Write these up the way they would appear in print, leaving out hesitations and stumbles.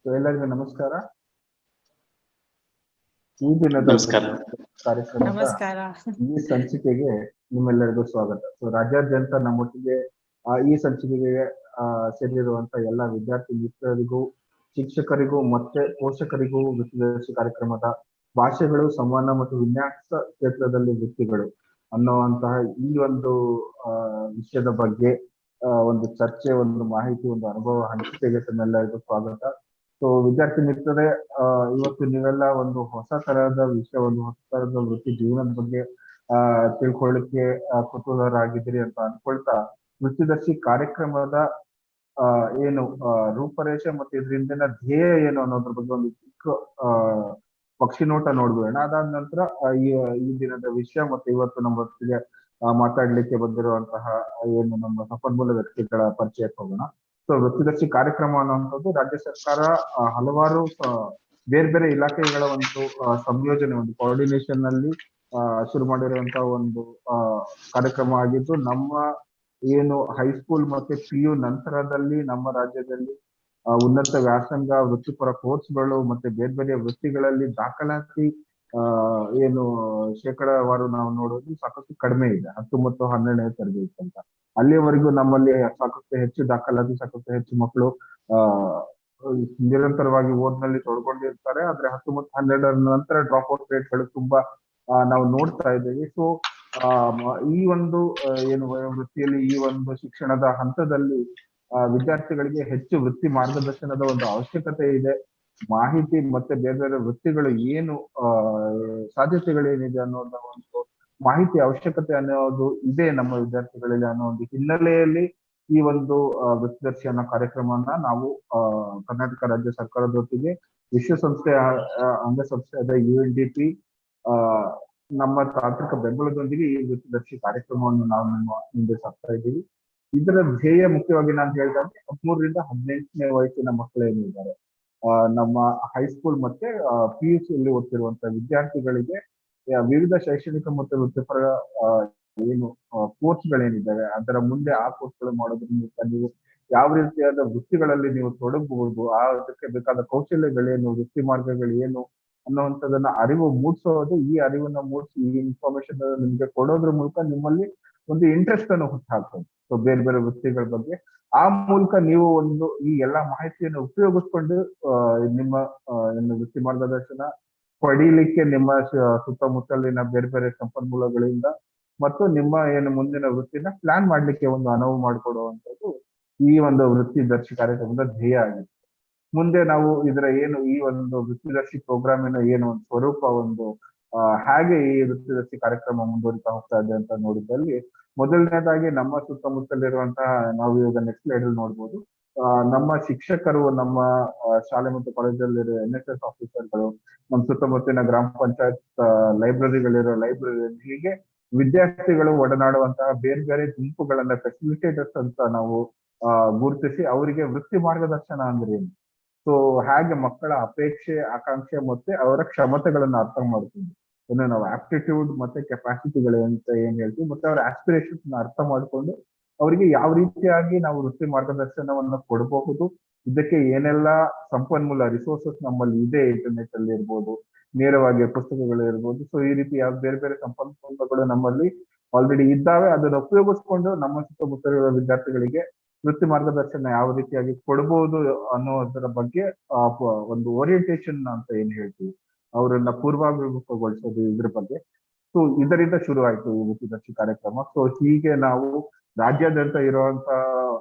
ಎಲ್ಲರಿಗೂ ನಮಸ್ಕಾರ. ಈ ದಿನದ ಕಾರ್ಯಕ್ರಮದ ಈ ಸಂಚಿಕೆಗೆ ನಿಮ್ಮೆಲ್ಲರಿಗೂ ಸ್ವಾಗತ. ರಾಜ್ಯಾದ್ಯಂತ ನಮ್ಮೊಟ್ಟಿಗೆ ಈ ಸಂಚಿಕೆಗೆ ಸೇರಿರುವಂತ ಎಲ್ಲ ವಿದ್ಯಾರ್ಥಿ ಮಿತ್ರರಿಗೂ, ಶಿಕ್ಷಕರಿಗೂ ಮತ್ತೆ ಪೋಷಕರಿಗೂ ವೃತ್ತಿದರ್ಶಿ ಕಾರ್ಯಕ್ರಮದ ಭಾಷೆಗಳು, ಸಂವಹನ ಮತ್ತು ವಿನ್ಯಾಸ ಕ್ಷೇತ್ರದಲ್ಲಿ ವೃತ್ತಿಗಳು ಅನ್ನುವಂತಹ ಈ ಒಂದು ವಿಷಯದ ಬಗ್ಗೆ ಒಂದು ಚರ್ಚೆ, ಒಂದು ಮಾಹಿತಿ, ಒಂದು ಅನುಭವ ಹಂಚಿಕೆಗೆ ತಮ್ಮೆಲ್ಲರಿಗೂ ಸ್ವಾಗತ. ಸೊ ವಿದ್ಯಾರ್ಥಿ ಮಿತ್ರರೇ, ಇವತ್ತು ನೀವೆಲ್ಲ ಒಂದು ಹೊಸ ತರಹದ ವಿಷಯ, ಒಂದು ಹೊಸ ತರಹದ ವೃತ್ತಿ ಜೀವನದ ಬಗ್ಗೆ ತಿಳ್ಕೊಳ್ಳಿಕ್ಕೆ ಕುತೂಹಲರಾಗಿದ್ದೀರಿ ಅಂತ ಅನ್ಕೊಳ್ತಾ, ವೃತ್ತಿದರ್ಶಿ ಕಾರ್ಯಕ್ರಮದ ಏನು ರೂಪರೇಷೆ ಮತ್ತೆ ಇದರಿಂದಿನ ಧ್ಯೇಯ ಏನು ಅನ್ನೋದ್ರ ಬಗ್ಗೆ ಒಂದು ಚಿಕ್ಕ ಪಕ್ಷಿ ನೋಟ ನೋಡ್ಬೇಡ. ಅದಾದ ನಂತರ ಈ ದಿನದ ವಿಷಯ ಮತ್ತೆ ಇವತ್ತು ನಮ್ಮ ಹೊತ್ತಿಗೆ ಮಾತಾಡ್ಲಿಕ್ಕೆ ಬಂದಿರುವಂತಹ ಏನು ನಮ್ಮ ಸಂಪನ್ಮೂಲ ವ್ಯಕ್ತಿಗಳ ಪರಿಚಯಕ್ಕೆ ಹೋಗೋಣ. ಸೊ ವೃತ್ತಿದರ್ಶಿ ಕಾರ್ಯಕ್ರಮ ಅನ್ನುವಂಥದ್ದು ರಾಜ್ಯ ಸರ್ಕಾರ ಹಲವಾರು ಬೇರೆ ಬೇರೆ ಇಲಾಖೆಗಳ ಒಂದು ಸಂಯೋಜನೆ, ಒಂದು ಕೋಆರ್ಡಿನೇಷನ್ ನಲ್ಲಿ ಶುರು ಮಾಡಿರುವಂತಹ ಒಂದು ಕಾರ್ಯಕ್ರಮ ಆಗಿದ್ದು, ನಮ್ಮ ಏನು ಹೈಸ್ಕೂಲ್ ಮತ್ತೆ PU ನಂತರದಲ್ಲಿ ನಮ್ಮ ರಾಜ್ಯದಲ್ಲಿ ಉನ್ನತ ವ್ಯಾಸಂಗ, ವೃತ್ತಿಪರ ಕೋರ್ಸ್ಗಳು ಮತ್ತೆ ಬೇರೆ ಬೇರೆ ವೃತ್ತಿಗಳಲ್ಲಿ ದಾಖಲಾತಿ ಏನು ಶೇಕಡಾವಾರು ನಾವು ನೋಡೋದು ಸಾಕಷ್ಟು ಕಡಿಮೆ ಇದೆ. 10 ಮತ್ತು 12ನೇ ತರಗತಿ ಅಂತ ಅಲ್ಲಿಯವರೆಗೂ ನಮ್ಮಲ್ಲಿ ಸಾಕಷ್ಟು ಹೆಚ್ಚು ದಾಖಲಾತಿ, ಸಾಕಷ್ಟು ಹೆಚ್ಚು ಮಕ್ಕಳು ನಿರಂತರವಾಗಿ ಓದಿನಲ್ಲಿ ತೊಡ್ಕೊಂಡಿರ್ತಾರೆ. ಆದ್ರೆ 10 ಮತ್ತು 12ರ ನಂತರ ಡ್ರಾಪ್ ಔಟ್ ರೇಟ್ಗಳು ತುಂಬಾ ನಾವು ನೋಡ್ತಾ ಇದ್ದೀವಿ. ಸೊ ಈ ಒಂದು ಏನು ವೃತ್ತಿಯಲ್ಲಿ ಈ ಒಂದು ಶಿಕ್ಷಣದ ಹಂತದಲ್ಲಿ ವಿದ್ಯಾರ್ಥಿಗಳಿಗೆ ಹೆಚ್ಚು ವೃತ್ತಿ ಮಾರ್ಗದರ್ಶನದ ಒಂದು ಅವಶ್ಯಕತೆ ಇದೆ. ಮಾಹಿತಿ ಮತ್ತೆ ಬೇರೆ ಬೇರೆ ವೃತ್ತಿಗಳು ಏನು ಸಾಧ್ಯತೆಗಳೇನಿದೆ ಅನ್ನೋದ ಒಂದು ಮಾಹಿತಿ ಅವಶ್ಯಕತೆ ಅನ್ನೋದು ಇದೆ ನಮ್ಮ ವಿದ್ಯಾರ್ಥಿಗಳಲ್ಲಿ ಅನ್ನೋ ಒಂದು ಹಿನ್ನೆಲೆಯಲ್ಲಿ ಈ ಒಂದು ವೃತ್ತಿದರ್ಶಿ ಅನ್ನೋ ಕಾರ್ಯಕ್ರಮವನ್ನ ನಾವು ಕರ್ನಾಟಕ ರಾಜ್ಯ ಸರ್ಕಾರದೊಟ್ಟಿಗೆ ವಿಶ್ವಸಂಸ್ಥೆಯ ಅಂಗಸಂಸ್ಥೆಯಾದ UNDP ನಮ್ಮ ತಾಂತ್ರಿಕ ಬೆಂಬಲದೊಂದಿಗೆ ಈ ವೃತ್ತಿದರ್ಶಿ ಕಾರ್ಯಕ್ರಮವನ್ನು ನಾವು ನಮ್ಮ ಮುಂದೆ ಸಾಗ್ತಾ ಇದ್ದೀವಿ. ಇದರ ಧ್ಯೇಯ ಮುಖ್ಯವಾಗಿ ನಾನು ಹೇಳಿದ್ರೆ 13ರಿಂದ 18ನೇ ವಯಸ್ಸಿನ ಮಕ್ಕಳೇನಿದ್ದಾರೆ, ನಮ್ಮ ಹೈಸ್ಕೂಲ್ ಮತ್ತೆ PUC ಯಲ್ಲಿ ಓದ್ತಿರುವಂತಹ ವಿದ್ಯಾರ್ಥಿಗಳಿಗೆ ವಿವಿಧ ಶೈಕ್ಷಣಿಕ ಮತ್ತು ವೃತ್ತಿಪರ ಏನು ಕೋರ್ಸ್ಗಳೇನಿದ್ದಾವೆ ಅದರ ಮುಂದೆ ಆ ಕೋರ್ಸ್ಗಳು ಮಾಡೋದ್ರಿಂದ ನೀವು ಯಾವ ರೀತಿಯಾದ ವೃತ್ತಿಗಳಲ್ಲಿ ನೀವು ತೊಡಗಬಹುದು, ಅದಕ್ಕೆ ಬೇಕಾದ ಕೌಶಲ್ಯಗಳೇನು, ವೃತ್ತಿ ಮಾರ್ಗಗಳು ಏನು ಅನ್ನುವಂಥದ್ದನ್ನ ಅರಿವು ಮೂಡಿಸೋದು. ಈ ಅರಿವನ್ನ ಮೂಡಿಸಿ ಈ ಇನ್ಫಾರ್ಮೇಶನ್ ನಿಮ್ಗೆ ಕೊಡೋದ್ರ ಮೂಲಕ ನಿಮ್ಮಲ್ಲಿ ಒಂದು ಇಂಟ್ರೆಸ್ಟ್ ಅನ್ನು ಹುಟ್ಟಾಕ್ತದೆ. ಸೊ ಬೇರೆ ಬೇರೆ ವೃತ್ತಿಗಳ ಬಗ್ಗೆ ಆ ಮೂಲಕ ನೀವು ಒಂದು ಈ ಎಲ್ಲಾ ಮಾಹಿತಿಯನ್ನು ಉಪಯೋಗಿಸ್ಕೊಂಡು ನಿಮ್ಮ ಏನು ವೃತ್ತಿ ಮಾರ್ಗದರ್ಶನ ಪಡೀಲಿಕ್ಕೆ ನಿಮ್ಮ ಸುತ್ತಮುತ್ತಲಿನ ಬೇರೆ ಬೇರೆ ಸಂಪನ್ಮೂಲಗಳಿಂದ ಮತ್ತು ನಿಮ್ಮ ಏನು ಮುಂದಿನ ವೃತ್ತಿನ ಪ್ಲಾನ್ ಮಾಡ್ಲಿಕ್ಕೆ ಒಂದು ಅನುವು ಮಾಡಿಕೊಡುವಂಥದ್ದು ಈ ಒಂದು ವೃತ್ತಿದರ್ಶಿ ಕಾರ್ಯಕ್ರಮದ ಧ್ಯೇಯ ಆಗಿದೆ. ಮುಂದೆ ನಾವು ಇದರ ಏನು ಈ ಒಂದು ವೃತ್ತಿದರ್ಶಿ ಪ್ರೋಗ್ರಾಮಿನ ಏನು ಒಂದು ಸ್ವರೂಪ, ಒಂದು ಹೇಗೆ ಈ ವೃತ್ತಿದರ್ಶಿ ಕಾರ್ಯಕ್ರಮ ಮುಂದುವರಿತಾ ಹೋಗ್ತಾ ಇದೆ ಅಂತ ನೋಡಿದಲ್ಲಿ, ಮೊದಲನೇದಾಗಿ ನಮ್ಮ ಸುತ್ತಮುತ್ತಲಿರುವಂತಹ ನಾವು ಇವಾಗ ನೆಕ್ಸ್ಟ್ ಸ್ಲೈಡ್ ಅಲ್ಲಿ ನೋಡ್ಬೋದು, ನಮ್ಮ ಶಿಕ್ಷಕರು, ನಮ್ಮ ಶಾಲೆ ಮತ್ತು ಕಾಲೇಜಲ್ಲಿರೋ NSS ಆಫೀಸರ್ಗಳು, ನಮ್ಮ ಸುತ್ತಮುತ್ತಲಿನ ಗ್ರಾಮ ಪಂಚಾಯತ್ ಲೈಬ್ರರಿಗಳಿರೋ ಲೈಬ್ರರಿ, ಹೀಗೆ ವಿದ್ಯಾರ್ಥಿಗಳು ಒಡನಾಡುವಂತಹ ಬೇರೆ ಬೇರೆ ಗುಂಪುಗಳನ್ನ ಫೆಸಿಲಿಟೇಟರ್ಸ್ ಅಂತ ನಾವು ಗುರುತಿಸಿ ಅವರಿಗೆ ವೃತ್ತಿ ಮಾರ್ಗದರ್ಶನ ಅಂದ್ರೆ ಏನು, ಸೊ ಹಾಗೆ ಮಕ್ಕಳ ಅಪೇಕ್ಷೆ, ಆಕಾಂಕ್ಷೆ ಮತ್ತೆ ಅವರ ಕ್ಷಮತೆಗಳನ್ನ ಅರ್ಥ ಮಾಡ್ತೀವಿ. ಇನ್ನು ನಾವು ಆಪ್ಟಿಟ್ಯೂಡ್ ಮತ್ತೆ ಕೆಪಾಸಿಟಿಗಳು ಅಂತ ಏನ್ ಹೇಳ್ತೀವಿ, ಮತ್ತೆ ಅವರ ಆಸ್ಪಿರೇಷನ್ಸ್ ನ ಅರ್ಥ ಮಾಡ್ಕೊಂಡು ಅವರಿಗೆ ಯಾವ ರೀತಿಯಾಗಿ ನಾವು ವೃತ್ತಿ ಮಾರ್ಗದರ್ಶನವನ್ನ ಕೊಡಬಹುದು, ಇದಕ್ಕೆ ಏನೆಲ್ಲ ಸಂಪನ್ಮೂಲ ರಿಸೋರ್ಸಸ್ ನಮ್ಮಲ್ಲಿ ಇದೆ, ಇಂಟರ್ನೆಟ್ ಅಲ್ಲಿ ಇರ್ಬೋದು, ನೇರವಾಗಿ ಪುಸ್ತಕಗಳು ಇರ್ಬೋದು. ಸೊ ಈ ರೀತಿ ಯಾವ ಬೇರೆ ಬೇರೆ ಸಂಪನ್ಮೂಲಗಳು ನಮ್ಮಲ್ಲಿ ಆಲ್ರೆಡಿ ಇದ್ದಾವೆ. ಅದನ್ನ ಉಪಯೋಗಿಸ್ಕೊಂಡು ನಮ್ಮ ಸುತ್ತಮುತ್ತಲಿರುವ ವಿದ್ಯಾರ್ಥಿಗಳಿಗೆ ವೃತ್ತಿ ಮಾರ್ಗದರ್ಶನ ಯಾವ ರೀತಿಯಾಗಿ ಕೊಡಬಹುದು ಅನ್ನೋದರ ಬಗ್ಗೆ ಒಂದು ಓರಿಯಂಟೇಶನ್ ಅಂತ ಏನ್ ಹೇಳ್ತೀವಿ, ಅವರನ್ನ ಪೂರ್ವಾಭಿಮುಖಗೊಳಿಸೋದು ಇದ್ರ ಬಗ್ಗೆ. ಸೊ ಇದರಿಂದ ಶುರು ಆಯ್ತು ಈ ವೃತ್ತಿದರ್ಶಿ ಕಾರ್ಯಕ್ರಮ. ಸೊ ಹೀಗೆ ನಾವು ರಾಜ್ಯಾದ್ಯಂತ ಇರುವಂತ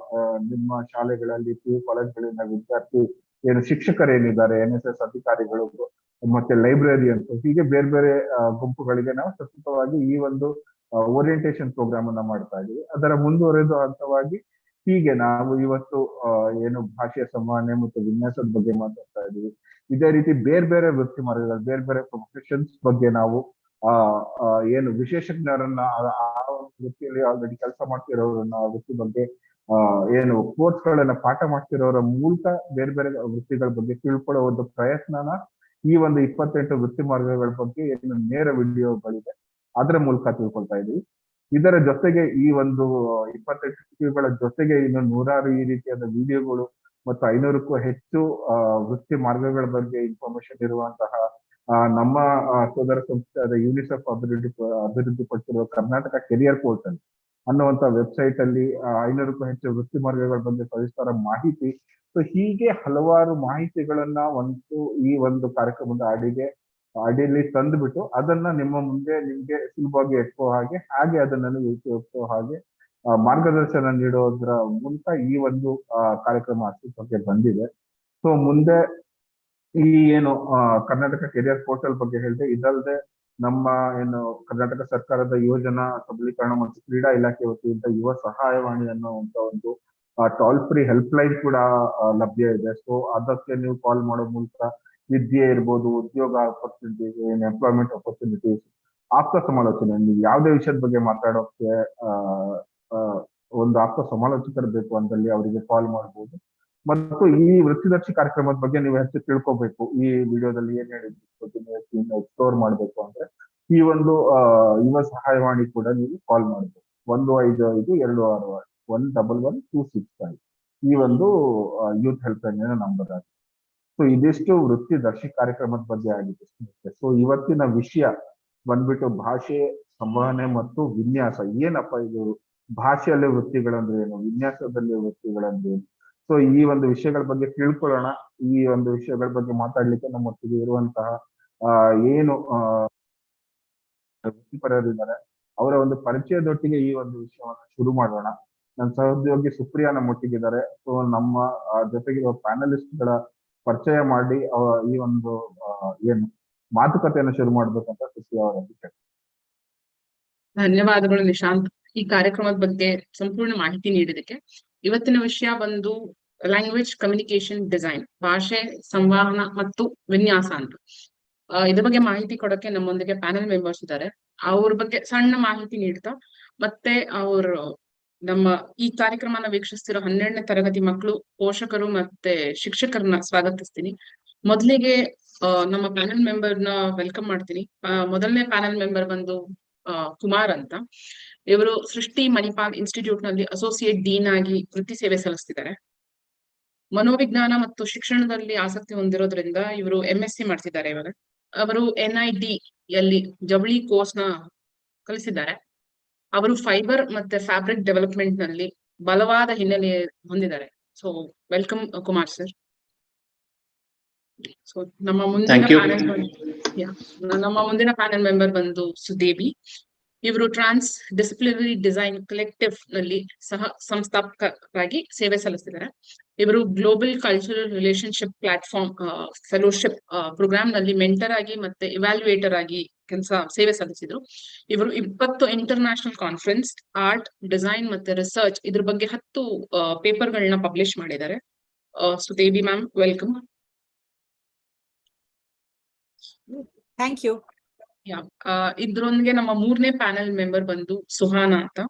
ನಿಮ್ಮ ಶಾಲೆಗಳಲ್ಲಿ, PU ಕಾಲೇಜ್ಗಳಿಂದ ವಿದ್ಯಾರ್ಥಿ ಏನು ಶಿಕ್ಷಕರೇನಿದ್ದಾರೆ, NSS ಅಧಿಕಾರಿಗಳು ಮತ್ತೆ ಲೈಬ್ರರಿಯನ್ಸ್, ಹೀಗೆ ಬೇರೆ ಬೇರೆ ಗುಂಪುಗಳಿಗೆ ನಾವು ಸತತವಾಗಿ ಈ ಒಂದು ಓರಿಯಂಟೇಶನ್ ಪ್ರೋಗ್ರಾಮ್ ಅನ್ನ ಮಾಡ್ತಾ ಇದೀವಿ. ಅದರ ಮುಂದುವರೆದ ಹಂತವಾಗಿ ಹೀಗೆ ನಾವು ಇವತ್ತು ಏನು ಭಾಷೆಯ ಸಂವಹನೆ ಮತ್ತು ವಿನ್ಯಾಸದ ಬಗ್ಗೆ ಮಾತಾಡ್ತಾ ಇದೀವಿ. ಇದೇ ರೀತಿ ಬೇರೆ ಬೇರೆ ವೃತ್ತಿ ಮಾರ್ಗಗಳು, ಬೇರೆ ಬೇರೆ ಪ್ರೊಫೆಷನ್ಸ್ ಬಗ್ಗೆ ನಾವು ಏನು ವಿಶೇಷಜ್ಞರನ್ನ ಆ ವೃತ್ತಿಯಲ್ಲಿ ಆಲ್ರೆಡಿ ಕೆಲಸ ಮಾಡ್ತಿರೋರನ್ನ, ವೃತ್ತಿ ಬಗ್ಗೆ ಏನು ಕೋರ್ಸ್ಗಳನ್ನ ಪಾಠ ಮಾಡ್ತಿರೋರ ಮೂಲಕ ಬೇರೆ ಬೇರೆ ವೃತ್ತಿಗಳ ಬಗ್ಗೆ ತಿಳ್ಕೊಳ್ಳೋ ಒಂದು ಪ್ರಯತ್ನನ ಈ ಒಂದು 28 ವೃತ್ತಿ ಮಾರ್ಗಗಳ ಬಗ್ಗೆ ಏನು ನೇರ ವಿಡಿಯೋಗಳಿದೆ ಅದರ ಮೂಲಕ ತಿಳ್ಕೊಳ್ತಾ ಇದೀವಿ. ಇದರ ಜೊತೆಗೆ ಈ ಒಂದು 28 ವಿಡಿಯೋಗಳ ಜೊತೆಗೆ ಇನ್ನು 100 ಈ ರೀತಿಯಾದ ವಿಡಿಯೋಗಳು ಮತ್ತು 500ಕ್ಕೂ ಹೆಚ್ಚು ವೃತ್ತಿ ಮಾರ್ಗಗಳ ಬಗ್ಗೆ ಇನ್ಫಾರ್ಮೇಶನ್ ಇರುವಂತಹ ನಮ್ಮ ಸೋದರ ಸಂಸ್ಥೆಯಾದ ಯುನಿಸೆಫ್ ಅಭಿವೃದ್ಧಿಪಡಿಸಿರುವ ಕರ್ನಾಟಕ ಕೆರಿಯರ್ ಪೋರ್ಟಲ್ ಅನ್ನುವಂತ ವೆಬ್ಸೈಟ್ ಅಲ್ಲಿ 500ಕ್ಕೂ ಹೆಚ್ಚು ವೃತ್ತಿ ಮಾರ್ಗಗಳ ಬಗ್ಗೆ ಸವಿಸ್ತಾರ ಮಾಹಿತಿ. ಸೊ ಹೀಗೆ ಹಲವಾರು ಮಾಹಿತಿಗಳನ್ನ ಈ ಒಂದು ಕಾರ್ಯಕ್ರಮದ ಅಡಿಯಲ್ಲಿ ತಂದುಬಿಟ್ಟು ಅದನ್ನ ನಿಮ್ಮ ಮುಂದೆ ನಿಮ್ಗೆ ಸುಲಭವಾಗಿ ಎಟ್ಟುವ ಹಾಗೆ ಅದನ್ನ ನೀವು ಉಪಯೋಗಿಸುವ ಹಾಗೆ ಮಾರ್ಗದರ್ಶನ ನೀಡೋದ್ರ ಮೂಲಕ ಈ ಒಂದು ಕಾರ್ಯಕ್ರಮ ಅಸ್ತಿತ್ವಕ್ಕೆ ಬಂದಿದೆ. ಸೊ ಮುಂದೆ ಈ ಏನು ಕರ್ನಾಟಕ ಕೆರಿಯರ್ ಪೋರ್ಟಲ್ ಬಗ್ಗೆ ಹೇಳಿದೆ, ಇದಲ್ಲದೆ ನಮ್ಮ ಏನು ಕರ್ನಾಟಕ ಸರ್ಕಾರದ ಯೋಜನಾ ಸಬಲೀಕರಣ ಮತ್ತು ಕ್ರೀಡಾ ಇಲಾಖೆ ವತಿಯಿಂದ ಯುವ ಸಹಾಯವಾಣಿ ಅನ್ನುವಂತ ಒಂದು ಟೋಲ್ ಫ್ರೀ ಹೆಲ್ಪ್ ಲೈನ್ ಕೂಡ ಲಭ್ಯ ಇದೆ. ಸೊ ಅದಕ್ಕೆ ನೀವು ಕಾಲ್ ಮಾಡೋ ಮೂಲಕ ವಿದ್ಯೆ ಇರ್ಬೋದು, ಉದ್ಯೋಗ ಆಪರ್ಚುನಿಟೀಸ್, ಎಂಪ್ಲಾಯ್ಮೆಂಟ್ ಆಪರ್ಚುನಿಟೀಸ್, ಆಪ್ತ ಸಮಾಲೋಚನೆ, ನೀವು ಯಾವುದೇ ವಿಷಯದ ಬಗ್ಗೆ ಮಾತಾಡೋಕೆ ಒಂದು ಆಪ್ತ ಸಮಾಲೋಚಕರು ಬೇಕು ಅಂದಲ್ಲಿ ಅವರಿಗೆ ಕಾಲ್ ಮಾಡಬಹುದು. ಮತ್ತು ಈ ವೃತ್ತಿದರ್ಶಿ ಕಾರ್ಯಕ್ರಮದ ಬಗ್ಗೆ ನೀವು ಹೆಚ್ಚು ತಿಳ್ಕೊಬೇಕು, ಈ ವಿಡಿಯೋದಲ್ಲಿ ಏನ್ ಹೇಳಿದ್ರು ಎಕ್ಸ್ಪ್ಲೋರ್ ಮಾಡ್ಬೇಕು ಅಂದ್ರೆ ಈ ಒಂದು ಯುವ ಸಹಾಯವಾಣಿ ಕೂಡ ನೀವು ಕಾಲ್ ಮಾಡಬೇಕು. 155-266 111-265 ಈ ಒಂದು ಯೂತ್ ಹೆಲ್ಪ್ ಲೈನ್ ನಂಬರ್ ಆಗಿದೆ. ಸೊ ಇದಿಷ್ಟು ವೃತ್ತಿದರ್ಶಿ ಕಾರ್ಯಕ್ರಮದ ಬಗ್ಗೆ ಆಗಿದೆ. ಸೊ ಇವತ್ತಿನ ವಿಷಯ ಬಂದ್ಬಿಟ್ಟು ಭಾಷೆ, ಸಂವಹನೆ ಮತ್ತು ವಿನ್ಯಾಸ. ಏನಪ್ಪ ಇದು ಭಾಷೆಯಲ್ಲಿ ವೃತ್ತಿಗಳಂದ್ರೆ ಏನು, ವಿನ್ಯಾಸದಲ್ಲಿ ವೃತ್ತಿಗಳಂದ್ರೆ ಏನು? ಸೊ ಈ ಒಂದು ವಿಷಯಗಳ ಬಗ್ಗೆ ತಿಳ್ಕೊಳ್ಳೋಣ. ಈ ಒಂದು ವಿಷಯಗಳ ಬಗ್ಗೆ ಮಾತಾಡ್ಲಿಕ್ಕೆ ನಮ್ಮೊಟ್ಟಿಗೆ ಇರುವಂತಹ ಏನು ವೃತ್ತಿಪರರಿದ್ದಾರೆ ಅವರ ಒಂದು ಪರಿಚಯದೊಟ್ಟಿಗೆ ಈ ಒಂದು ವಿಷಯವನ್ನು ಶುರು ಮಾಡೋಣ. ನನ್ನ ಸಹೋದ್ಯೋಗಿ ಸುಪ್ರಿಯಾ ನಮ್ಮೊಟ್ಟಿಗಿದ್ದಾರೆ. ಸೊ ನಮ್ಮ ಜೊತೆಗಿರುವ ಪ್ಯಾನಲಿಸ್ಟ್ಗಳ ಪರಿಚಯ ಮಾಡಿ ಈ ಒಂದು ಏನು ಮಾತುಕತೆಯನ್ನು ಶುರು ಮಾಡ್ಬೇಕಂತ ಸುಪ್ರಿಯಾ ಅವರ ಧನ್ಯವಾದಗಳು ನಿಶಾಂತ್, ಈ ಕಾರ್ಯಕ್ರಮದ ಬಗ್ಗೆ ಸಂಪೂರ್ಣ ಮಾಹಿತಿ ನೀಡಿದಕ್ಕೆ. ಇವತ್ತಿನ ವಿಷಯ ಬಂದು ಲ್ಯಾಂಗ್ವೇಜ್ ಕಮ್ಯುನಿಕೇಶನ್ ಡಿಸೈನ್, ಭಾಷೆ, ಸಂವಹನ ಮತ್ತು ವಿನ್ಯಾಸ ಅಂತ. ಇದ್ರ ಬಗ್ಗೆ ಮಾಹಿತಿ ಕೊಡಕ್ಕೆ ನಮ್ಮೊಂದಿಗೆ ಪ್ಯಾನೆಲ್ ಮೆಂಬರ್ಸ್ ಇದ್ದಾರೆ. ಅವ್ರ ಬಗ್ಗೆ ಸಣ್ಣ ಮಾಹಿತಿ ನೀಡ್ತಾ ಮತ್ತೆ ಅವರು ನಮ್ಮ ಈ ಕಾರ್ಯಕ್ರಮನ ವೀಕ್ಷಿಸ್ತಿರೋ 12ನೇ ತರಗತಿ ಮಕ್ಕಳು, ಪೋಷಕರು ಮತ್ತೆ ಶಿಕ್ಷಕರನ್ನ ಸ್ವಾಗತಿಸ್ತೀನಿ. ಮೊದಲಿಗೆ ನಮ್ಮ ಪ್ಯಾನೆಲ್ ಮೆಂಬರ್ನ ವೆಲ್ಕಮ್ ಮಾಡ್ತೀನಿ. ಮೊದಲನೇ ಪ್ಯಾನೆಲ್ ಮೆಂಬರ್ ಬಂದು ಕುಮಾರ್ ಅಂತ. ಇವರು ಸೃಷ್ಟಿ ಮಣಿಪಾಲ್ ಇನ್ಸ್ಟಿಟ್ಯೂಟ್ ನಲ್ಲಿ ಅಸೋಸಿಯೇಟ್ ಡೀನ್ ಆಗಿ ವೃತ್ತಿ ಸೇವೆ ಸಲ್ಲಿಸ್ತಿದ್ದಾರೆ. ಮನೋವಿಜ್ಞಾನ ಮತ್ತು ಶಿಕ್ಷಣದಲ್ಲಿ ಆಸಕ್ತಿ ಹೊಂದಿರೋದ್ರಿಂದ ಇವರು MSc ಮಾಡ್ತಿದ್ದಾರೆ. ಇವಾಗ ಅವರು NID ಯಲ್ಲಿ ಜವಳಿ ಕೋರ್ಸ್ ನ ಕಲಿಸಿದ್ದಾರೆ. ಅವರು ಫೈಬರ್ ಮತ್ತೆ ಫ್ಯಾಬ್ರಿಕ್ ಡೆವಲಪ್ಮೆಂಟ್ ನಲ್ಲಿ ಬಲವಾದ ಹಿನ್ನೆಲೆ ಹೊಂದಿದ್ದಾರೆ. So welcome Kumar sir. So ನಮ್ಮ ಮುಂದಿನ ಪ್ಯಾನೆಲ್ ಮೆಂಬರ್ ಬಂದು ಸುದೇಬಿ. ಇವರು ಟ್ರಾನ್ಸ್ ಡಿಸಿಪ್ಲಿನರಿ ಡಿಸೈನ್ ಕಲೆಕ್ಟಿವ್ ನಲ್ಲಿ ಸಹ ಸಂಸ್ಥಾಪಕರಾಗಿ ಸೇವೆ ಸಲ್ಲಿಸಿದ್ದಾರೆ. ಇವರು global cultural relationship platform fellowship program ನಲ್ಲಿ ಮೆಂಟರ್ ಆಗಿ ಮತ್ತೆ ಇವ್ಯಾಲ್ಯುಯೇಟರ್ ಆಗಿ ಸೇವೆ ಸಲ್ಲಿಸಿದ್ರು. ಇವರು 20 ಇಂಟರ್ನ್ಯಾಷನಲ್ ಕಾನ್ಫರೆನ್ಸ್, ಆರ್ಟ್, ಡಿಸೈನ್ ಮತ್ತೆ ರಿಸರ್ಚ್ ಇದ್ರ ಬಗ್ಗೆ 10 ಪೇಪರ್ಗಳನ್ನ ಪಬ್ಲಿಷ್ ಮಾಡಿದ್ದಾರೆ. Sudebi ma'am, welcome. Thank you. ಇದ್ರೊಂದಿಗೆ ನಮ್ಮ 3ನೇ ಪ್ಯಾನೆಲ್ ಮೆಂಬರ್ ಬಂದು ಸುಹಾನಾ ಅಂತ.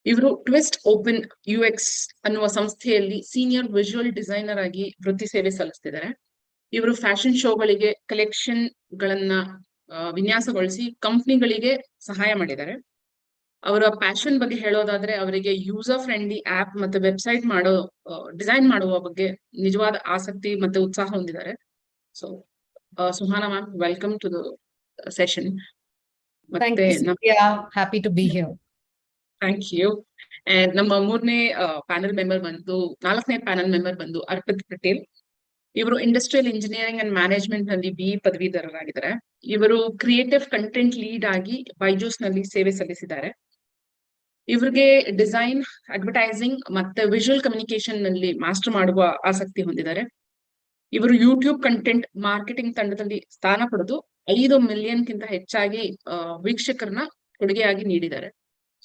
ಇವರು ಟ್ವಿಸ್ಟ್ ಓಪನ್ UX ಅನ್ನುವ ಸಂಸ್ಥೆಯಲ್ಲಿ ಸೀನಿಯರ್ ವಿಜುವಲ್ ಡಿಸೈನರ್ ಆಗಿ ವೃತ್ತಿ ಸೇವೆ ಸಲ್ಲಿಸ್ತಿದ್ದಾರೆ. ಇವರು ಫ್ಯಾಷನ್ ಶೋಗಳಿಗೆ ಕಲೆಕ್ಷನ್ ಗಳನ್ನ ವಿನ್ಯಾಸಗೊಳಿಸಿ ಕಂಪ್ನಿಗಳಿಗೆ ಸಹಾಯ ಮಾಡಿದ್ದಾರೆ. ಅವರ ಪ್ಯಾಷನ್ ಬಗ್ಗೆ ಹೇಳೋದಾದ್ರೆ ಅವರಿಗೆ ಯೂಸರ್ ಫ್ರೆಂಡ್ಲಿ ಆಪ್ ಮತ್ತೆ ವೆಬ್ಸೈಟ್ ಡಿಸೈನ್ ಮಾಡುವ ಬಗ್ಗೆ ನಿಜವಾದ ಆಸಕ್ತಿ ಮತ್ತೆ ಉತ್ಸಾಹ ಹೊಂದಿದ್ದಾರೆ. So Suhana ma'am, welcome to the session. Thank you, Supriya. Happy to be here. Thank you. ನಮ್ಮ 4ನೇ ಪ್ಯಾನೆಲ್ ಮೆಂಬರ್ ಬಂದು ಅರ್ಪಿತ್ ಪಟೇಲ್. ಇವರು ಇಂಡಸ್ಟ್ರಿಯಲ್ ಇಂಜಿನಿಯರಿಂಗ್ ಅಂಡ್ ಮ್ಯಾನೇಜ್ಮೆಂಟ್ ನಲ್ಲಿ BE ಪದವೀಧರರಾಗಿದ್ದಾರೆ. ಇವರು ಕ್ರಿಯೇಟಿವ್ ಕಂಟೆಂಟ್ ಲೀಡ್ ಆಗಿ ಬೈಜೂಸ್ ನಲ್ಲಿ ಸೇವೆ ಸಲ್ಲಿಸಿದ್ದಾರೆ. ಇವರಿಗೆ ಡಿಸೈನ್, ಅಡ್ವರ್ಟೈಸಿಂಗ್ ಮತ್ತೆ ವಿಜುವಲ್ ಕಮ್ಯುನಿಕೇಶನ್ ನಲ್ಲಿ ಮಾಸ್ಟರ್ ಮಾಡುವ ಆಸಕ್ತಿ ಹೊಂದಿದ್ದಾರೆ. ಇವರು ಯೂಟ್ಯೂಬ್ ಕಂಟೆಂಟ್ ಮಾರ್ಕೆಟಿಂಗ್ ತಂಡದಲ್ಲಿ ಸ್ಥಾನ ಪಡೆದು 5 ಮಿಲಿಯನ್ಗಿಂತ ಹೆಚ್ಚಾಗಿ ವೀಕ್ಷಕರನ್ನ ಕೊಡುಗೆಯಾಗಿ ನೀಡಿದ್ದಾರೆ.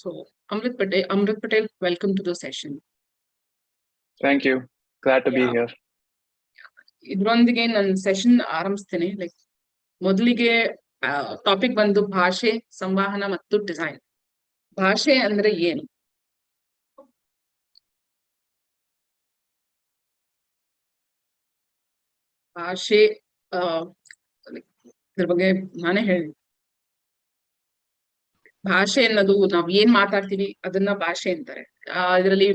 So Amrit Patel, welcome to the session. Thank you. Glad to be here. ಇದ್ರೊಂದಿಗೆ ನಾನು ಸೆಷನ್ ಆರಂಭಿಸ್ತೇನೆ. ಮೊದಲಿಗೆ ಟಾಪಿಕ್ ಬಂದು ಭಾಷೆ, ಸಂವಹನ ಮತ್ತು ಡಿಸೈನ್. ಭಾಷೆ ಅಂದ್ರೆ ಏನು? ಭಾಷೆ ಇದ್ರ ಬಗ್ಗೆ ನಾನೇ ಹೇಳಿ. ಭಾಷೆ ಅನ್ನೋದು ನಾವ್ ಏನ್ ಮಾತಾಡ್ತೀವಿ ಅದನ್ನ ಭಾಷೆ ಅಂತಾರೆ. ಇದರಲ್ಲಿ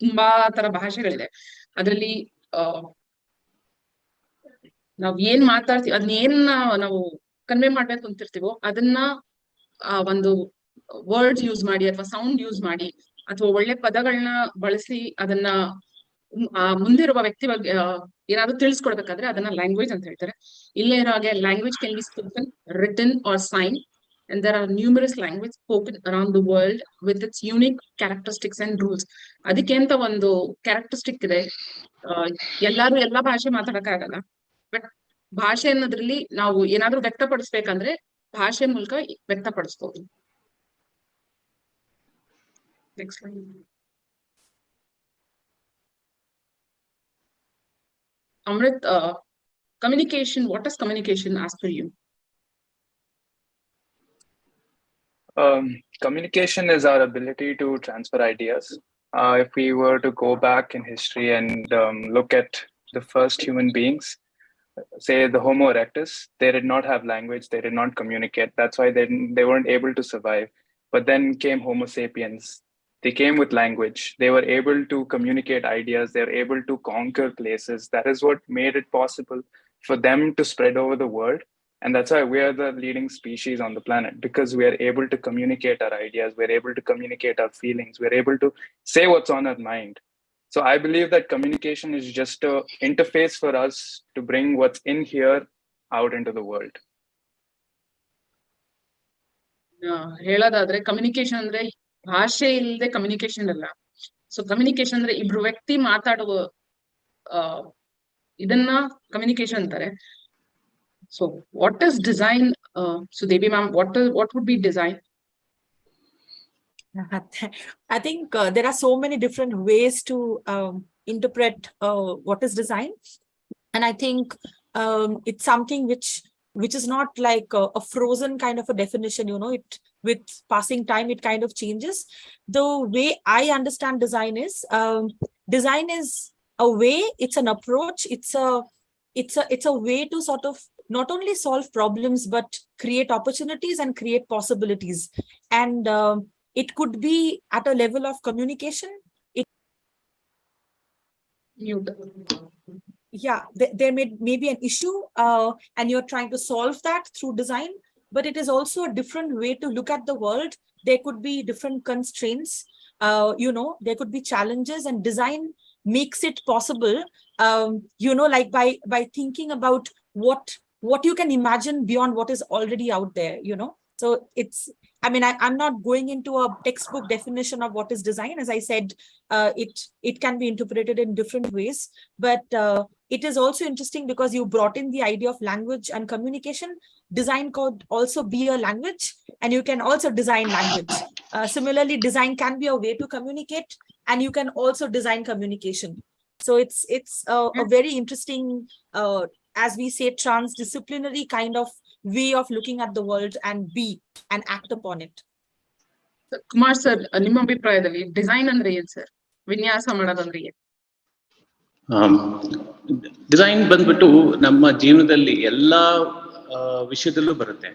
ತುಂಬಾ ತರ ಭಾಷೆಗಳಿದೆ. ಅದರಲ್ಲಿ ನಾವ್ ಏನ್ ಮಾತಾಡ್ತೀವಿ, ಅದನ್ನ ಏನ್ ನಾವು ಕನ್ವೆ ಮಾಡ್ಬೇಕು ಅಂತಿರ್ತೀವೋ ಅದನ್ನ ಒಂದು ವರ್ಡ್ಸ್ ಯೂಸ್ ಮಾಡಿ ಅಥವಾ ಸೌಂಡ್ ಯೂಸ್ ಮಾಡಿ ಅಥವಾ ಒಳ್ಳೆ ಪದಗಳನ್ನ ಬಳಸಿ ಅದನ್ನ ಮುಂದಿರುವ ವ್ಯಕ್ತಿ ಬಗ್ಗೆ ಏನಾದ್ರು ತಿಳಿಸ್ಕೊಡ್ಬೇಕಾದ್ರೆ ಅದನ್ನ ಲ್ಯಾಂಗ್ವೇಜ್ ಅಂತ ಹೇಳ್ತಾರೆ. ಇಲ್ಲೇ ಇರೋ ಹಾಗೆ language can be spoken, written or sign, and there are numerous languages spoken around the world with its unique characteristics and rules. ಅದಕ್ಕೆ ಅಂತ ಒಂದು ಕ್ಯಾರೆಕ್ಟರಿಸ್ಟಿಕ್ ಇದೆ. ಎಲ್ಲಾರು ಎಲ್ಲಾ ಭಾಷೆ ಮಾತಾಡಕ್ಕಾಗಲ್ಲ, ಬಟ್ ಭಾಷೆ ಅನ್ನೋದ್ರಲ್ಲಿ ನಾವು ಏನಾದ್ರೂ ವ್ಯಕ್ತಪಡಿಸ್ಬೇಕಂದ್ರೆ ಭಾಷೆ ಮೂಲಕ ವ್ಯಕ್ತಪಡಿಸ್ಬೋದು. Next slide. Amrit, communication, what is communication as per you? Communication is our ability to transfer ideas. If we were to go back in history and look at the first human beings, say the Homo erectus, they did not have language, they did not communicate. That's why they weren't able to survive. But then came Homo sapiens. They came with language. They were able to communicate ideas. They were able to conquer places. That is what made it possible for them to spread over the world. And that's why we are the leading species on the planet, because we are able to communicate our ideas. We're able to communicate our feelings. We're able to say what's on our mind. So I believe that communication is just an interface for us to bring what's in here out into the world. ಹೇಳೋದಾದ್ರೆ communication ಅಂದ್ರೆ ಭಾಷೆ ಇಲ್ಲದೆ communication ಅಲ್ಲ. So communication ಅಂದ್ರೆ ಇಬ್ರು ವ್ಯಕ್ತಿ ಮಾತಾಡುವ ಇದನ್ನ ಕಮ್ಯುನಿಕೇಶನ್ ಅಂತಾರೆ. So what is design? Sudebi ma'am, what would be design? I think there are so many different ways to interpret what is design, and I think it's something which is not like a frozen kind of a definition. You know, it with passing time it kind of changes. The way I understand design is a way. It's an approach. It's a way to sort of not only solve problems but create opportunities and create possibilities. And it could be at a level of communication. There may be an issue and you're trying to solve that through design, but it is also a different way to look at the world. There could be different constraints, there could be challenges, and design makes it possible, like by thinking about what you can imagine beyond what is already out there, So I'm not going into a textbook definition of what is design. As I said, it can be interpreted in different ways, but it is also interesting because you brought in the idea of language and communication. Design could also be a language, and you can also design language. Similarly, design can be a way to communicate, and you can also design communication. So it's a very interesting, as we say, transdisciplinary kind of way of looking at the world and act upon it. Kumar sir, ನಿಮ್ಮ ಅಭಿಪ್ರಾಯದಲ್ಲಿ design ಅಂದ್ರೆ ಏನ್ sir? ವಿನ್ಯಾಸ ಮಾಡೋದಂದ್ರೆ ಏನು? Design ಬಂದ್ಬಿಟ್ಟು ನಮ್ಮ ಜೀವನದಲ್ಲಿ ಎಲ್ಲಾ ವಿಷಯದಲ್ಲೂ ಬರುತ್ತೆ.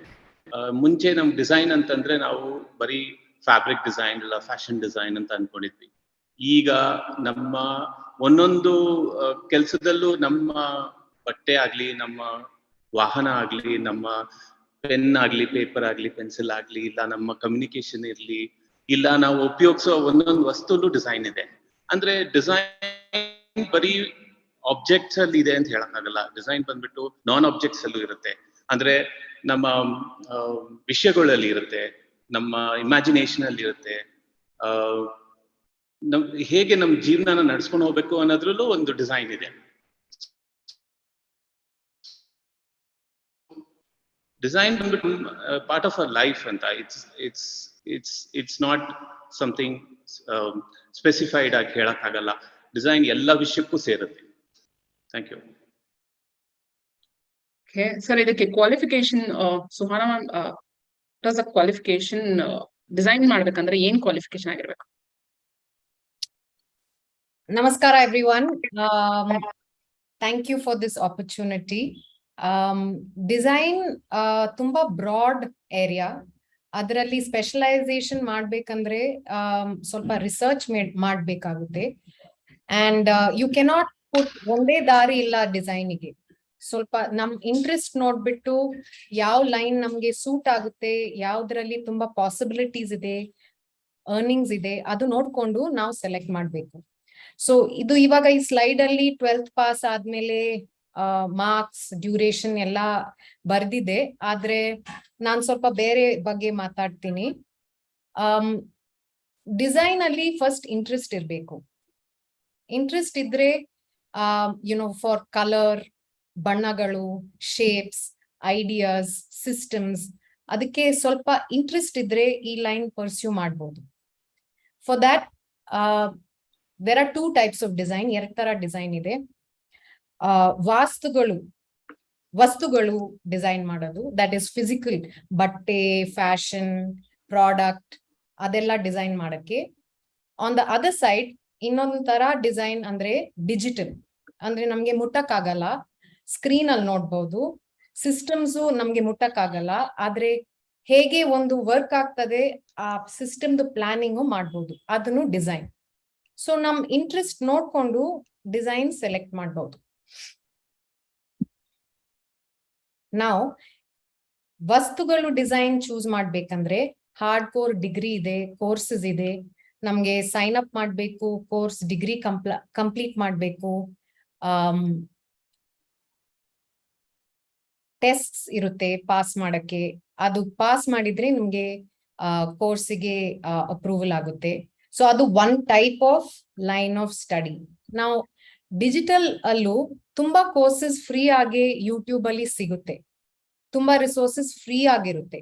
ಮುಂಚೆ ನಮ್ ಡಿಸೈನ್ ಅಂತಂದ್ರೆ ನಾವು ಬರೀ ಫ್ಯಾಬ್ರಿಕ್ ಡಿಸೈನ್ ಇಲ್ಲ ಫ್ಯಾಷನ್ ಡಿಸೈನ್ ಅಂತ ಅನ್ಕೊಂಡಿದ್ವಿ. ಈಗ ನಮ್ಮ ಒಂದೊಂದು ಕೆಲಸದಲ್ಲೂ ನಮ್ಮ ಬಟ್ಟೆ ಆಗ್ಲಿ, ನಮ್ಮ ವಾಹನ ಆಗ್ಲಿ, ನಮ್ಮ ಪೆನ್ ಆಗ್ಲಿ, ಪೇಪರ್ ಆಗ್ಲಿ, ಪೆನ್ಸಿಲ್ ಆಗ್ಲಿ, ಇಲ್ಲ ನಮ್ಮ ಕಮ್ಯುನಿಕೇಶನ್ ಇರ್ಲಿ, ಇಲ್ಲ ನಾವು ಉಪಯೋಗಿಸೋ ಒಂದೊಂದು ವಸ್ತುಲು ಡಿಸೈನ್ ಇದೆ. ಅಂದ್ರೆ ಡಿಸೈನ್ ಬರೀ ಆಬ್ಜೆಕ್ಟ್ಸ್ ಅಲ್ಲಿ ಇದೆ ಅಂತ ಹೇಳಕ್ಕಾಗಲ್ಲ. ಡಿಸೈನ್ ಬಂದ್ಬಿಟ್ಟು ನಾನ್ ಆಬ್ಜೆಕ್ಟ್ಸ್ ಅಲ್ಲೂ ಇರುತ್ತೆ. ಅಂದ್ರೆ ನಮ್ಮ ವಿಷಯಗಳಲ್ಲಿ ಇರುತ್ತೆ, ನಮ್ಮ ಇಮ್ಯಾಜಿನೇಷನ್ ಅಲ್ಲಿ ಇರುತ್ತೆ, ಹೇಗೆ ನಮ್ಮ ಜೀವನ ನಡ್ಸ್ಕೊಂಡು ಹೋಗ್ಬೇಕು ಅನ್ನೋದ್ರಲ್ಲೂ ಒಂದು ಡಿಸೈನ್ ಇದೆ. ಡಿಸೈನ್ ಬಂದ್ಬಿಟ್ಟು ಪಾರ್ಟ್ ಆಫ್ ಅವರ್ ಲೈಫ್ ಅಂತ. ಇಟ್ಸ್ ನಾಟ್ ಸಮಥಿಂಗ್ ಸ್ಪೆಸಿಫೈಡ್ ಆಗಿ ಹೇಳಕ್ಕಾಗಲ್ಲ. ಡಿಸೈನ್ ಎಲ್ಲ ವಿಷಯಕ್ಕೂ ಸೇರುತ್ತೆ. Thank you. ಸರ್, ಇದಕ್ಕೆ qualification, Suhana ma'am, what is the qualification? Design ಮಾಡ್ಬೇಕಂದ್ರೆ ಏನ್ ಕ್ವಾಲಿಫಿಕೇಶನ್ ಆಗಿರ್ಬೇಕು? Namaskara everyone. Thank you for this opportunity. Design tumba broad area. ಅದರಲ್ಲಿ ಸ್ಪೆಷಲೈಸೇಷನ್ ಮಾಡ್ಬೇಕಂದ್ರೆ ಸ್ವಲ್ಪ ರಿಸರ್ಚ್ ಮಾಡ್ಬೇಕಾಗುತ್ತೆ. ಅಂಡ್ ಯು ಕೆನಾಟ್ ಪುಟ್ ಒಂದೇ ದಾರಿ ಇಲ್ಲ ಡಿಸೈನಿಗೆ. ಸ್ವಲ್ಪ ನಮ್ ಇಂಟ್ರೆಸ್ಟ್ ನೋಡ್ಬಿಟ್ಟು ಯಾವ ಲೈನ್ ನಮ್ಗೆ ಸೂಟ್ ಆಗುತ್ತೆ, ಯಾವ್ದ್ರಲ್ಲಿ ತುಂಬಾ ಪಾಸಿಬಿಲಿಟೀಸ್ ಇದೆ, ಅರ್ನಿಂಗ್ಸ್ ಇದೆ, ಅದು ನೋಡ್ಕೊಂಡು ನಾವು ಸೆಲೆಕ್ಟ್ ಮಾಡ್ಬೇಕು. ಸೊ ಇದು ಇವಾಗ ಈ ಸ್ಲೈಡ್ ಅಲ್ಲಿ 12th ಪಾಸ್ ಆದ್ಮೇಲೆ ಮಾರ್ಕ್ಸ್, ಡ್ಯೂರೇಷನ್ ಎಲ್ಲ ಬರ್ದಿದೆ. ಆದ್ರೆ ನಾನ್ ಸ್ವಲ್ಪ ಬೇರೆ ಬಗ್ಗೆ ಮಾತಾಡ್ತೀನಿ. ಡಿಸೈನ್ ಅಲ್ಲಿ ಫಸ್ಟ್ ಇಂಟ್ರೆಸ್ಟ್ ಇರ್ಬೇಕು. ಇಂಟ್ರೆಸ್ಟ್ ಇದ್ರೆ ಫಾರ್ ಕಲರ್, ಬಣ್ಣಗಳು, ಶೇಪ್ಸ್, ಐಡಿಯಾಸ್, ಸಿಸ್ಟಮ್ಸ್, ಅದಕ್ಕೆ ಸ್ವಲ್ಪ ಇಂಟ್ರೆಸ್ಟ್ ಇದ್ರೆ ಈ ಲೈನ್ ಪರ್ಸ್ಯೂ ಮಾಡ್ಬೋದು. For that there are 2 types of design. 2 ತರ ಡಿಸೈನ್ ಇದೆ. ವಸ್ತುಗಳು ಡಿಸೈನ್ ಮಾಡೋದು, ದಟ್ ಇಸ್ ಫಿಸಿಕಲ್, ಬಟ್ಟೆ, ಫ್ಯಾಷನ್, ಪ್ರಾಡಕ್ಟ್, ಅದೆಲ್ಲ ಡಿಸೈನ್ ಮಾಡಕ್ಕೆ. ಆನ್ ದ ಅದರ್ ಸೈಡ್ ಇನ್ನೊಂದ್ ತರ ಡಿಸೈನ್ ಅಂದ್ರೆ ಡಿಜಿಟಲ್, ಅಂದ್ರೆ ನಮ್ಗೆ ಮುಟ್ಟಕ್ಕಾಗಲ್ಲ, ಸ್ಕ್ರೀನ್ ಅಲ್ಲಿ ನೋಡ್ಬೋದು. ಸಿಸ್ಟಮ್ಸ್ ನಮ್ಗೆ ಮುಟ್ಟಕ್ಕಾಗಲ್ಲ, ಆದ್ರೆ ಹೇಗೆ ಒಂದು ವರ್ಕ್ ಆಗ್ತದೆ ಆ ಸಿಸ್ಟಮ್ದು ಪ್ಲಾನಿಂಗು ಮಾಡ್ಬೋದು, ಅದನ್ನು ಡಿಸೈನ್. ಸೊ ನಮ್ ಇಂಟ್ರೆಸ್ಟ್ ನೋಡ್ಕೊಂಡು ಡಿಸೈನ್ ಸೆಲೆಕ್ಟ್ ಮಾಡ್ಬೋದು. ನಾವು ವಸ್ತುಗಳು ಡಿಸೈನ್ ಚೂಸ್ ಮಾಡ್ಬೇಕಂದ್ರೆ ಹಾರ್ಡ್ ಕೋರ್ ಡಿಗ್ರಿ ಇದೆ, ಕೋರ್ಸಸ್ ಇದೆ. ನಮ್ಗೆ ಸೈನ್ ಅಪ್ ಮಾಡ್ಬೇಕು, ಕೋರ್ಸ್ ಡಿಗ್ರಿ ಕಂಪ್ಲೀಟ್ ಮಾಡ್ಬೇಕು, ಟೆಸ್ಟ್ಸ್ ಇರುತ್ತೆ ಪಾಸ್ ಮಾಡಕ್ಕೆ. ಅದು ಪಾಸ್ ಮಾಡಿದ್ರೆ ನಿಮ್ಗೆ ಕೋರ್ಸಿಗೆ ಅಪ್ರೂವಲ್ ಆಗುತ್ತೆ. ಸೊ ಅದು 1 type of line of study. ನಾವು ಡಿಜಿಟಲ್ ಅಲ್ಲೂ ತುಂಬಾ ಕೋರ್ಸಸ್ ಫ್ರೀ ಆಗಿ ಯೂಟ್ಯೂಬ್ ಅಲ್ಲಿ ಸಿಗುತ್ತೆ, ತುಂಬಾ ರಿಸೋರ್ಸಸ್ ಫ್ರೀ ಆಗಿರುತ್ತೆ.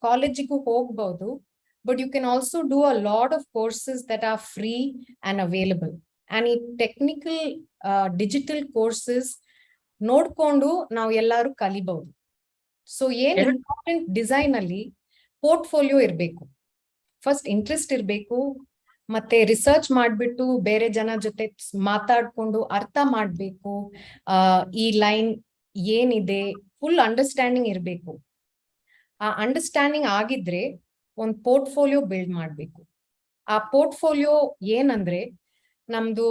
ಕಾಲೇಜಿಗೂ ಹೋಗ್ಬಹುದು, but you can also do a lot of courses that are free and available. And ಈ ಟೆಕ್ನಿಕಲ್ ಡಿಜಿಟಲ್ ಕೋರ್ಸಸ್ ನೋಡ್ಕೊಂಡು ನಾವು ಎಲ್ಲರೂ ಕಲಿಬಹುದು. ಸೊ ಏನ್ ಇಂಪಾರ್ಟೆಂಟ್ ಡಿಸೈನ್ ಅಲ್ಲಿ ಪೋರ್ಟ್ಫೋಲಿಯೋ ಇರ್ಬೇಕು, ಫಸ್ಟ್ ಇಂಟ್ರೆಸ್ಟ್ ಇರ್ಬೇಕು, ಮತ್ತೆ ರಿಸರ್ಚ್ ಮಾಡ್ಬಿಟ್ಟು ಬೇರೆ ಜನ ಜೊತೆ ಮಾತಾಡ್ಕೊಂಡು ಅರ್ಥ ಮಾಡ್ಬೇಕು. ಈ ಲೈನ್ ಏನಿದೆ ಫುಲ್ ಅಂಡರ್ಸ್ಟ್ಯಾಂಡಿಂಗ್ ಇರ್ಬೇಕು. ಆ ಅಂಡರ್ಸ್ಟ್ಯಾಂಡಿಂಗ್ ಆಗಿದ್ರೆ ಒಂದು ಪೋರ್ಟ್ಫೋಲಿಯೋ ಬಿಲ್ಡ್ ಮಾಡ್ಬೇಕು. ಆ ಪೋರ್ಟ್ಫೋಲಿಯೋ ಏನಂದ್ರೆ ನಮ್ದು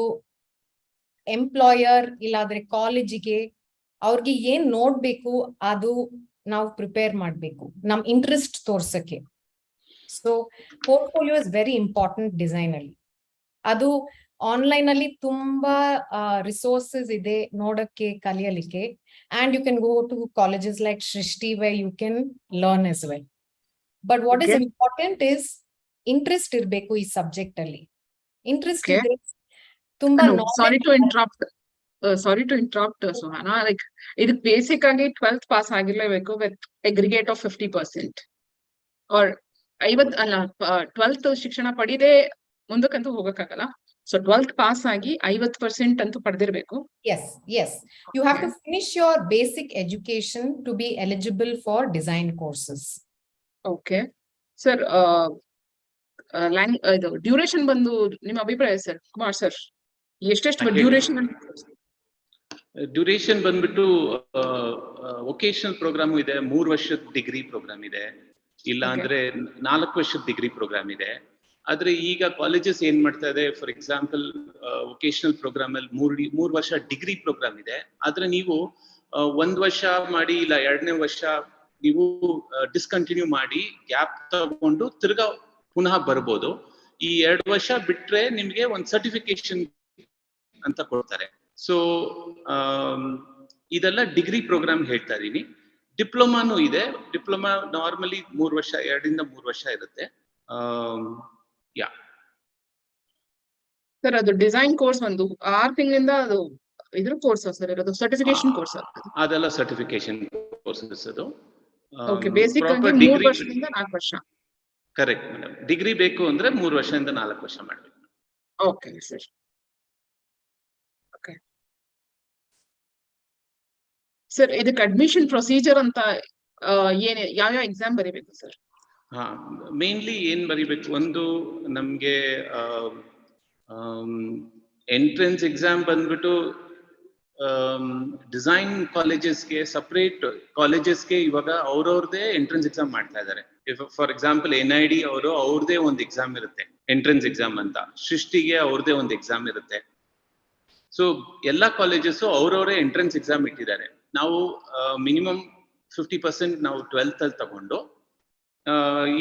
ಎಂಪ್ಲಾಯರ್ ಇಲ್ಲಾದ್ರೆ ಕಾಲೇಜಿಗೆ ಅವ್ರಿಗೆ ಏನ್ ನೋಡ್ಬೇಕು ಅದು ನಾವು ಪ್ರಿಪೇರ್ ಮಾಡ್ಬೇಕು, ನಮ್ ಇಂಟ್ರೆಸ್ಟ್ ತೋರ್ಸಕ್ಕೆ. So portfolio is very important design ಅಲ್ಲಿ. ಅದು ಆನ್ಲೈನ್ ಅಲ್ಲಿ ತುಂಬಾ ರಿಸೋರ್ಸಸ್ ಇದೆ ನೋಡಕ್ಕೆ, ಕಲಿಯಲಿಕ್ಕೆ. And you can go to colleges like Srishti where you can learn as well. But what is important is interest ಇರ್ಬೇಕು ಈ ಸಬ್ಜೆಕ್ಟ್ ಅಲ್ಲಿ. ಇಂಟ್ರೆಸ್ಟ್ ಇದ್ರೆ ತುಂಬಾ sorry to interrupt Suhana, like ಇದಕ್ಕೆ ಬೇಸಿಕ್ ಆಗಿ 12th ಪಾಸ್ ಆಗಿರ್ಲೇಬೇಕು ವಿತ್ ಅಗ್ರಿಗೇಟ್ ಆಫ್ 50%, ಆರ್ 50 ಅಲ್ಲ 12th ಶಿಕ್ಷಣ ಪಡೆದೇ ಮುಂದಕ್ಕಂತೂ ಹೋಗಕ್ಕಾಗಲ್ಲ. ಸೊ 12th ಪಾಸ್ ಆಗಿ 50% ಅಂತೂ ಪಡೆದಿರ್ಬೇಕು. Yes. You have to finish your basic education to be eligible for design courses. Okay. Sir, ಇದು duration ಬಂದು ನಿಮ್ಮ ಅಭಿಪ್ರಾಯ ಸರ್, ಕುಮಾರ್ ಸರ್, ಎಷ್ಟೆಷ್ಟು ಡ್ಯೂರೇಷನ್? ಡ್ಯೂರೇಷನ್ ಬಂದ್ಬಿಟ್ಟು ವೊಕೇಶನಲ್ ಪ್ರೋಗ್ರಾಮ್ ಇದೆ, 3 ವರ್ಷದ ಡಿಗ್ರಿ ಪ್ರೋಗ್ರಾಮ್ ಇದೆ, ಇಲ್ಲ ಅಂದ್ರೆ 4 ವರ್ಷದ ಡಿಗ್ರಿ ಪ್ರೋಗ್ರಾಮ್ ಇದೆ. ಆದ್ರೆ ಈಗ ಕಾಲೇಜಸ್ ಏನ್ ಮಾಡ್ತಾ ಇದೆ, ಫಾರ್ ಎಕ್ಸಾಂಪಲ್ ವೊಕೇಶನಲ್ ಪ್ರೋಗ್ರಾಮ್ ಅಲ್ಲಿ 3 ವರ್ಷ ಡಿಗ್ರಿ ಪ್ರೋಗ್ರಾಮ್ ಇದೆ. ಆದ್ರೆ ನೀವು 1 ವರ್ಷ ಮಾಡಿ ಇಲ್ಲ 2ನೇ ವರ್ಷ ನೀವು ಡಿಸ್ಕಂಟಿನ್ಯೂ ಮಾಡಿ ಗ್ಯಾಪ್ ತಗೊಂಡು ತಿರ್ಗಾ ಪುನಃ ಬರ್ಬೋದು. ಈ 2 ವರ್ಷ ಬಿಟ್ರೆ ನಿಮ್ಗೆ ಒಂದು ಸರ್ಟಿಫಿಕೇಶನ್ ಅಂತ ಕೊಡ್ತಾರೆ. ಸೊ ಇದೆಲ್ಲ ಡಿಗ್ರಿ ಪ್ರೋಗ್ರಾಮ್ ಹೇಳ್ತಾ ಇದೀನಿ. ಡಿಪ್ಲೊಮಾನು ಇದೆ. ಡಿಪ್ಲೊಮಾ ನಾರ್ಮಲಿ 3 ವರ್ಷ, 2 ರಿಂದ 3 ವರ್ಷ ಇರುತ್ತೆ. ಸರ್ ಅದು ಡಿಸೈನ್ ಕೋರ್ಸ್ ಒಂದು 6 ತಿಂಗಳಿಂದ ಅದು ಇದ್ರ ಕೋರ್ಸ್ ಸರ್ ಇರೋದು, ಸರ್ಟಿಫಿಕೇಶನ್ ಕೋರ್ಸ್ ಅದೆಲ್ಲ ಸರ್ಟಿಫಿಕೇಶನ್ ಕೋರ್ಸಸ್ ಅದು. ಓಕೆ, ಬೇಸಿಕ್ ಆಗಿ 3 ವರ್ಷದಿಂದ 4 ವರ್ಷ. Correct madam. ಡಿಗ್ರಿ ಬೇಕು ಅಂದ್ರೆ 3 ವರ್ಷದಿಂದ 4 ವರ್ಷ ಮಾಡ್ಬೇಕು. Okay sir. ಓಕೆ ಸರ್, ಇದಕ್ಕೆ ಅಡ್ಮಿಷನ್ ಪ್ರೊಸೀಜರ್ ಅಂತ ಯಾವ ಎಕ್ಸಾಮ್ ಬರೀಬೇಕು ಸರ್? ಮೇನ್ಲಿ ಏನ್ ಬರೀಬೇಕು, ಒಂದು ನಮ್ಗೆ ಎಂಟ್ರೆನ್ಸ್ ಎಕ್ಸಾಮ್ ಬಂದ್ಬಿಟ್ಟು ಡಿಸೈನ್ ಕಾಲೇಜಸ್ಗೆ ಸಪರೇಟ್ ಕಾಲೇಜಸ್ಗೆ ಇವಾಗ ಅವ್ರವ್ರದೇ ಎಂಟ್ರೆನ್ಸ್ ಎಕ್ಸಾಮ್ ಮಾಡ್ತಾ ಇದ್ದಾರೆ. ಫಾರ್ ಎಕ್ಸಾಂಪಲ್ NID ಅವರು ಅವ್ರದೇ ಒಂದು ಎಕ್ಸಾಮ್ ಇರುತ್ತೆ, ಎಂಟ್ರೆನ್ಸ್ ಎಕ್ಸಾಮ್ ಅಂತ. ಸೃಷ್ಟಿಗೆ ಅವ್ರದೇ ಒಂದು ಎಕ್ಸಾಮ್ ಇರುತ್ತೆ. ಸೊ ಎಲ್ಲಾ ಕಾಲೇಜಸ್ ಅವ್ರವರೇ ಎಂಟ್ರೆನ್ಸ್ ಎಕ್ಸಾಮ್ ಇಟ್ಟಿದ್ದಾರೆ. ನಾವು ಮಿನಿಮಮ್ 50% ನಾವು 12th ಅಲ್ಲಿ ತಗೊಂಡು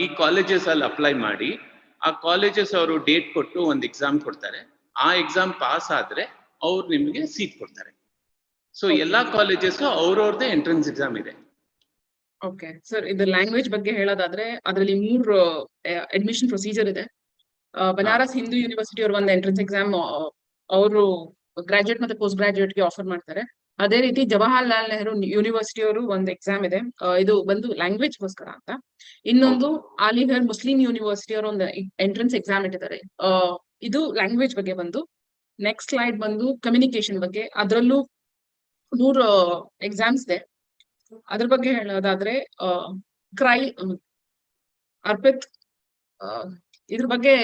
ಈ ಕಾಲೇಜಸ್ ಅಲ್ಲಿ ಅಪ್ಲೈ ಮಾಡಿ, ಆ ಕಾಲೇಜಸ್ ಅವರು ಡೇಟ್ ಕೊಟ್ಟು ಒಂದು ಎಕ್ಸಾಮ್ ಕೊಡ್ತಾರೆ. ಆ ಎಕ್ಸಾಮ್ ಪಾಸ್ ಆದ್ರೆ ಅವ್ರು ನಿಮ್ಗೆ ಸೀಟ್ ಕೊಡ್ತಾರೆ. ಸೊ ಎಲ್ಲಾ ಕಾಲೇಜಸ್ ಅವ್ರವ್ರದೇ ಎಂಟ್ರೆನ್ಸ್ ಎಕ್ಸಾಮ್ ಇದೆ. ಓಕೆ ಸರ್, ಇದು ಲ್ಯಾಂಗ್ವೇಜ್ ಬಗ್ಗೆ ಹೇಳೋದಾದ್ರೆ ಅದರಲ್ಲಿ 3 ಅಡ್ಮಿಷನ್ ಪ್ರೊಸೀಜರ್ ಇದೆ. ಬನಾರಸ್ ಹಿಂದೂ ಯೂನಿವರ್ಸಿಟಿ ಅವರು ಒಂದು ಎಂಟ್ರೆನ್ಸ್ ಎಕ್ಸಾಮ್ ಅವರು ಗ್ರಾಜುಯೇಟ್ ಮತ್ತೆ ಪೋಸ್ಟ್ ಗ್ರಾಜುಯೇಟ್ ಗೆ ಆಫರ್ ಮಾಡ್ತಾರೆ. ಅದೇ ರೀತಿ ಜವಾಹರ್ಲಾಲ್ ನೆಹರು ಯೂನಿವರ್ಸಿಟಿ ಅವರು ಒಂದು ಎಕ್ಸಾಮ್ ಇದೆ, ಇದು ಬಂದು ಲ್ಯಾಂಗ್ವೇಜ್ ಗೋಸ್ಕರ ಅಂತ. ಇನ್ನೊಂದು ಅಲಿಗಢ್ ಮುಸ್ಲಿಂ ಯೂನಿವರ್ಸಿಟಿ ಅವರು ಒಂದು ಎಂಟ್ರೆನ್ಸ್ ಎಕ್ಸಾಮ್ ಇಟ್ಟಿದ್ದಾರೆ, ಇದು ಲ್ಯಾಂಗ್ವೇಜ್ ಬಗ್ಗೆ ಬಂದು. ನೆಕ್ಸ್ಟ್ ಸ್ಲೈಡ್ ಬಂದು ಕಮ್ಯುನಿಕೇಶನ್ ಬಗ್ಗೆ, ಅದರಲ್ಲೂ 3 ಎಕ್ಸಾಮ್ಸ್ ಇದೆ. ಅದ್ರ ಬಗ್ಗೆ ಹೇಳೋದಾದ್ರೆ ಅರ್ಪಿತ್, ಇದ್ರ ಬಗ್ಗೆ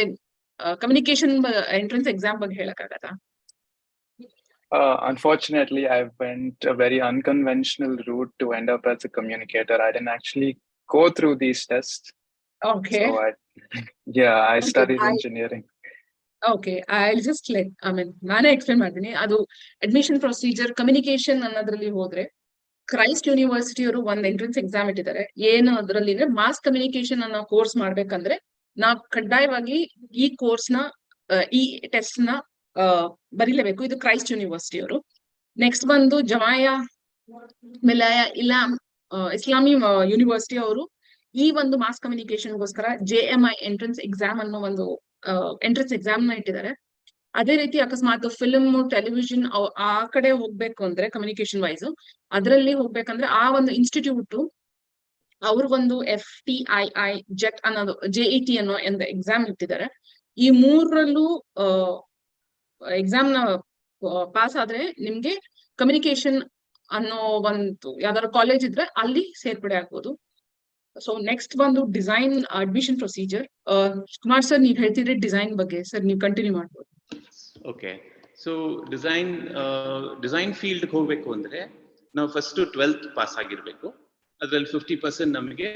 ಕಮ್ಯುನಿಕೇಶನ್ ಎಂಟ್ರೆನ್ಸ್ ಎಕ್ಸಾಮ್ ಬಗ್ಗೆ ಹೇಳಕ್ಕಾಗತ್ತಾ? Unfortunately, I went a very unconventional route to end up as a communicator. I didn't actually go through these tests. Okay. So I studied engineering. Okay, I'll just ನಾನೇ explain ಮಾಡ್ತೀನಿ. ಅದು admission procedure communication ಅನ್ನೋದ್ರಲ್ಲಿ ಹೋದ್ರೆ Christ university ಅವರು ಒಂದು entrance exam ಇಟ್ಟಿದ್ದಾರೆ. ಏನು ಅದರಲ್ಲಿ ಮಾಸ್ ಕಮ್ಯುನಿಕೇಶನ್ ಅನ್ನೋ ಕೋರ್ಸ್ ಮಾಡ್ಬೇಕಂದ್ರೆ ನಾವು ಕಡ್ಡಾಯವಾಗಿ ಈ ಕೋರ್ಸ್ ನ ಈ ಟೆಸ್ಟ್ ನ ಬರೀಲೇಬೇಕು. ಇದು ಕ್ರೈಸ್ಟ್ ಯೂನಿವರ್ಸಿಟಿ ಅವರು. ನೆಕ್ಸ್ಟ್ ಬಂದು ಜಮಾಯಾ ಮಿಲಾಯ ಇಸ್ಲಾಮಿ ಯೂನಿವರ್ಸಿಟಿ ಅವರು ಈ ಒಂದು ಮಾಸ್ ಕಮ್ಯುನಿಕೇಶನ್ ಗೋಸ್ಕರ JMI ಎಂಟ್ರೆನ್ಸ್ ಎಕ್ಸಾಮ್ ಅನ್ನೋ ಒಂದು ಎಂಟ್ರೆನ್ಸ್ ಎಕ್ಸಾಮ್ ನ ಇಟ್ಟಿದ್ದಾರೆ. ಅದೇ ರೀತಿ ಅಕಸ್ಮಾತ್ ಫಿಲ್ಮ್ ಟೆಲಿವಿಷನ್ ಆ ಕಡೆ ಹೋಗ್ಬೇಕು ಅಂದ್ರೆ ಕಮ್ಯುನಿಕೇಶನ್ ವೈಸ್ ಅದರಲ್ಲಿ ಹೋಗ್ಬೇಕಂದ್ರೆ ಆ ಒಂದು ಇನ್ಸ್ಟಿಟ್ಯೂಟ್ ಅವ್ರಿಗೊಂದು FTII ಜೆಟ್ ಅನ್ನೋದು JET ಅನ್ನೋ ಒಂದು ಎಕ್ಸಾಮ್ ಇಟ್ಟಿದ್ದಾರೆ. ಈ 3ರಲ್ಲೂ ಎಕ್ಸಾಮ್ ನ ಪಾಸ್ ಆದ್ರೆ ನಿಮ್ಗೆ ಕಮ್ಯುನಿಕೇಶನ್ ಅನ್ನೋ ಒಂದು ಯಾವ್ದಾದ್ರು ಕಾಲೇಜ್ ಇದ್ರೆ ಅಲ್ಲಿ ಸೇರ್ಪಡೆ ಆಗ್ಬೋದು. ಸೊ ನೆಕ್ಸ್ಟ್ ಬಂದು design admission procedure. Kumar sir, ನೀವ್ ಹೇಳ್ತಿದ್ರೆ ಡಿಸೈನ್ ಬಗ್ಗೆ, ಸರ್ ನೀವು ಕಂಟಿನ್ಯೂ ಮಾಡ್ಬೋದು. ಓಕೆ, ಸೊ ಡಿಸೈನ್ ಫೀಲ್ಡ್ ಹೋಗ್ಬೇಕು ಅಂದ್ರೆ ನಾವು ಫಸ್ಟ್ 12th ಪಾಸ್ ಆಗಿರ್ಬೇಕು. ಅದ್ರಲ್ಲಿ 50% ನಮಗೆ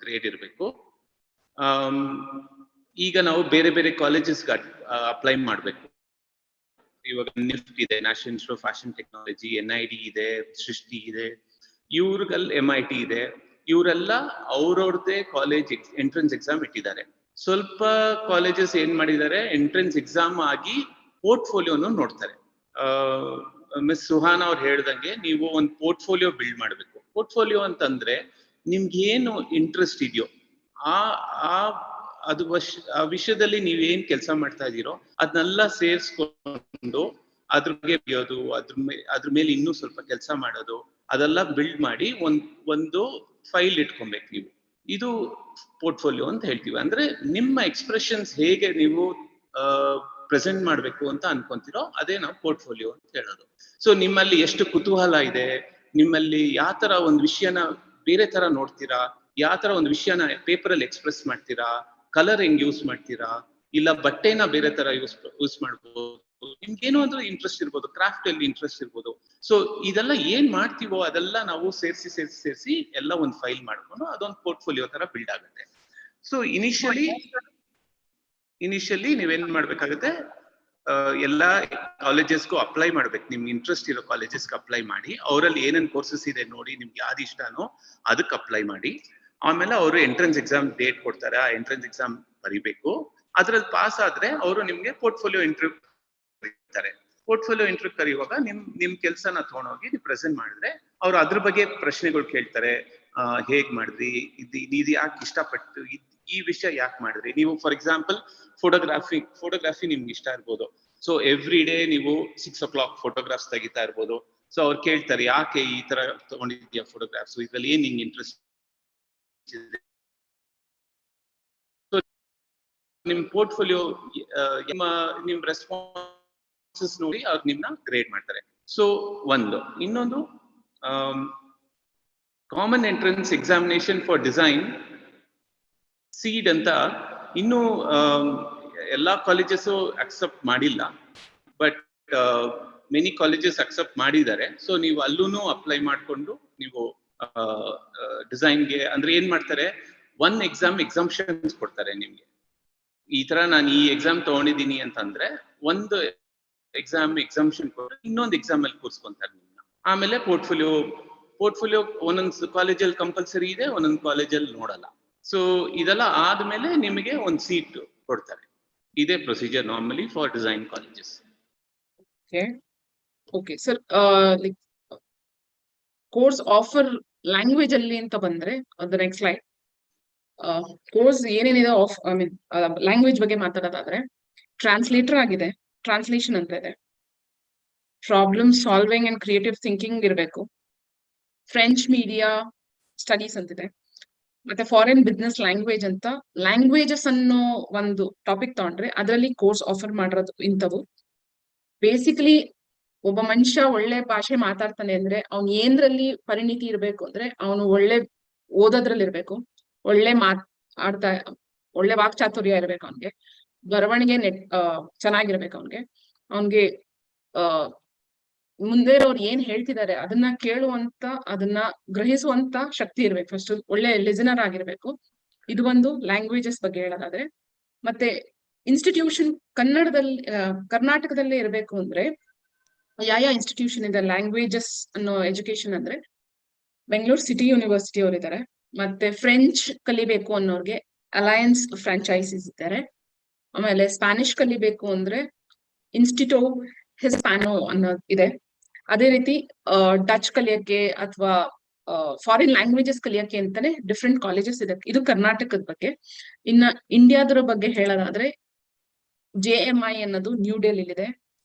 ಗ್ರೇಡ್ ಇರಬೇಕು. ಈಗ ನಾವು ಬೇರೆ ಬೇರೆ ಕಾಲೇಜಸ್ಗೆ ಅಪ್ಲೈ ಮಾಡಬೇಕು. ಇವಾಗ NIFT ಇದೆ, national institute of fashion technology, NID ಇದೆ, ಸೃಷ್ಟಿ ಇದೆ, ಇವ್ರಿಗಲ್ಲಿ MIT ಇದೆ. ಇವರೆಲ್ಲ ಅವ್ರವ್ರದೇ ಕಾಲೇಜ್ ಎಂಟ್ರೆನ್ಸ್ ಎಕ್ಸಾಮ್ ಇಟ್ಟಿದ್ದಾರೆ. ಸ್ವಲ್ಪ ಕಾಲೇಜಸ್ ಏನ್ ಮಾಡಿದ್ದಾರೆ, ಎಂಟ್ರೆನ್ಸ್ ಎಕ್ಸಾಮ್ ಆಗಿ ಪೋರ್ಟ್ಫೋಲಿಯೋನು ನೋಡ್ತಾರೆ. ಮಿಸ್ ಸುಹಾನ ಅವ್ರು ಹೇಳ್ದಂಗೆ ನೀವು ಒಂದು ಪೋರ್ಟ್ಫೋಲಿಯೋ ಬಿಲ್ಡ್ ಮಾಡಬೇಕು. ಪೋರ್ಟ್ಫೋಲಿಯೋ ಅಂತಂದ್ರೆ ನಿಮ್ಗೆ ಏನು ಇಂಟ್ರೆಸ್ಟ್ ಇದೆಯೋ ಆ ವಿಷಯದಲ್ಲಿ ನೀವೇನ್ ಕೆಲಸ ಮಾಡ್ತಾ ಇದೀರೋ ಅದನ್ನೆಲ್ಲ ಸೇರಿಸ್ಕೊಂಡು ಅದ್ರ ಬಗ್ಗೆ ಬರೆಯೋದು, ಅದ್ರ ಮೇಲೆ ಇನ್ನೂ ಸ್ವಲ್ಪ ಕೆಲಸ ಮಾಡೋದು, ಅದೆಲ್ಲ ಬಿಲ್ಡ್ ಮಾಡಿ ಒಂದು ಫೈಲ್ ಇಟ್ಕೊಬೇಕು ನೀವು. ಇದು ಪೋರ್ಟ್ಫೋಲಿಯೋ ಅಂತ ಹೇಳ್ತೀವಿ. ಅಂದ್ರೆ ನಿಮ್ಮ ಎಕ್ಸ್ಪ್ರೆಷನ್ಸ್ ಹೇಗೆ ನೀವು ಪ್ರೆಸೆಂಟ್ ಮಾಡ್ಬೇಕು ಅಂತ ಅನ್ಕೊಂತಿರೋ ಅದೇ ನಾವು ಪೋರ್ಟ್ಫೋಲಿಯೋ ಅಂತ ಹೇಳೋದು. ಸೊ ನಿಮ್ಮಲ್ಲಿ ಎಷ್ಟು ಕುತೂಹಲ ಇದೆ, ನಿಮ್ಮಲ್ಲಿ ಯಾವ ತರ ಒಂದು ವಿಷಯನ ಬೇರೆ ತರ ನೋಡ್ತೀರಾ, ಯಾವ ತರ ಒಂದು ವಿಷಯನ ಪೇಪರ್ ಅಲ್ಲಿ ಎಕ್ಸ್ಪ್ರೆಸ್ ಮಾಡ್ತೀರಾ, ಕಲರ್ ಹೆಂಗ್ ಯೂಸ್ ಮಾಡ್ತೀರಾ, ಇಲ್ಲ ಬಟ್ಟೆನ ಬೇರೆ ತರ ಯೂಸ್ ಮಾಡ್ಬೋದು, ನಿಮ್ಗೇನೋ ಒಂದು ಇಂಟ್ರೆಸ್ಟ್ ಇರ್ಬೋದು, ಕ್ರಾಫ್ಟ್ ಅಲ್ಲಿ ಇಂಟ್ರೆಸ್ಟ್ ಇರ್ಬೋದು. ಸೊ ಇದೆಲ್ಲ ಏನ್ ಮಾಡ್ತೀವೋ ಅದೆಲ್ಲ ನಾವು ಸೇರಿಸಿ ಎಲ್ಲ ಒಂದು ಫೈಲ್ ಮಾಡ್ಕೊಂಡು ಅದೊಂದು ಪೋರ್ಟ್ಫೋಲಿಯೋ ತರ ಬಿಲ್ಡ್ ಆಗುತ್ತೆ. ಸೊ ಇನಿಷಿಯಲಿ ನೀವೇನ್ ಮಾಡ್ಬೇಕಾಗುತ್ತೆ, ಎಲ್ಲಾ ಕಾಲೇಜಸ್ಗೂ ಅಪ್ಲೈ ಮಾಡ್ಬೇಕು. ನಿಮ್ಗೆ ಇಂಟ್ರೆಸ್ಟ್ ಇರೋ ಕಾಲೇಜಸ್ಗೆ ಅಪ್ಲೈ ಮಾಡಿ, ಅವರಲ್ಲಿ ಏನೇನ್ ಕೋರ್ಸಸ್ ಇದೆ ನೋಡಿ, ನಿಮ್ಗೆ ಯಾವ್ದು ಇಷ್ಟನೋ ಅದಕ್ಕೆ ಅಪ್ಲೈ ಮಾಡಿ. ಆಮೇಲೆ ಅವರು ಎಂಟ್ರೆನ್ಸ್ ಎಕ್ಸಾಮ್ ಡೇಟ್ ಕೊಡ್ತಾರೆ, ಆ ಎಂಟ್ರೆನ್ಸ್ ಎಕ್ಸಾಮ್ ಬರಿಬೇಕು. ಅದ್ರಲ್ಲಿ ಪಾಸ್ ಆದ್ರೆ ಅವರು ನಿಮ್ಗೆ ಪೋರ್ಟ್ಫೋಲಿಯೋ ಇಂಟರ್ವ್ಯೂ ಕರೀತಾರೆ. ಪೋರ್ಟ್ಫೋಲಿಯೋ ಇಂಟರ್ವ್ಯೂ ಕರೆಯುವಾಗ ನಿಮ್ ಕೆಲ್ಸನ ತಗೊಂಡೋಗಿ ನೀವು ಪ್ರೆಸೆಂಟ್ ಮಾಡಿದ್ರೆ ಅವ್ರು ಅದ್ರ ಬಗ್ಗೆ ಪ್ರಶ್ನೆಗಳು ಕೇಳ್ತಾರೆ. ಹೇಗ್ ಮಾಡಿದ್ರಿ, ಇದು ಯಾಕೆ ಇಷ್ಟಪಟ್ಟು, ಈ ವಿಷಯ ಯಾಕೆ ಮಾಡಿದ್ರಿ. ನೀವು ಫಾರ್ ಎಕ್ಸಾಂಪಲ್ ಫೋಟೋಗ್ರಾಫಿ ನಿಮ್ಗೆ ಇಷ್ಟ ಇರ್ಬೋದು. ಸೊ ಎವ್ರಿ ಡೇ ನೀವು 6 o'clock ಫೋಟೋಗ್ರಾಫ್ಸ್ ತೆಗಿತಾ ಇರ್ಬೋದು. ಸೊ ಅವ್ರು ಕೇಳ್ತಾರೆ, ಯಾಕೆ ಈ ತರ ತಗೊಂಡಿದ್ಯಾ ಫೋಟೋಗ್ರಾಫ್ಸ್, ಇದ್ರಲ್ಲಿ ಏನ್ ನಿಂಗೆ ಇಂಟ್ರೆಸ್ಟ್ ಇದೆ. ನಿಮ್ ಪೋರ್ಟ್ಫೋಲಿಯೋ ನಿಮ್ ರೆಸ್ಪಾನ್ಸಸ್ ನೋಡಿ ಅವ್ರು ನಿಮ್ನ ಗ್ರೇಡ್ ಮಾಡ್ತಾರೆ. ಸೊ ಇನ್ನೊಂದು common entrance examination for design seed ಅಂತ ಇನ್ನೂ ಎಲ್ಲಾ ಕಾಲೇಜಸ್ ಅಕ್ಸೆಪ್ಟ್ ಮಾಡಿಲ್ಲ. ಬಟ್ ಮೆನಿ ಕಾಲೇಜಸ್ ಅಕ್ಸೆಪ್ಟ್ ಮಾಡಿದ್ದಾರೆ. ಸೊ ನೀವು ಅಲ್ಲೂ ಅಪ್ಲೈ ಮಾಡಿಕೊಂಡು ನೀವು ಡಿಸೈನ್ಗೆ ಅಂದ್ರೆ ಏನ್ ಮಾಡ್ತಾರೆ, ಒನ್ ಎಕ್ಸಾಮ್ಷನ್ಸ್ ಕೊಡ್ತಾರೆ ನಿಮ್ಗೆ. ಈ ತರ ನಾನು ಈ ಎಕ್ಸಾಮ್ ತಗೊಂಡಿದ್ದೀನಿ ಅಂತಂದ್ರೆ ಒಂದು ಎಕ್ಸಾಮ್ಷನ್ ಕೊಟ್ಟರೆ ಇನ್ನೊಂದು ಎಕ್ಸಾಮ್ ಅಲ್ಲಿ ಕೂರಿಸ್ಕೊಂತಾರೆ ನಿಮ್ನ. ಆಮೇಲೆ ಪೋರ್ಟ್ಫೋಲಿಯೋ ಒಂದೊಂದು ಕಾಲೇಜಲ್ಲಿ ಕಂಪಲ್ಸರಿ ಇದೆ, ಒಂದೊಂದು ಕಾಲೇಜಲ್ಲಿ ನೋಡಲ್ಲ. ಸೊ ಇದೆಲ್ಲ ಆದ್ಮೇಲೆ ನಿಮಗೆ ಒಂದು ಸೀಟ್ ಕೊಡ್ತಾರೆ. ಇದೇ procedure normally for design colleges. Okay sir, like course offer language ಅಲ್ಲಿ ಅಂತ ಬಂದ್ರೆ ಅದು ನೆಕ್ಸ್ಟ್ ಸ್ಲೈಡ್. ಕೋರ್ಸ್ ಏನೇನಿದೆ ಐ ಮೀನ್ ಲ್ಯಾಂಗ್ವೇಜ್ ಬಗ್ಗೆ ಮಾತಾಡೋದಾದ್ರೆ ಟ್ರಾನ್ಸ್ಲೇಟರ್ ಆಗಿದೆ, ಟ್ರಾನ್ಸ್ಲೇಷನ್ ಅಂತ ಇದೆ, problem solving and creative thinking ಇರಬೇಕು, ಫ್ರೆಂಚ್ ಮೀಡಿಯಾ ಸ್ಟಡೀಸ್ ಅಂತಿದೆ, ಮತ್ತೆ ಫಾರಿನ್ ಬಿಸ್ನೆಸ್ ಲ್ಯಾಂಗ್ವೇಜ್ ಅಂತ ಲ್ಯಾಂಗ್ವೇಜಸ್ ಅನ್ನೋ ಒಂದು ಟಾಪಿಕ್ ತಗೊಂಡ್ರೆ ಅದರಲ್ಲಿ ಕೋರ್ಸ್ ಆಫರ್ ಮಾಡಿರೋದು ಇಂಥವು. ಬೇಸಿಕಲಿ ಒಬ್ಬ ಮನುಷ್ಯ ಒಳ್ಳೆ ಭಾಷೆ ಮಾತಾಡ್ತಾನೆ ಅಂದ್ರೆ ಅವ್ನು ಏನ್ರಲ್ಲಿ ಪರಿಣಿತಿ ಇರ್ಬೇಕು ಅಂದ್ರೆ ಅವನು ಒಳ್ಳೆ ಓದೋದ್ರಲ್ಲಿ ಇರ್ಬೇಕು, ಒಳ್ಳೆ ಒಳ್ಳೆ ವಾಕ್ಚಾತುರ್ಯ ಇರ್ಬೇಕು, ಅವನ್ಗೆ ಬರವಣಿಗೆ ಚೆನ್ನಾಗಿರ್ಬೇಕು, ಅವನ್ಗೆ ಮುಂದೆ ಅವ್ರು ಏನ್ ಹೇಳ್ತಿದ್ದಾರೆ ಅದನ್ನ ಕೇಳುವಂತ, ಅದನ್ನ ಗ್ರಹಿಸುವಂತ ಶಕ್ತಿ ಇರ್ಬೇಕು. ಫಸ್ಟ್ ಒಳ್ಳೆ ಲಿಸನರ್ ಆಗಿರ್ಬೇಕು. ಇದು ಒಂದು ಲ್ಯಾಂಗ್ವೇಜಸ್ ಬಗ್ಗೆ ಹೇಳೋದಾದ್ರೆ. ಮತ್ತೆ ಇನ್ಸ್ಟಿಟ್ಯೂಷನ್ ಕರ್ನಾಟಕದಲ್ಲೇ ಇರಬೇಕು ಅಂದ್ರೆ ಯಾವ ಇನ್ಸ್ಟಿಟ್ಯೂಷನ್ ಇದೆ ಲ್ಯಾಂಗ್ವೇಜಸ್ ಅನ್ನೋ ಎಜುಕೇಶನ್ ಅಂದ್ರೆ ಬೆಂಗಳೂರು ಸಿಟಿ ಯೂನಿವರ್ಸಿಟಿ ಅವ್ರು ಇದ್ದಾರೆ. ಮತ್ತೆ ಫ್ರೆಂಚ್ ಕಲಿಬೇಕು ಅನ್ನೋರ್ಗೆ ಅಲಯನ್ಸ್ ಫ್ರಾಂಚೈಸಿಸ್ ಇದ್ದಾರೆ. ಆಮೇಲೆ ಸ್ಪ್ಯಾನಿಷ್ ಕಲಿಬೇಕು ಅಂದ್ರೆ ಇನ್ಸ್ಟಿಟ್ಯೂ ಹಿಸ್ಪಾನೋ ಅನ್ನೋದು ಇದೆ. ಅದೇ ರೀತಿ ಡಚ್ ಕಲಿಯಕ್ಕೆ ಅಥವಾ ಫಾರಿನ್ ಲ್ಯಾಂಗ್ವೇಜಸ್ ಕಲಿಯಕ್ಕೆ ಅಂತಾನೆ ಡಿಫ್ರೆಂಟ್ ಕಾಲೇಜಸ್ ಇದೆ. ಇದು ಕರ್ನಾಟಕದ ಬಗ್ಗೆ. ಇನ್ನ ಇಂಡಿಯಾದ್ರ ಬಗ್ಗೆ ಹೇಳೋದಾದ್ರೆ JMI ಅನ್ನೋದು ನ್ಯೂ ಡೆಲ್ಲಿಲಿದೆ,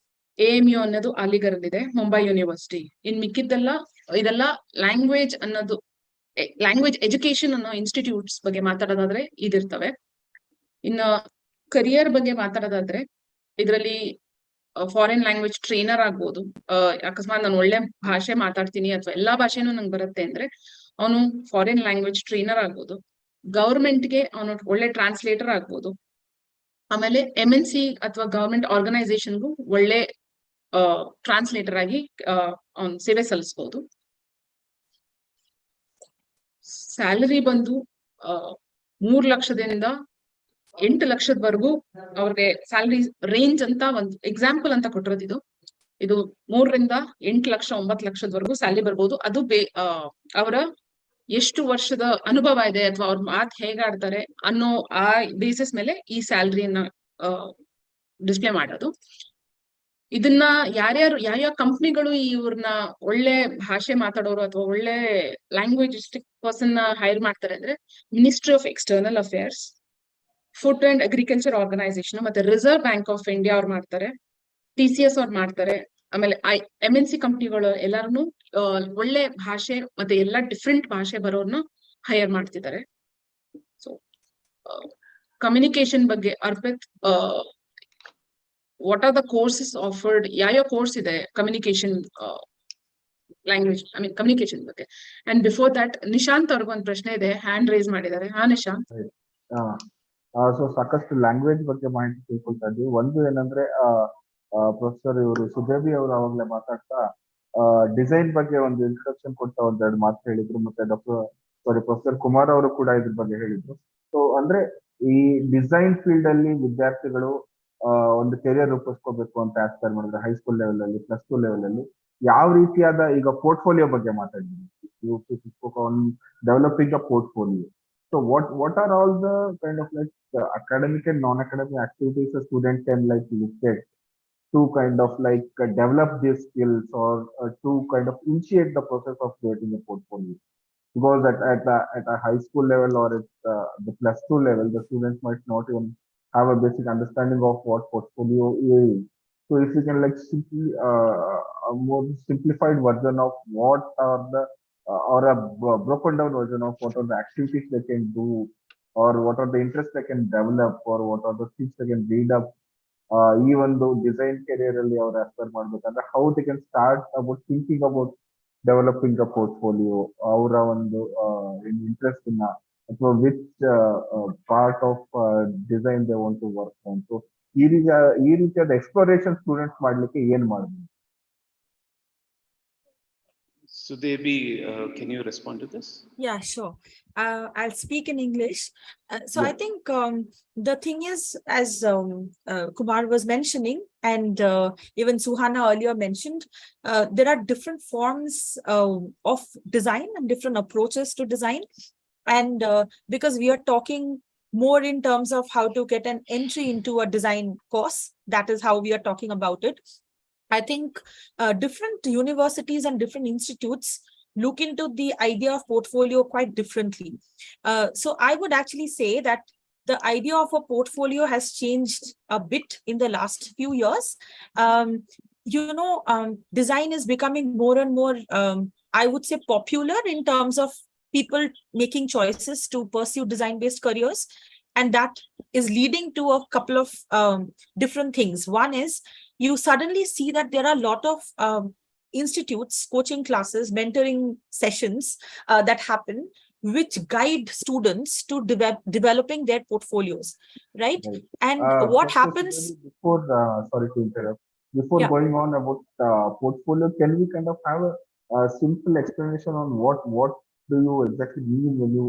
AMU ಅನ್ನೋದು ಅಲಿಗಢಲ್ಲಿದೆ, ಮುಂಬೈ ಯೂನಿವರ್ಸಿಟಿ. ಇನ್ ಇದೆಲ್ಲ ಲ್ಯಾಂಗ್ವೇಜ್ ಅನ್ನೋದು ಲ್ಯಾಂಗ್ವೇಜ್ ಎಜುಕೇಶನ್ ಅನ್ನೋ ಇನ್ಸ್ಟಿಟ್ಯೂಟ್ಸ್ ಬಗ್ಗೆ ಮಾತಾಡೋದಾದ್ರೆ ಇದಿರ್ತವೆ. ಇನ್ನು ಕರಿಯರ್ ಬಗ್ಗೆ ಮಾತಾಡೋದಾದ್ರೆ ಇದರಲ್ಲಿ ಫಾರಿನ್ ಲ್ಯಾಂಗ್ವೇಜ್ ಟ್ರೈನರ್ ಆಗ್ಬೋದು. ಅಕಸ್ಮಾತ್ ನಾನು ಒಳ್ಳೆ ಭಾಷೆ ಮಾತಾಡ್ತೀನಿ ಅಥವಾ ಎಲ್ಲಾ ಭಾಷೆನೂ ನಂಗೆ ಬರುತ್ತೆ ಅಂದ್ರೆ ಅವನು ಫಾರಿನ್ ಲ್ಯಾಂಗ್ವೇಜ್ ಟ್ರೈನರ್ ಆಗ್ಬೋದು. ಗವರ್ಮೆಂಟ್ಗೆ ಅವನು ಒಳ್ಳೆ ಟ್ರಾನ್ಸ್ಲೇಟರ್ ಆಗ್ಬೋದು. ಆಮೇಲೆ MNC ಅಥವಾ ಗವರ್ಮೆಂಟ್ ಆರ್ಗನೈಸೇಷನ್ಗೂ ಒಳ್ಳೆ ಟ್ರಾನ್ಸ್ಲೇಟರ್ ಆಗಿ ಅವ್ನು ಸೇವೆ ಸಲ್ಲಿಸಬಹುದು. ಸ್ಯಾಲರಿ ಬಂದು 3 ಲಕ್ಷದಿಂದ 8 ಲಕ್ಷದವರೆಗೂ ಅವ್ರಿಗೆ ಸ್ಯಾಲರಿ ರೇಂಜ್ ಅಂತ ಒಂದು ಎಕ್ಸಾಂಪಲ್ ಅಂತ ಕೊಟ್ಟಿರೋದು. ಇದು 3 ರಿಂದ 8 ಲಕ್ಷ 9 ಲಕ್ಷದವರೆಗೂ ಸ್ಯಾಲರಿ ಬರ್ಬೋದು. ಅದು ಅವರ ಎಷ್ಟು ವರ್ಷದ ಅನುಭವ ಇದೆ ಅಥವಾ ಅವ್ರ ಮಾತು ಹೇಗಾಡ್ತಾರೆ ಅನ್ನೋ ಆ ಬೇಸಿಸ್ ಮೇಲೆ ಈ ಸ್ಯಾಲರಿಯನ್ನ ಡಿಸ್ಪ್ಲೇ ಮಾಡೋದು. ಇದನ್ನ ಯಾವ ಕಂಪ್ನಿಗಳು ಇವ್ರನ್ನ ಒಳ್ಳೆ ಭಾಷೆ ಮಾತಾಡೋರು ಅಥವಾ ಒಳ್ಳೆ ಲ್ಯಾಂಗ್ವೇಜಿಸ್ಟಿಕ್ ಪರ್ಸನ್ ಹೈರ್ ಮಾಡ್ತಾರೆ ಅಂದ್ರೆ ministry of external affairs, food and agriculture organisation, ಮತ್ತೆ ರಿಸರ್ವ್ ಬ್ಯಾಂಕ್ ಆಫ್ ಇಂಡಿಯಾ ಅವ್ರು ಮಾಡ್ತಾರೆ, TCS ಅವ್ರು ಮಾಡ್ತಾರೆ. ಆಮೇಲೆ MNC ಕಂಪ್ನಿಗಳು ಎಲ್ಲಾರು ಒಳ್ಳೆ ಭಾಷೆ ಮತ್ತೆ ಎಲ್ಲಾ ಡಿಫ್ರೆಂಟ್ ಭಾಷೆ ಬರೋರ್ನ ಹೈರ್ ಮಾಡ್ತಿದ್ದಾರೆ. ಸೊ ಕಮ್ಯುನಿಕೇಶನ್ ಬಗ್ಗೆ ARPIT, what are the courses offered, ಯಾವ ಕೋರ್ಸ್ ಇದೆ communication language I mean communication ಬಗ್ಗೆ. ಅಂಡ್ ಬಿಫೋರ್ ದಟ್ ನಿಶಾಂತ್ ಅವ್ರಿಗೊಂದು ಪ್ರಶ್ನೆ ಇದೆ, ಹ್ಯಾಂಡ್ ರೈಸ್ ಮಾಡಿದ್ದಾರೆ. ನಿಶಾಂತ್. ಸೊ ಸಾಕಷ್ಟು ಲ್ಯಾಂಗ್ವೇಜ್ ಬಗ್ಗೆ ಮಾಹಿತಿ ತಿಳ್ಕೊಳ್ತಾ ಇದ್ವಿ. ಒಂದು ಏನಂದ್ರೆ ಪ್ರೊಫೆಸರ್ ಇವರು ಸುದೇಬಿ ಅವರು ಅವಾಗಲೇ ಮಾತಾಡ್ತಾ ಡಿಸೈನ್ ಬಗ್ಗೆ ಒಂದು ಇಂಟ್ರೊಡಕ್ಷನ್ ಕೊಡ್ತಾ ಒಂದೆರಡು ಮಾತು ಹೇಳಿದ್ರು. ಮತ್ತೆ ಪ್ರೊಫೆಸರ್ ಕುಮಾರ್ ಅವರು ಕೂಡ ಇದ್ರ ಬಗ್ಗೆ ಹೇಳಿದ್ರು. ಸೊ ಅಂದ್ರೆ ಈ ಡಿಸೈನ್ ಫೀಲ್ಡ್ ಅಲ್ಲಿ ವಿದ್ಯಾರ್ಥಿಗಳು ಒಂದು ಕೆರಿಯರ್ ರೂಪಿಸ್ಕೋಬೇಕು ಅಂತ ಆಸ್ಪೈರ್ ಮಾಡಿದ್ರೆ ಹೈಸ್ಕೂಲ್ ಲೆವೆಲ್ ಅಲ್ಲಿ, +2 ಲೆವೆಲ್ ಅಲ್ಲಿ ಯಾವ ರೀತಿಯಾದ, ಈಗ ಪೋರ್ಟ್ಫೋಲಿಯೋ ಬಗ್ಗೆ ಮಾತಾಡಿದ್ವಿ, developing a portfolio. So what are all the kind of like academic and non-academic activities a student can like look at to kind of like develop these skills or to kind of initiate the process of creating a portfolio? Because at a high school level or at the +2 level, the students might not even have a basic understanding of what portfolio is. So if you can like simply a more simplified version of what are the or a broken down version of what are the activities they can do, or what are the interests they can develop, or what are the things they can read up, even though design career ಅಲ್ಲಿ ಅವ್ರು aspire ಮಾಡ್ಬೇಕಂದ್ರೆ how they can start about thinking about developing a portfolio, ಅವರ ಒಂದು interest ನ ಅಥವಾ which part of design they want to work on. So ಈ ರೀತಿಯಾದ exploration students ಮಾಡ್ಲಿಕ್ಕೆ ಏನ್ ಮಾಡ್ಬೋದು? Sudebi, can you respond to this? Yeah, sure. I'll speak in English. So Yeah. I think the thing is, as Kumar was mentioning, and even Suhana earlier mentioned, there are different forms of design and different approaches to design. And because we are talking more in terms of how to get an entry into a design course, that is how we are talking about it. I think different universities and different institutes look into the idea of portfolio quite differently. So I would actually say that the idea of a portfolio has changed a bit in the last few years. Design is becoming more and more, I would say, popular in terms of people making choices to pursue design-based careers. And that is leading to a couple of different things. One is you suddenly see that there are a lot of institutes, coaching classes, mentoring sessions that happen, which guide students to developing their portfolios, right? Right. And what First, happens? before, sorry to interrupt, before Yeah. going on about portfolio, can we kind of have a simple explanation on what do you exactly mean when you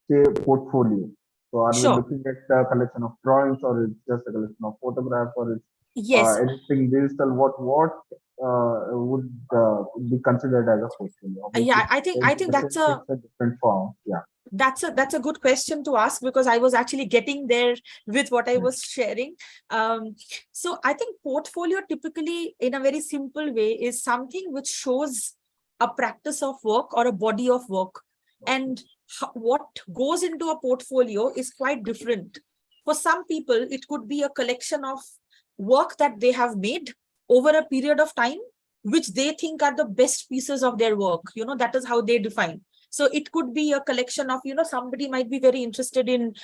say portfolio? So are we Sure. looking at a collection of drawings, or it's just a collection of photographs, or it's Yes. anything digital? What would be considered as a portfolio? Yeah, I think that's It's a different form. Yeah. That's a good question to ask, because I was actually getting there with what I was sharing. So I think portfolio typically, in a very simple way, is something which shows a practice of work or a body of work. And what goes into a portfolio is quite different. For some people, it could be a collection of work that they have made over a period of time, which they think are the best pieces of their work. That is how they define. So it could be a collection of, somebody might be very interested in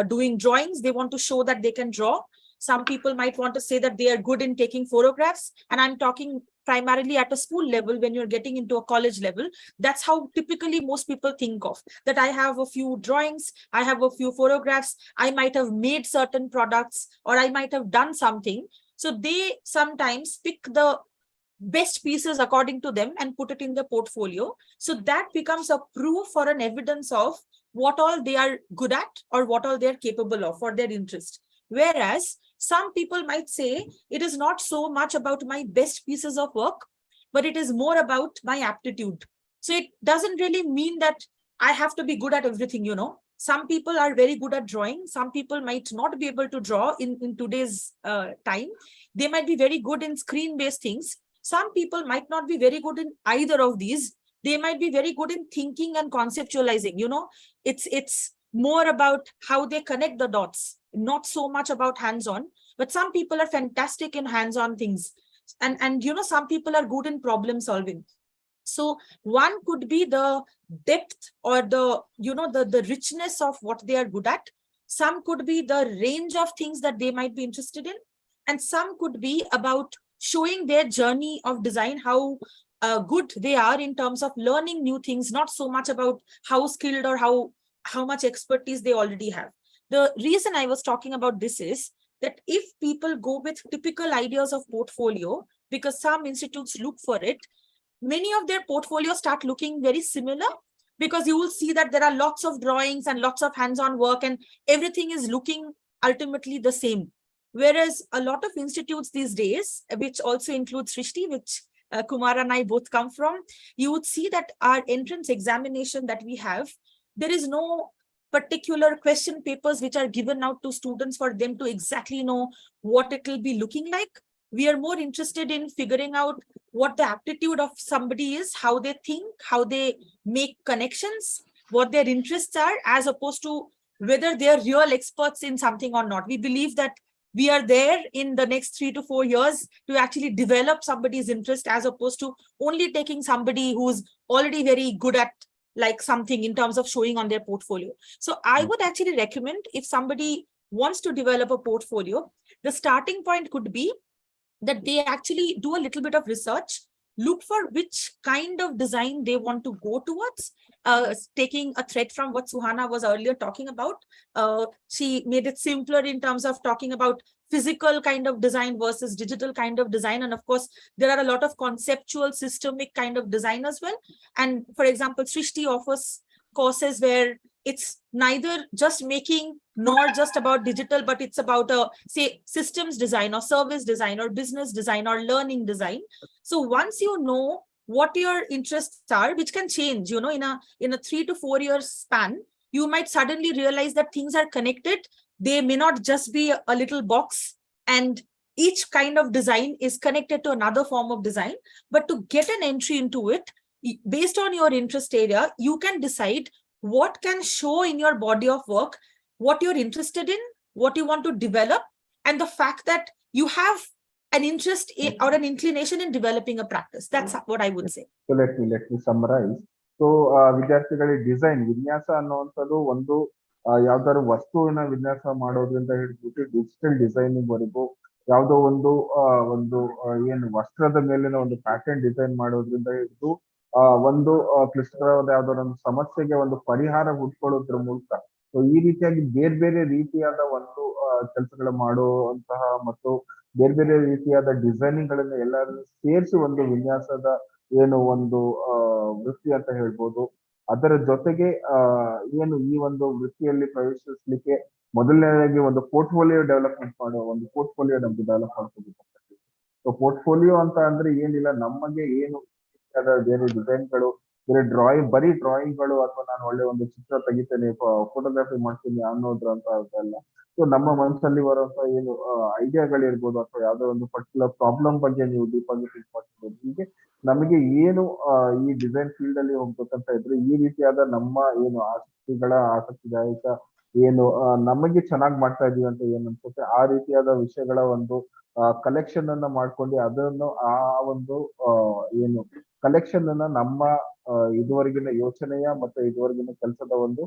doing drawings. They want to show that they can draw. Some people might want to say that they are good in taking photographs. And I'm talking primarily at a school level. When you're getting into a college level, that's how typically most people think of, that I have a few drawings, I have a few photographs, I might have made certain products, or I might have done something. So they sometimes pick the best pieces according to them and put it in the portfolio. So that becomes a proof or an evidence of what all they are good at or what all they're capable of for their interest. Whereas some people might say it is not so much about my best pieces of work, but it is more about my aptitude. So it doesn't really mean that I have to be good at everything. Some people are very good at drawing. Some people might not be able to draw in today's time. They might be very good in screen-based things. Some people might not be very good in either of these. They might be very good in thinking and conceptualizing. It's more about how they connect the dots, not so much about hands-on. But some people are fantastic in hands-on things. And some people are good in problem solving. So one could be the depth or the richness of what they are good at. Some could be the range of things that they might be interested in. And some could be about showing their journey of design, how good they are in terms of learning new things, not so much about how skilled or how much expertise they already have. The reason I was talking about this is that if people go with typical ideas of portfolio, because some institutes look for it, many of their portfolios start looking very similar, because you will see that there are lots of drawings and lots of hands-on work and everything is looking ultimately the same. Whereas a lot of institutes these days, which also includes Srishti, which Kumar and I both come from, you would see that our entrance examination that we have, there is no particular question papers which are given out to students for them to exactly know what it will be looking like. We are more interested in figuring out what the aptitude of somebody is, how they think, how they make connections, what their interests are, as opposed to whether they are real experts in something or not. We believe that we are there in the next 3 to 4 years to actually develop somebody's interest, as opposed to only taking somebody who's already very good at like something in terms of showing on their portfolio. So I would actually recommend, if somebody wants to develop a portfolio, the starting point could be that they actually do a little bit of research look for which kind of design they want to go towards. Taking a thread from what Suhana was earlier talking about, she made it simpler in terms of talking about physical kind of design versus digital kind of design. And of course, there are a lot of conceptual, systemic kind of design as well. And for example, Srishti offers courses where it's neither just making nor just about digital, but it's about say systems design or service design or business design or learning design. So once you know what your interests are, which can change, you know, in a 3 to 4 year span, you might suddenly realize that things are connected. They may not just be a little box, and each kind of design is connected to another form of design. But to get an entry into it, based on your interest area, you can decide what can show in your body of work, what you're interested in, what you want to develop, and the fact that you have an interest in, or an inclination in developing a practice. That's what I would say. So let me summarize. So ವಿದ್ಯಾರ್ಥಿಗಳಿಗೆ design ವಿನ್ಯಾಸ ಅನ್ನುವಂಥದ್ದು ಒಂದು ಯಾವ್ದಾದ್ರು ವಸ್ತುವಿನ ವಿನ್ಯಾಸ ಮಾಡೋದ್ರಿಂದ ಹಿಡಿದ್ಬಿಟ್ಟು digital designing ವರೆಗೂ ಯಾವುದೋ ಒಂದು ಏನು ವಸ್ತ್ರದ ಮೇಲಿನ ಒಂದು ಪ್ಯಾಟರ್ನ್ ಡಿಸೈನ್ ಮಾಡೋದ್ರಿಂದ ಹಿಡಿದು ಒಂದು ಕ್ಲಿಷ್ಟವಾದ ಯಾವ್ದಾದ್ರು ಒಂದು ಸಮಸ್ಯೆಗೆ ಒಂದು ಪರಿಹಾರ ಹುಡ್ಕೊಳ್ಳೋದ್ರ ಮೂಲಕ ಸೊ ಈ ರೀತಿಯಾಗಿ ಬೇರೆ ಬೇರೆ ರೀತಿಯಾದ ಒಂದು ಕೆಲಸಗಳು ಮಾಡುವಂತಹ ಮತ್ತು ಬೇರೆ ಬೇರೆ ರೀತಿಯಾದ ಡಿಸೈನಿಂಗ್ ಗಳನ್ನ ಎಲ್ಲರನ್ನು ಸೇರಿಸಿ ಒಂದು ವಿನ್ಯಾಸದ ಏನು ಒಂದು ವೃತ್ತಿ ಅಂತ ಹೇಳ್ಬೋದು. ಅದರ ಜೊತೆಗೆ ಏನು ಈ ಒಂದು ವೃತ್ತಿಯಲ್ಲಿ ಪ್ರವೇಶಿಸ್ಲಿಕ್ಕೆ ಮೊದಲನೇದಾಗಿ ಒಂದು ಪೋರ್ಟ್ಫೋಲಿಯೋ ಡೆವಲಪ್ಮೆಂಟ್ ಮಾಡುವ ಒಂದು ಪೋರ್ಟ್ಫೋಲಿಯೋ ನಮ್ಗೆ ಡೆವಲಪ್ ಮಾಡ್ಕೋಬೇಕು. ಸೊ ಪೋರ್ಟ್ಫೋಲಿಯೋ ಅಂತ ಅಂದ್ರೆ ಏನಿಲ್ಲ, ನಮಗೆ ಏನು ಬೇರೆ ಡಿಸೈನ್ಗಳು, ಬೇರೆ ಬರೀ ಡ್ರಾಯಿಂಗ್ಗಳು ಅಥವಾ ನಾನು ಒಳ್ಳೆ ಒಂದು ಚಿತ್ರ ತೆಗಿತೇನೆ, ಫೋಟೋಗ್ರಫಿ ಮಾಡ್ತೀನಿ ಅನ್ನೋದ್ರ ಅಂತ ಅಲ್ಲ. ಸೊ ನಮ್ಮ ಮನಸ್ಸಲ್ಲಿ ಬರುವಂತ ಏನು ಐಡಿಯಾಗಳಿರ್ಬೋದು ಅಥವಾ ಯಾವ್ದೋ ಒಂದು ಪರ್ಟಿಕ್ಯುಲರ್ ಪ್ರಾಬ್ಲಮ್ ಬಗ್ಗೆ ನೀವು ಡೀಪ್ ಆಗಿ ಥಿಂಕ್ ಮಾಡ್ತಿರ್ಬೋದು. ಹೀಗೆ ನಮಗೆ ಏನು ಈ ಡಿಸೈನ್ ಫೀಲ್ಡ್ ಅಲ್ಲಿ ಹೋಗ್ಬೇಕಂತ ಇದ್ರೆ ಈ ರೀತಿಯಾದ ನಮ್ಮ ಏನು ಆಸಕ್ತಿದಾಯಕ ಏನು ನಮಗೆ ಚೆನ್ನಾಗಿ ಮಾಡ್ತಾ ಇದೀವಿ ಅಂತ ಏನ್ ಅನ್ಸುತ್ತೆ ಆ ರೀತಿಯಾದ ವಿಷಯಗಳ ಒಂದು ಕಲೆಕ್ಷನ್ ಅನ್ನ ಮಾಡ್ಕೊಂಡು ಅದನ್ನು ಆ ಒಂದು ಏನು ಕಲೆಕ್ಷನ್ ಅನ್ನ ನಮ್ಮ ಇದುವರೆಗಿನ ಯೋಚನೆಯ ಮತ್ತೆ ಇದುವರೆಗಿನ ಕೆಲಸದ ಒಂದು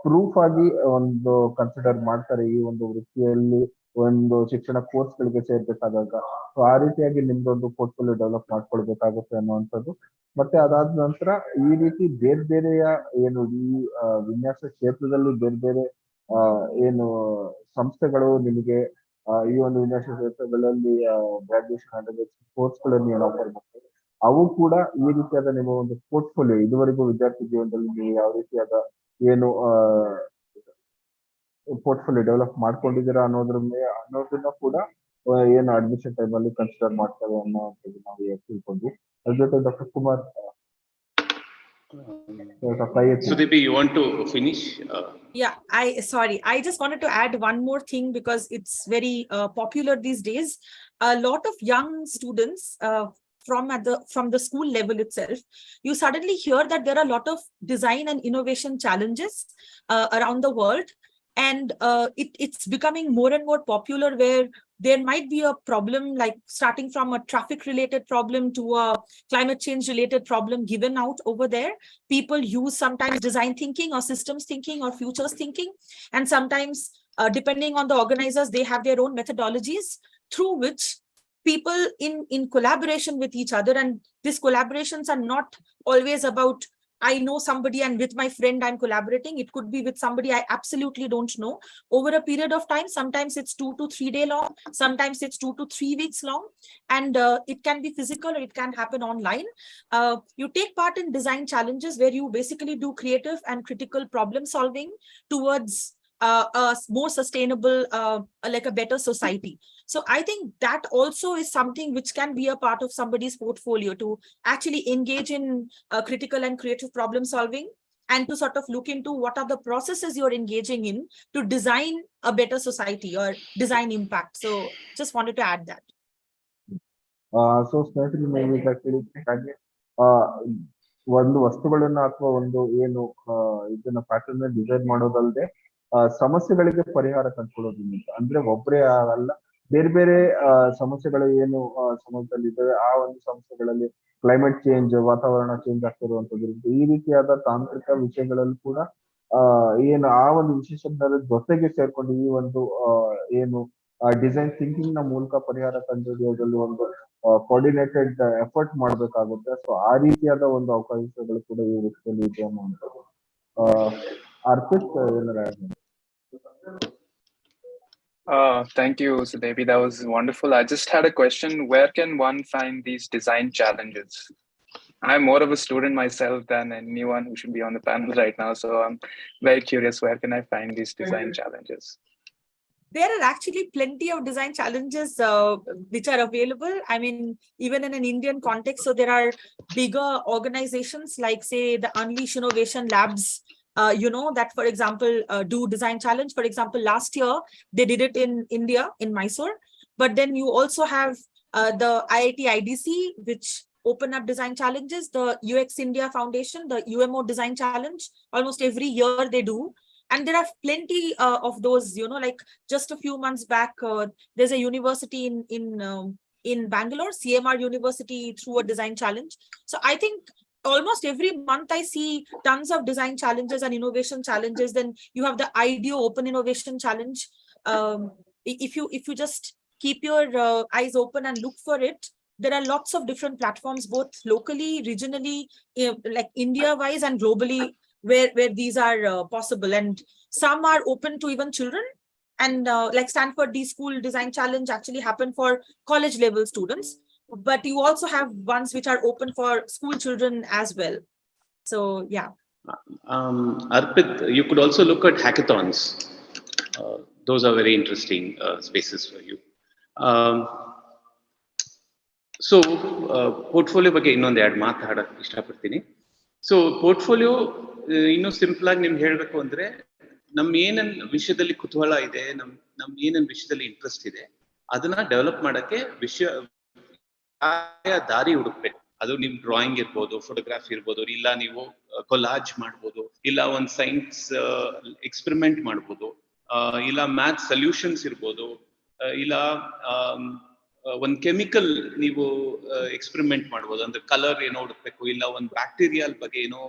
ಪ್ರೂಫ್ ಆಗಿ ಒಂದು ಕನ್ಸಿಡರ್ ಮಾಡ್ತಾರೆ ಈ ಒಂದು ವೃತ್ತಿಯಲ್ಲಿ ಒಂದು ಶಿಕ್ಷಣ ಕೋರ್ಸ್ ಗಳಿಗೆ ಸೇರ್ಬೇಕಾದಾಗ. ಸೊ ಆ ರೀತಿಯಾಗಿ ನಿಮ್ದೊಂದು ಪೋರ್ಟ್ಫೋಲಿಯೋ ಡೆವಲಪ್ ಮಾಡ್ಕೊಳ್ಬೇಕಾಗುತ್ತೆ ಅನ್ನುವಂಥದ್ದು. ಮತ್ತೆ ಅದಾದ ನಂತರ ಈ ರೀತಿ ಬೇರೆ ಬೇರೆಯ ಏನು ಈ ವಿನ್ಯಾಸ ಕ್ಷೇತ್ರದಲ್ಲಿ ಬೇರೆ ಬೇರೆ ಏನು ಸಂಸ್ಥೆಗಳು ನಿಮಗೆ ಈ ಒಂದು ವಿನ್ಯಾಸ ಕ್ಷೇತ್ರಗಳಲ್ಲಿ ಗ್ರಾಜುಯೇಷನ್ ಕೋರ್ಸ್ಗಳನ್ನು ಏನು ಆಫರ್ ಮಾಡ್ತಾರೆ, ಅವು ಕೂಡ ಈ ರೀತಿಯಾದ ನಿಮ್ಮ ಒಂದು ಪೋರ್ಟ್ಫೋಲಿಯೋ ಇದುವರೆಗೂ ವಿದ್ಯಾರ್ಥಿ ಜೀವನದಲ್ಲಿ ನೀವು ಯಾವ ರೀತಿಯಾದ ಏನು ಪೋರ್ಟ್ಫೋಲಿಯೋ ಡೆವಲಪ್ ಮಾಡ್ಕೊಂಡಿದ್ದೀರಾ ಅನ್ನೋದನ್ನ ಕೂಡ ಏನು ಅಡ್ಮಿಷನ್ ಟೈಮ್ ಅಲ್ಲಿ ಕನ್ಸಿಡರ್ ಮಾಡ್ತಾರೆ ಅನ್ನೋದು ನಾವು ತಿಳ್ಕೊಂಡ್ವಿ. ಅದ್ರ ಜೊತೆ doctor Kumar, Sudebi, you want to finish? Yeah, I just wanted to add one more thing because it's very popular these days. A lot of young students from the school level itself, you suddenly hear that there are a lot of design and innovation challenges around the world. And it's becoming more and more popular, where there might be a problem like starting from a traffic related problem to a climate change related problem given out over there. People use sometimes design thinking or systems thinking or futures thinking. And sometimes depending on the organizers, they have their own methodologies through which people in collaboration with each other, and these collaborations are not always about I know somebody and with my friend I'm collaborating. It could be with somebody I absolutely don't know over a period of time. Sometimes it's 2 to 3 day long. Sometimes it's 2 to 3 weeks long. And it can be physical or it can happen online. You take part in design challenges where you basically do creative and critical problem solving towards a more sustainable, like a better society. So I think that also is something which can be a part of somebody's portfolio, to actually engage in critical and creative problem solving and to sort of look into what are the processes you're engaging in to design a better society or design impact. So just wanted to add that. So ಸ್ನೇಹಿತರೆ, ನೀವು ಈಗ ಹಾಗೆ ಒಂದು ವಸ್ತುಗಳನ್ನ ಅಥವಾ ಒಂದು ಏನು ಇದನ್ನ ಪ್ಯಾಟರ್ನ್ ಡಿಸೈನ್ ಮಾಡೋದಲ್ಲದೆ ಸಮಸ್ಯೆಗಳಿಗೆ ಪರಿಹಾರ ಕಂಡುಕೊಳ್ಳೋದ್ರಿಂದ, ಅಂದ್ರೆ ಒಬ್ಬರೇ ಅಲ್ಲ, ಬೇರೆ ಬೇರೆ ಸಮಸ್ಯೆಗಳು ಏನು ಸಮಾಜದಲ್ಲಿ ಇದ್ದಾವೆ ಆ ಒಂದು ಸಮಸ್ಯೆಗಳಲ್ಲಿ ಕ್ಲೈಮೇಟ್ ಚೇಂಜ್, ವಾತಾವರಣ ಚೇಂಜ್ ಆಗ್ತಿರುವಂತದ್ದು, ಈ ರೀತಿಯಾದ ತಾಂತ್ರಿಕ ವಿಷಯಗಳಲ್ಲಿ ಕೂಡ ಏನು ಆ ಒಂದು ವಿಶೇಷಜ್ಞರ ಜೊತೆಗೆ ಸೇರ್ಕೊಂಡು ಈ ಒಂದು ಏನು ಡಿಸೈನ್ ಥಿಂಕಿಂಗ್ ನ ಮೂಲಕ ಪರಿಹಾರ ಕಂಡುಹಿಡಿಯೋದ್ರಲ್ಲಿ ಒಂದು ಕೋಆರ್ಡಿನೇಟೆಡ್ ಎಫರ್ಟ್ ಮಾಡ್ಬೇಕಾಗುತ್ತೆ. ಸೊ ಆ ರೀತಿಯಾದ ಒಂದು ಅವಕಾಶಗಳು ಕೂಡ ಈ ವೃತ್ತಿಯಲ್ಲಿ ಇದೆ ಅನ್ನುವಂಥದ್ದು. ಅರ್ಪಿತ್ ಏನಾರ Thank you, Sudebi. That was wonderful. I just had a question. Where can one find these design challenges? I'm more of a student myself than anyone who should be on the panel right now. So I'm very curious, where can I find these design challenges? There are actually plenty of design challenges which are available. I mean, even in an Indian context, so there are bigger organizations like, say, the Unleash Innovation Labs, that, for example, do design challenge. For example, last year, they did it in India, in Mysore. But then you also have the IIT IDC, which open up design challenges, the UX India Foundation, the UMO Design Challenge. Almost every year they do. And there are plenty of those, like just a few months back, there's a university in Bangalore, CMR University, through a design challenge. So I think almost every month I see tons of design challenges and innovation challenges. Then you have the IDEO Open Innovation Challenge. If you just keep your eyes open and look for it, there are lots of different platforms, both locally, regionally, like India-wise and globally, where these are possible. And some are open to even children. And like Stanford D-School Design Challenge actually happened for college level students. But you also have ones which are open for school children as well. So, yeah. Arpit, you could also look at hackathons. Those are very interesting spaces for you. So, portfolio ಬಗ್ಗೆ ಇನ್ನೊಂದು ಎರಡು ಮಾತಾಡಕ್ಕೆ ಇಷ್ಟಪಡ್ತೀನಿ. So portfolio ಇನ್ನೂ simple ಆಗಿ ನಿಮ್ಗೆ ಹೇಳ್ಬೇಕು ಅಂದ್ರೆ ನಮ್ ಏನೇನ್ ವಿಷಯದಲ್ಲಿ ಕುತೂಹಲ ಇದೆ, ನಮ್ ಏನೇನ್ ವಿಷಯದಲ್ಲಿ ಇಂಟ್ರೆಸ್ಟ್ ಇದೆ ಅದನ್ನ ಡೆವಲಪ್ ಮಾಡಕ್ಕೆ ದಾರಿ ಹುಡುಕ್ಬೇಕು. ಅದು ನಿಮ್ ಡ್ರಾಯಿಂಗ್ ಇರ್ಬೋದು, ಫೋಟೋಗ್ರಾಫಿ ಇರ್ಬೋದು, ಇಲ್ಲ ನೀವು ಕೊಲಾಜ್ ಮಾಡ್ಬೋದು, ಇಲ್ಲ ಒಂದ್ ಸೈನ್ಸ್ ಎಕ್ಸ್ಪೆರಿಮೆಂಟ್ ಮಾಡ್ಬೋದು, ಇಲ್ಲ ಮ್ಯಾಥ್ ಸೊಲ್ಯೂಷನ್ಸ್ ಇರ್ಬೋದು, ಇಲ್ಲ ಒಂದ್ ಕೆಮಿಕಲ್ ನೀವು ಎಕ್ಸ್ಪೆರಿಮೆಂಟ್ ಮಾಡ್ಬೋದು, ಅಂದ್ರೆ ಕಲರ್ ಏನೋ ಹುಡುಕ್ಬೇಕು, ಇಲ್ಲ ಒಂದ್ ಬ್ಯಾಕ್ಟೀರಿಯಲ್ ಬಗ್ಗೆ ಏನೋ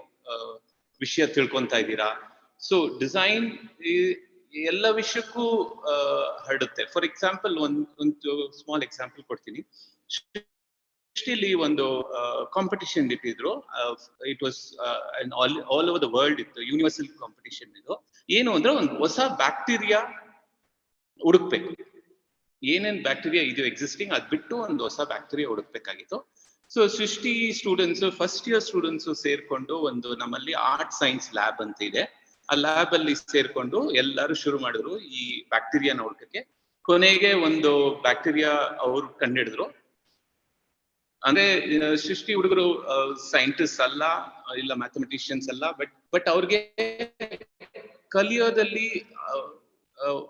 ವಿಷಯ ತಿಳ್ಕೊಂತಾ ಇದ್ದೀರಾ. ಸೊ ಡಿಸೈನ್ ಎಲ್ಲ ವಿಷಯಕ್ಕೂ ಹರಡುತ್ತೆ. ಫಾರ್ ಎಕ್ಸಾಂಪಲ್ ಒಂದು ಸ್ಮಾಲ್ ಎಕ್ಸಾಂಪಲ್ ಕೊಡ್ತೀನಿ. ಸೃಷ್ಟಿಲಿ ಒಂದು ಕಾಂಪಿಟಿಷನ್ ಇಟ್ಟಿದ್ರು. It was all over the world ಇತ್ತು, ಯೂನಿವರ್ಸಲ್ ಕಾಂಪಿಟಿಷನ್. ಇದು ಏನು ಅಂದ್ರೆ ಒಂದು ಹೊಸ ಬ್ಯಾಕ್ಟೀರಿಯಾ ಹುಡುಕ್ಬೇಕು. ಏನೇನ್ ಬ್ಯಾಕ್ಟೀರಿಯಾ ಇದು ಎಕ್ಸಿಸ್ಟಿಂಗ್ ಅದ್ ಬಿಟ್ಟು ಒಂದು ಹೊಸ ಬ್ಯಾಕ್ಟೀರಿಯಾ ಹುಡುಕ್ಬೇಕಾಗಿತ್ತು. ಸೊ ಸೃಷ್ಟಿ ಸ್ಟೂಡೆಂಟ್ಸ್, ಫಸ್ಟ್ ಇಯರ್ ಸ್ಟೂಡೆಂಟ್ಸ್ ಸೇರ್ಕೊಂಡು ಒಂದು ನಮ್ಮಲ್ಲಿ ಆರ್ಟ್ ಸೈನ್ಸ್ ಲ್ಯಾಬ್ ಅಂತ ಇದೆ, ಆ ಲ್ಯಾಬ್ ಅಲ್ಲಿ ಸೇರ್ಕೊಂಡು ಎಲ್ಲರೂ ಶುರು ಮಾಡಿದ್ರು ಈ ಬ್ಯಾಕ್ಟೀರಿಯಾನ ಹುಡುಕಕ್ಕೆ. ಕೊನೆಗೆ ಒಂದು ಬ್ಯಾಕ್ಟೀರಿಯಾ ಅವ್ರು ಕಂಡಿಡಿದ್ರು. ಅಂದ್ರೆ ಸೃಷ್ಟಿ ಹುಡುಗರು ಸೈಂಟಿಸ್ಟ್ ಅಲ್ಲ, ಇಲ್ಲ ಮ್ಯಾಥಮೆಟಿಷಿಯನ್ಸ್ ಅಲ್ಲ, ಬಟ್ ಅವ್ರಿಗೆ ಕಲಿಯೋದಲ್ಲಿ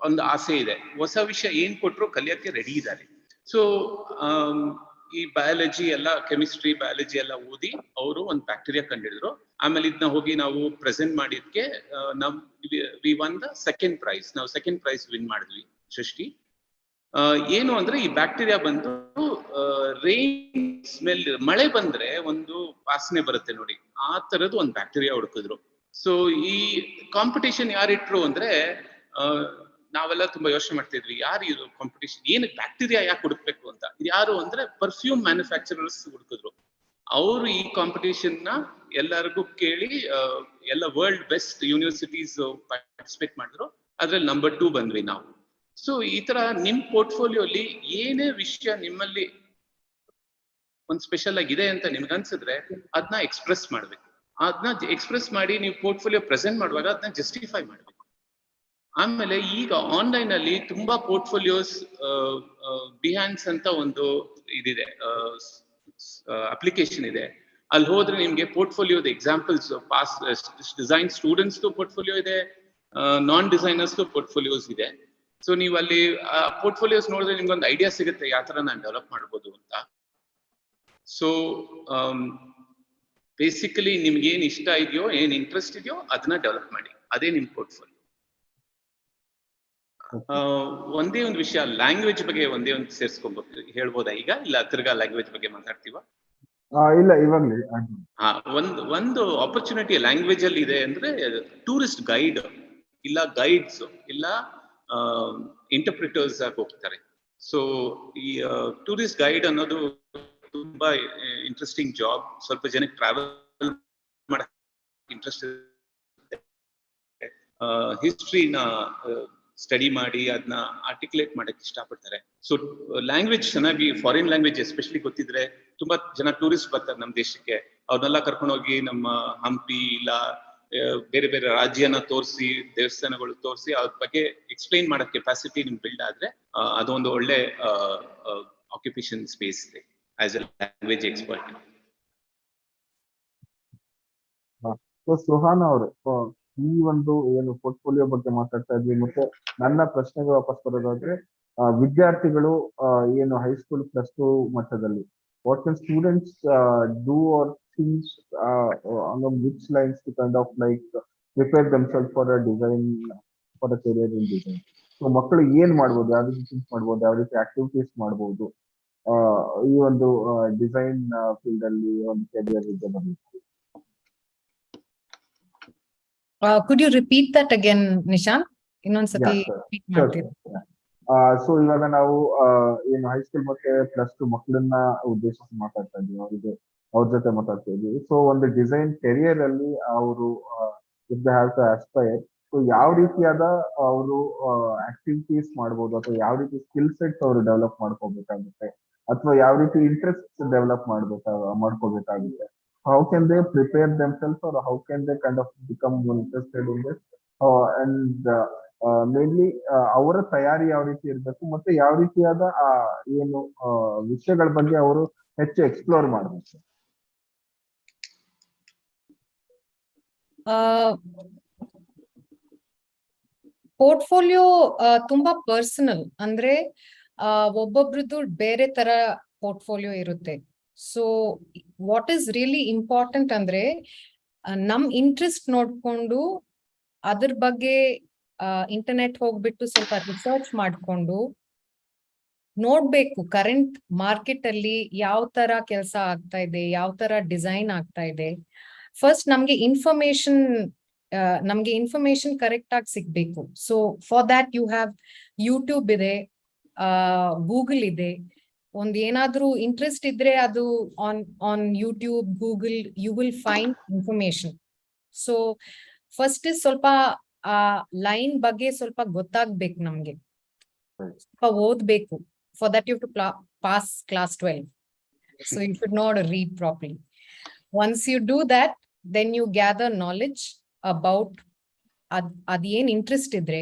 ಒಂದು ಆಸೆ ಇದೆ. ಹೊಸ ವಿಷಯ ಏನ್ ಕೊಟ್ರು ಕಲಿಯಕ್ಕೆ ರೆಡಿ ಇದ್ದಾರೆ. ಸೊ ಈ ಬಯಾಲಜಿ ಎಲ್ಲ, ಕೆಮಿಸ್ಟ್ರಿ ಬಯಾಲಜಿ ಎಲ್ಲ ಓದಿ ಅವರು ಒಂದು ಬ್ಯಾಕ್ಟೀರಿಯಾ ಕಂಡಿಡಿದ್ರು. ಆಮೇಲೆ ಇದನ್ನ ಹೋಗಿ ನಾವು ಪ್ರೆಸೆಂಟ್ ಮಾಡಿದ್ಕೆ we won the second prize. ನಾವು ಸೆಕೆಂಡ್ ಪ್ರೈಸ್ ವಿನ್ ಮಾಡಿದ್ವಿ ಸೃಷ್ಟಿ. ಏನು ಅಂದ್ರೆ ಈ ಬ್ಯಾಕ್ಟೀರಿಯಾ ಬಂದು ರೈನ್ ಸ್ಮೆಲ್, ಮಳೆ ಬಂದ್ರೆ ಒಂದು ವಾಸನೆ ಬರುತ್ತೆ ನೋಡಿ, ಆ ತರದ್ದು ಒಂದು ಬ್ಯಾಕ್ಟೀರಿಯಾ ಹುಡುಕಿದ್ರು. ಸೊ ಈ ಕಾಂಪಿಟೇಷನ್ ಯಾರಿಟ್ರು ಅಂದ್ರೆ ನಾವೆಲ್ಲ ತುಂಬಾ ಯೋಚನೆ ಮಾಡ್ತಿದ್ವಿ, ಯಾರು ಇದು ಕಾಂಪಿಟೇಷನ್, ಏನು ಬ್ಯಾಕ್ಟೀರಿಯಾ ಯಾಕೆ ಹುಡುಕ್ಬೇಕು ಅಂತ. ಯಾರು ಅಂದ್ರೆ ಪರ್ಫ್ಯೂಮ್ ಮ್ಯಾನುಫ್ಯಾಕ್ಚರರ್ಸ್ ಹುಡುಕಿದ್ರು. ಅವರು ಈ ಕಾಂಪಿಟೇಷನ್ ನ ಎಲ್ಲರಿಗೂ ಕೇಳಿ ಎಲ್ಲ ವರ್ಲ್ಡ್ ಬೆಸ್ಟ್ ಯೂನಿವರ್ಸಿಟೀಸ್ ಪಾರ್ಟಿಸಿಪೇಟ್ ಮಾಡಿದ್ರು. ಅದ್ರಲ್ಲಿ ನಂಬರ್ 2 ಬಂದ್ವಿ ನಾವು. ಸೊ ಈ ತರ ನಿಮ್ ಪೋರ್ಟ್ಫೋಲಿಯೋಲಿ ಏನೇ ವಿಷಯ ನಿಮ್ಮಲ್ಲಿ ಒಂದ್ ಸ್ಪೆಷಲ್ ಆಗಿದೆ ಅಂತ ನಿಮ್ಗೆ ಅನ್ಸಿದ್ರೆ ಅದನ್ನ ಎಕ್ಸ್ಪ್ರೆಸ್ ಮಾಡ್ಬೇಕು. ಅದನ್ನ ಎಕ್ಸ್ಪ್ರೆಸ್ ಮಾಡಿ ನೀವು ಪೋರ್ಟ್ಫೋಲಿಯೋ ಪ್ರೆಸೆಂಟ್ ಮಾಡುವಾಗ ಅದನ್ನ ಜಸ್ಟಿಫೈ ಮಾಡ್ಬೇಕು. ಆಮೇಲೆ ಈಗ ಆನ್ಲೈನ್ ಅಲ್ಲಿ ತುಂಬಾ ಪೋರ್ಟ್ಫೋಲಿಯೋಸ್, ಬಿಹಾನ್ಸ್ ಅಂತ ಒಂದು ಇದಿದೆ, ಅಪ್ಲಿಕೇಶನ್ ಇದೆ. ಅಲ್ಲಿ ಹೋದ್ರೆ ನಿಮ್ಗೆ ಪೋರ್ಟ್ಫೋಲಿಯೋದ examples, pass design students portfolio ಇದೆ, ನಾನ್ ಡಿಸೈನರ್ಸ್ ಪೋರ್ಟ್ಫೋಲಿಯೋಸ್ ಇದೆ. ಸೊ ನೀವು ಅಲ್ಲಿ ಪೋರ್ಟ್ಫೋಲಿಯೋಸ್ ನೋಡಿದ್ರೆ ನಿಮ್ಗೆ ಒಂದು ಐಡಿಯಾ ಸಿಗುತ್ತೆ ಯಾವ ತರ ನಾನು ಡೆವಲಪ್ ಮಾಡ್ಬೋದು ಅಂತ. ಸೊ ಬೇಸಿಕಲಿ ನಿಮ್ಗೆ ಏನ್ ಇಷ್ಟ ಇದೆಯೋ, ಏನ್ ಇಂಟ್ರೆಸ್ಟ್ ಇದೆಯೋ ಅದನ್ನ ಡೆವಲಪ್ ಮಾಡಿ, ಅದೇ ನಿಮ್ ಪೋರ್ಟ್ಫೋಲಿಯೋ. ಒಂದೇ ಒಂದು ವಿಷಯ, ಲ್ಯಾಂಗ್ವೇಜ್ ಬಗ್ಗೆ ಒಂದೇ ಒಂದು ಸೇರ್ಸ್ಕೊಬೇಕು, ಹೇಳ್ಬೋದಾ ಈಗ, ಇಲ್ಲ ತಿರ್ಗಾ ಲ್ಯಾಂಗ್ವೇಜ್ ಬಗ್ಗೆ ಮಾತಾಡ್ತೀವ? ಇಲ್ಲ, ಇವಾಗ್ಲಿ. ಒಂದು ಆಪರ್ಚುನಿಟಿ ಲ್ಯಾಂಗ್ವೇಜ್ ಅಲ್ಲಿ ಇದೆ ಅಂದ್ರೆ ಟೂರಿಸ್ಟ್ ಗೈಡ್, ಇಲ್ಲ ಗೈಡ್ಸ್, ಇಲ್ಲ ಇಂಟರ್ಪ್ರಿಟರ್ಸ್ ಆಗಿ ಹೋಗ್ತಾರೆ. ಸೊ ಈ ಟೂರಿಸ್ಟ್ ಗೈಡ್ ಅನ್ನೋದು ತುಂಬಾ ಇಂಟ್ರೆಸ್ಟಿಂಗ್ ಜಾಬ್. ಸ್ವಲ್ಪ ಜನಕ್ಕೆ ಟ್ರಾವೆಲ್ ಮಾಡಕ್ಕೆ ಇಂಟ್ರೆಸ್ಟ್ ಇರುತ್ತೆ, ಹಿಸ್ಟ್ರಿನ ಸ್ಟಡಿ ಮಾಡಿ ಅದನ್ನ ಆರ್ಟಿಕ್ಯುಲೇಟ್ ಮಾಡಕ್ಕೆ ಇಷ್ಟಪಡ್ತಾರೆ. ಸೊ ಲ್ಯಾಂಗ್ವೇಜ್ ಚೆನ್ನಾಗಿ, ಫಾರಿನ್ ಲ್ಯಾಂಗ್ವೇಜ್ ಎಸ್ಪೆಷಲಿ ಗೊತ್ತಿದ್ರೆ ತುಂಬಾ ಜನ ಟೂರಿಸ್ಟ್ ಬರ್ತಾರೆ ನಮ್ಮ ದೇಶಕ್ಕೆ. ಅವ್ರನ್ನೆಲ್ಲ ಕರ್ಕೊಂಡೋಗಿ ನಮ್ಮ ಹಂಪಿ ಇಲ್ಲ ಬೇರೆ ಬೇರೆ ರಾಜ್ಯನ ತೋರಿಸಿ, ದೇವಸ್ಥಾನಗಳು ತೋರಿಸಿ ಅದ್ರ ಬಗ್ಗೆ ಎಕ್ಸ್ಪ್ಲೈನ್ ಮಾಡೋ ಕೆಪಾಸಿಟಿ ನಿಮ್ಗೆ ಬಿಲ್ಡ್ ಆದ್ರೆ ಅದೊಂದು ಒಳ್ಳೆ ಆಕ್ಯುಪೇಷನ್ ಸ್ಪೇಸ್ ಇದೆ as A language expert. Suhana ಅವರು ಈ ಒಂದು ಏನು ಪೋರ್ಟ್ಫೋಲಿಯೋ ಬಗ್ಗೆ ಮಾತಾಡ್ತಾ ಇದ್ವಿ, ಮತ್ತೆ ನನ್ನ ಪ್ರಶ್ನೆಗೆ ವಾಪಸ್ ಬರೋದಾದ್ರೆ ವಿದ್ಯಾರ್ಥಿಗಳು ಏನು ಹೈಸ್ಕೂಲ್ +2 ಮಟ್ಟದಲ್ಲಿ what can students do or things along which lines to kind of like prepare themselves for a design, for a career in design? So ಮಕ್ಕಳು ಏನ್ ಮಾಡ್ಬೋದು, ಯಾವ ರೀತಿ ಥಿಂಕ್ ಮಾಡ್ಬೋದು, ಯಾವ ರೀತಿ ಆಕ್ಟಿವಿಟೀಸ್ ಮಾಡ್ಬೋದು ಈ ಒಂದು ಡಿಸೈನ್ ಫೀಲ್ಡ್ ಅಲ್ಲಿ ಒಂದು ಕೆರಿಯರ್ ಇದೆ ಬರಲಿಕ್ಕೆ? Could you repeat that again, Nishant? ಇನ್ನೊಂದ್ಸತಿ repeat ಮಾಡ್ತೀರಾ? ಸೊ ಇವಾಗ ನಾವು ಏನು ಹೈಸ್ಕೂಲ್ ಮತ್ತೆ +2 ಮಕ್ಕಳನ್ನ ಉದ್ದೇಶಿಸಿ ಮಾತಾಡ್ತಾ ಇದ್ದೀವಿ, ಅವ್ರ ಜೊತೆ ಮಾತಾಡ್ತಾ ಇದ್ದೀವಿ. ಸೊ ಒಂದು ಡಿಸೈನ್ ಕೆರಿಯರ್ ಅಲ್ಲಿ ಅವರು if they have to aspire, so ಯಾವ ರೀತಿಯಾದ ಅವರು ಆಕ್ಟಿವಿಟೀಸ್ ಮಾಡ್ಬೋದು, ಅಥವಾ ಯಾವ ರೀತಿ ಸ್ಕಿಲ್ ಸೆಟ್ಸ್ ಅವರು ಡೆವಲಪ್ ಮಾಡ್ಕೋಬೇಕಾಗುತ್ತೆ, ಅಥವಾ ಯಾವ ರೀತಿ ಇಂಟ್ರೆಸ್ಟ್ ಡೆವಲಪ್ ಮಾಡ್ಕೋಬೇಕಾಗುತ್ತೆ? How can they prepare themselves, or how can they kind of become more interested in this? And mainly ಅವರ ತಯಾರಿ ಯಾವ ರೀತಿ ಇರಬೇಕು, ಮತ್ತೆ ಯಾವ ರೀತಿಯಾದ ಏನು ವಿಷಯಗಳ ಬಗ್ಗೆ ಅವರು ಹೆಚ್ಚು ಎಕ್ಸ್ಪ್ಲೋರ್ ಮಾಡಬೇಕು? ಪೋರ್ಟ್ಫೋಲಿಯೋ ತುಂಬಾ ಪರ್ಸನಲ್, ಅಂದ್ರೆ ಒಬ್ಬೊಬ್ರದ್ದು ಬೇರೆ ತರ ಪೋರ್ಟ್ಫೋಲಿಯೋ ಇರುತ್ತೆ. So what is really important ಅಂದ್ರೆ ನಮ್ ಇಂಟ್ರೆಸ್ಟ್ ನೋಡ್ಕೊಂಡು ಅದ್ರ ಬಗ್ಗೆ ಇಂಟರ್ನೆಟ್ ಹೋಗ್ಬಿಟ್ಟು ಸ್ವಲ್ಪ ರಿಸರ್ಚ್ ಮಾಡ್ಕೊಂಡು ನೋಡ್ಬೇಕು ಕರೆಂಟ್ ಮಾರ್ಕೆಟ್ ಅಲ್ಲಿ ಯಾವ ತರ ಕೆಲಸ ಆಗ್ತಾ ಇದೆ, ಯಾವ ತರ ಡಿಸೈನ್ ಆಗ್ತಾ ಇದೆ. ಫಸ್ಟ್ ನಮ್ಗೆ ಇನ್ಫಾರ್ಮೇಶನ್ ಕರೆಕ್ಟ್ ಆಗಿ ಸಿಗ್ಬೇಕು. So for that you have YouTube ಇದೆ, ಗೂಗಲ್ ಇದೆ. ಒಂದ್ ಏನಾದ್ರೂ ಇಂಟ್ರೆಸ್ಟ್ ಇದ್ರೆ ಅದು on YouTube, Google you will find information. So first ಸ್ವಲ್ಪ ಆ ಲೈನ್ ಬಗ್ಗೆ ಸ್ವಲ್ಪ ಗೊತ್ತಾಗ್ಬೇಕು ನಮ್ಗೆ, ಸ್ವಲ್ಪ ಓದ್ಬೇಕು. For that you to pass class 12. So you should not read properly. Once you do that, then you gather knowledge about ಅದೇನ್ interest ಇದ್ರೆ.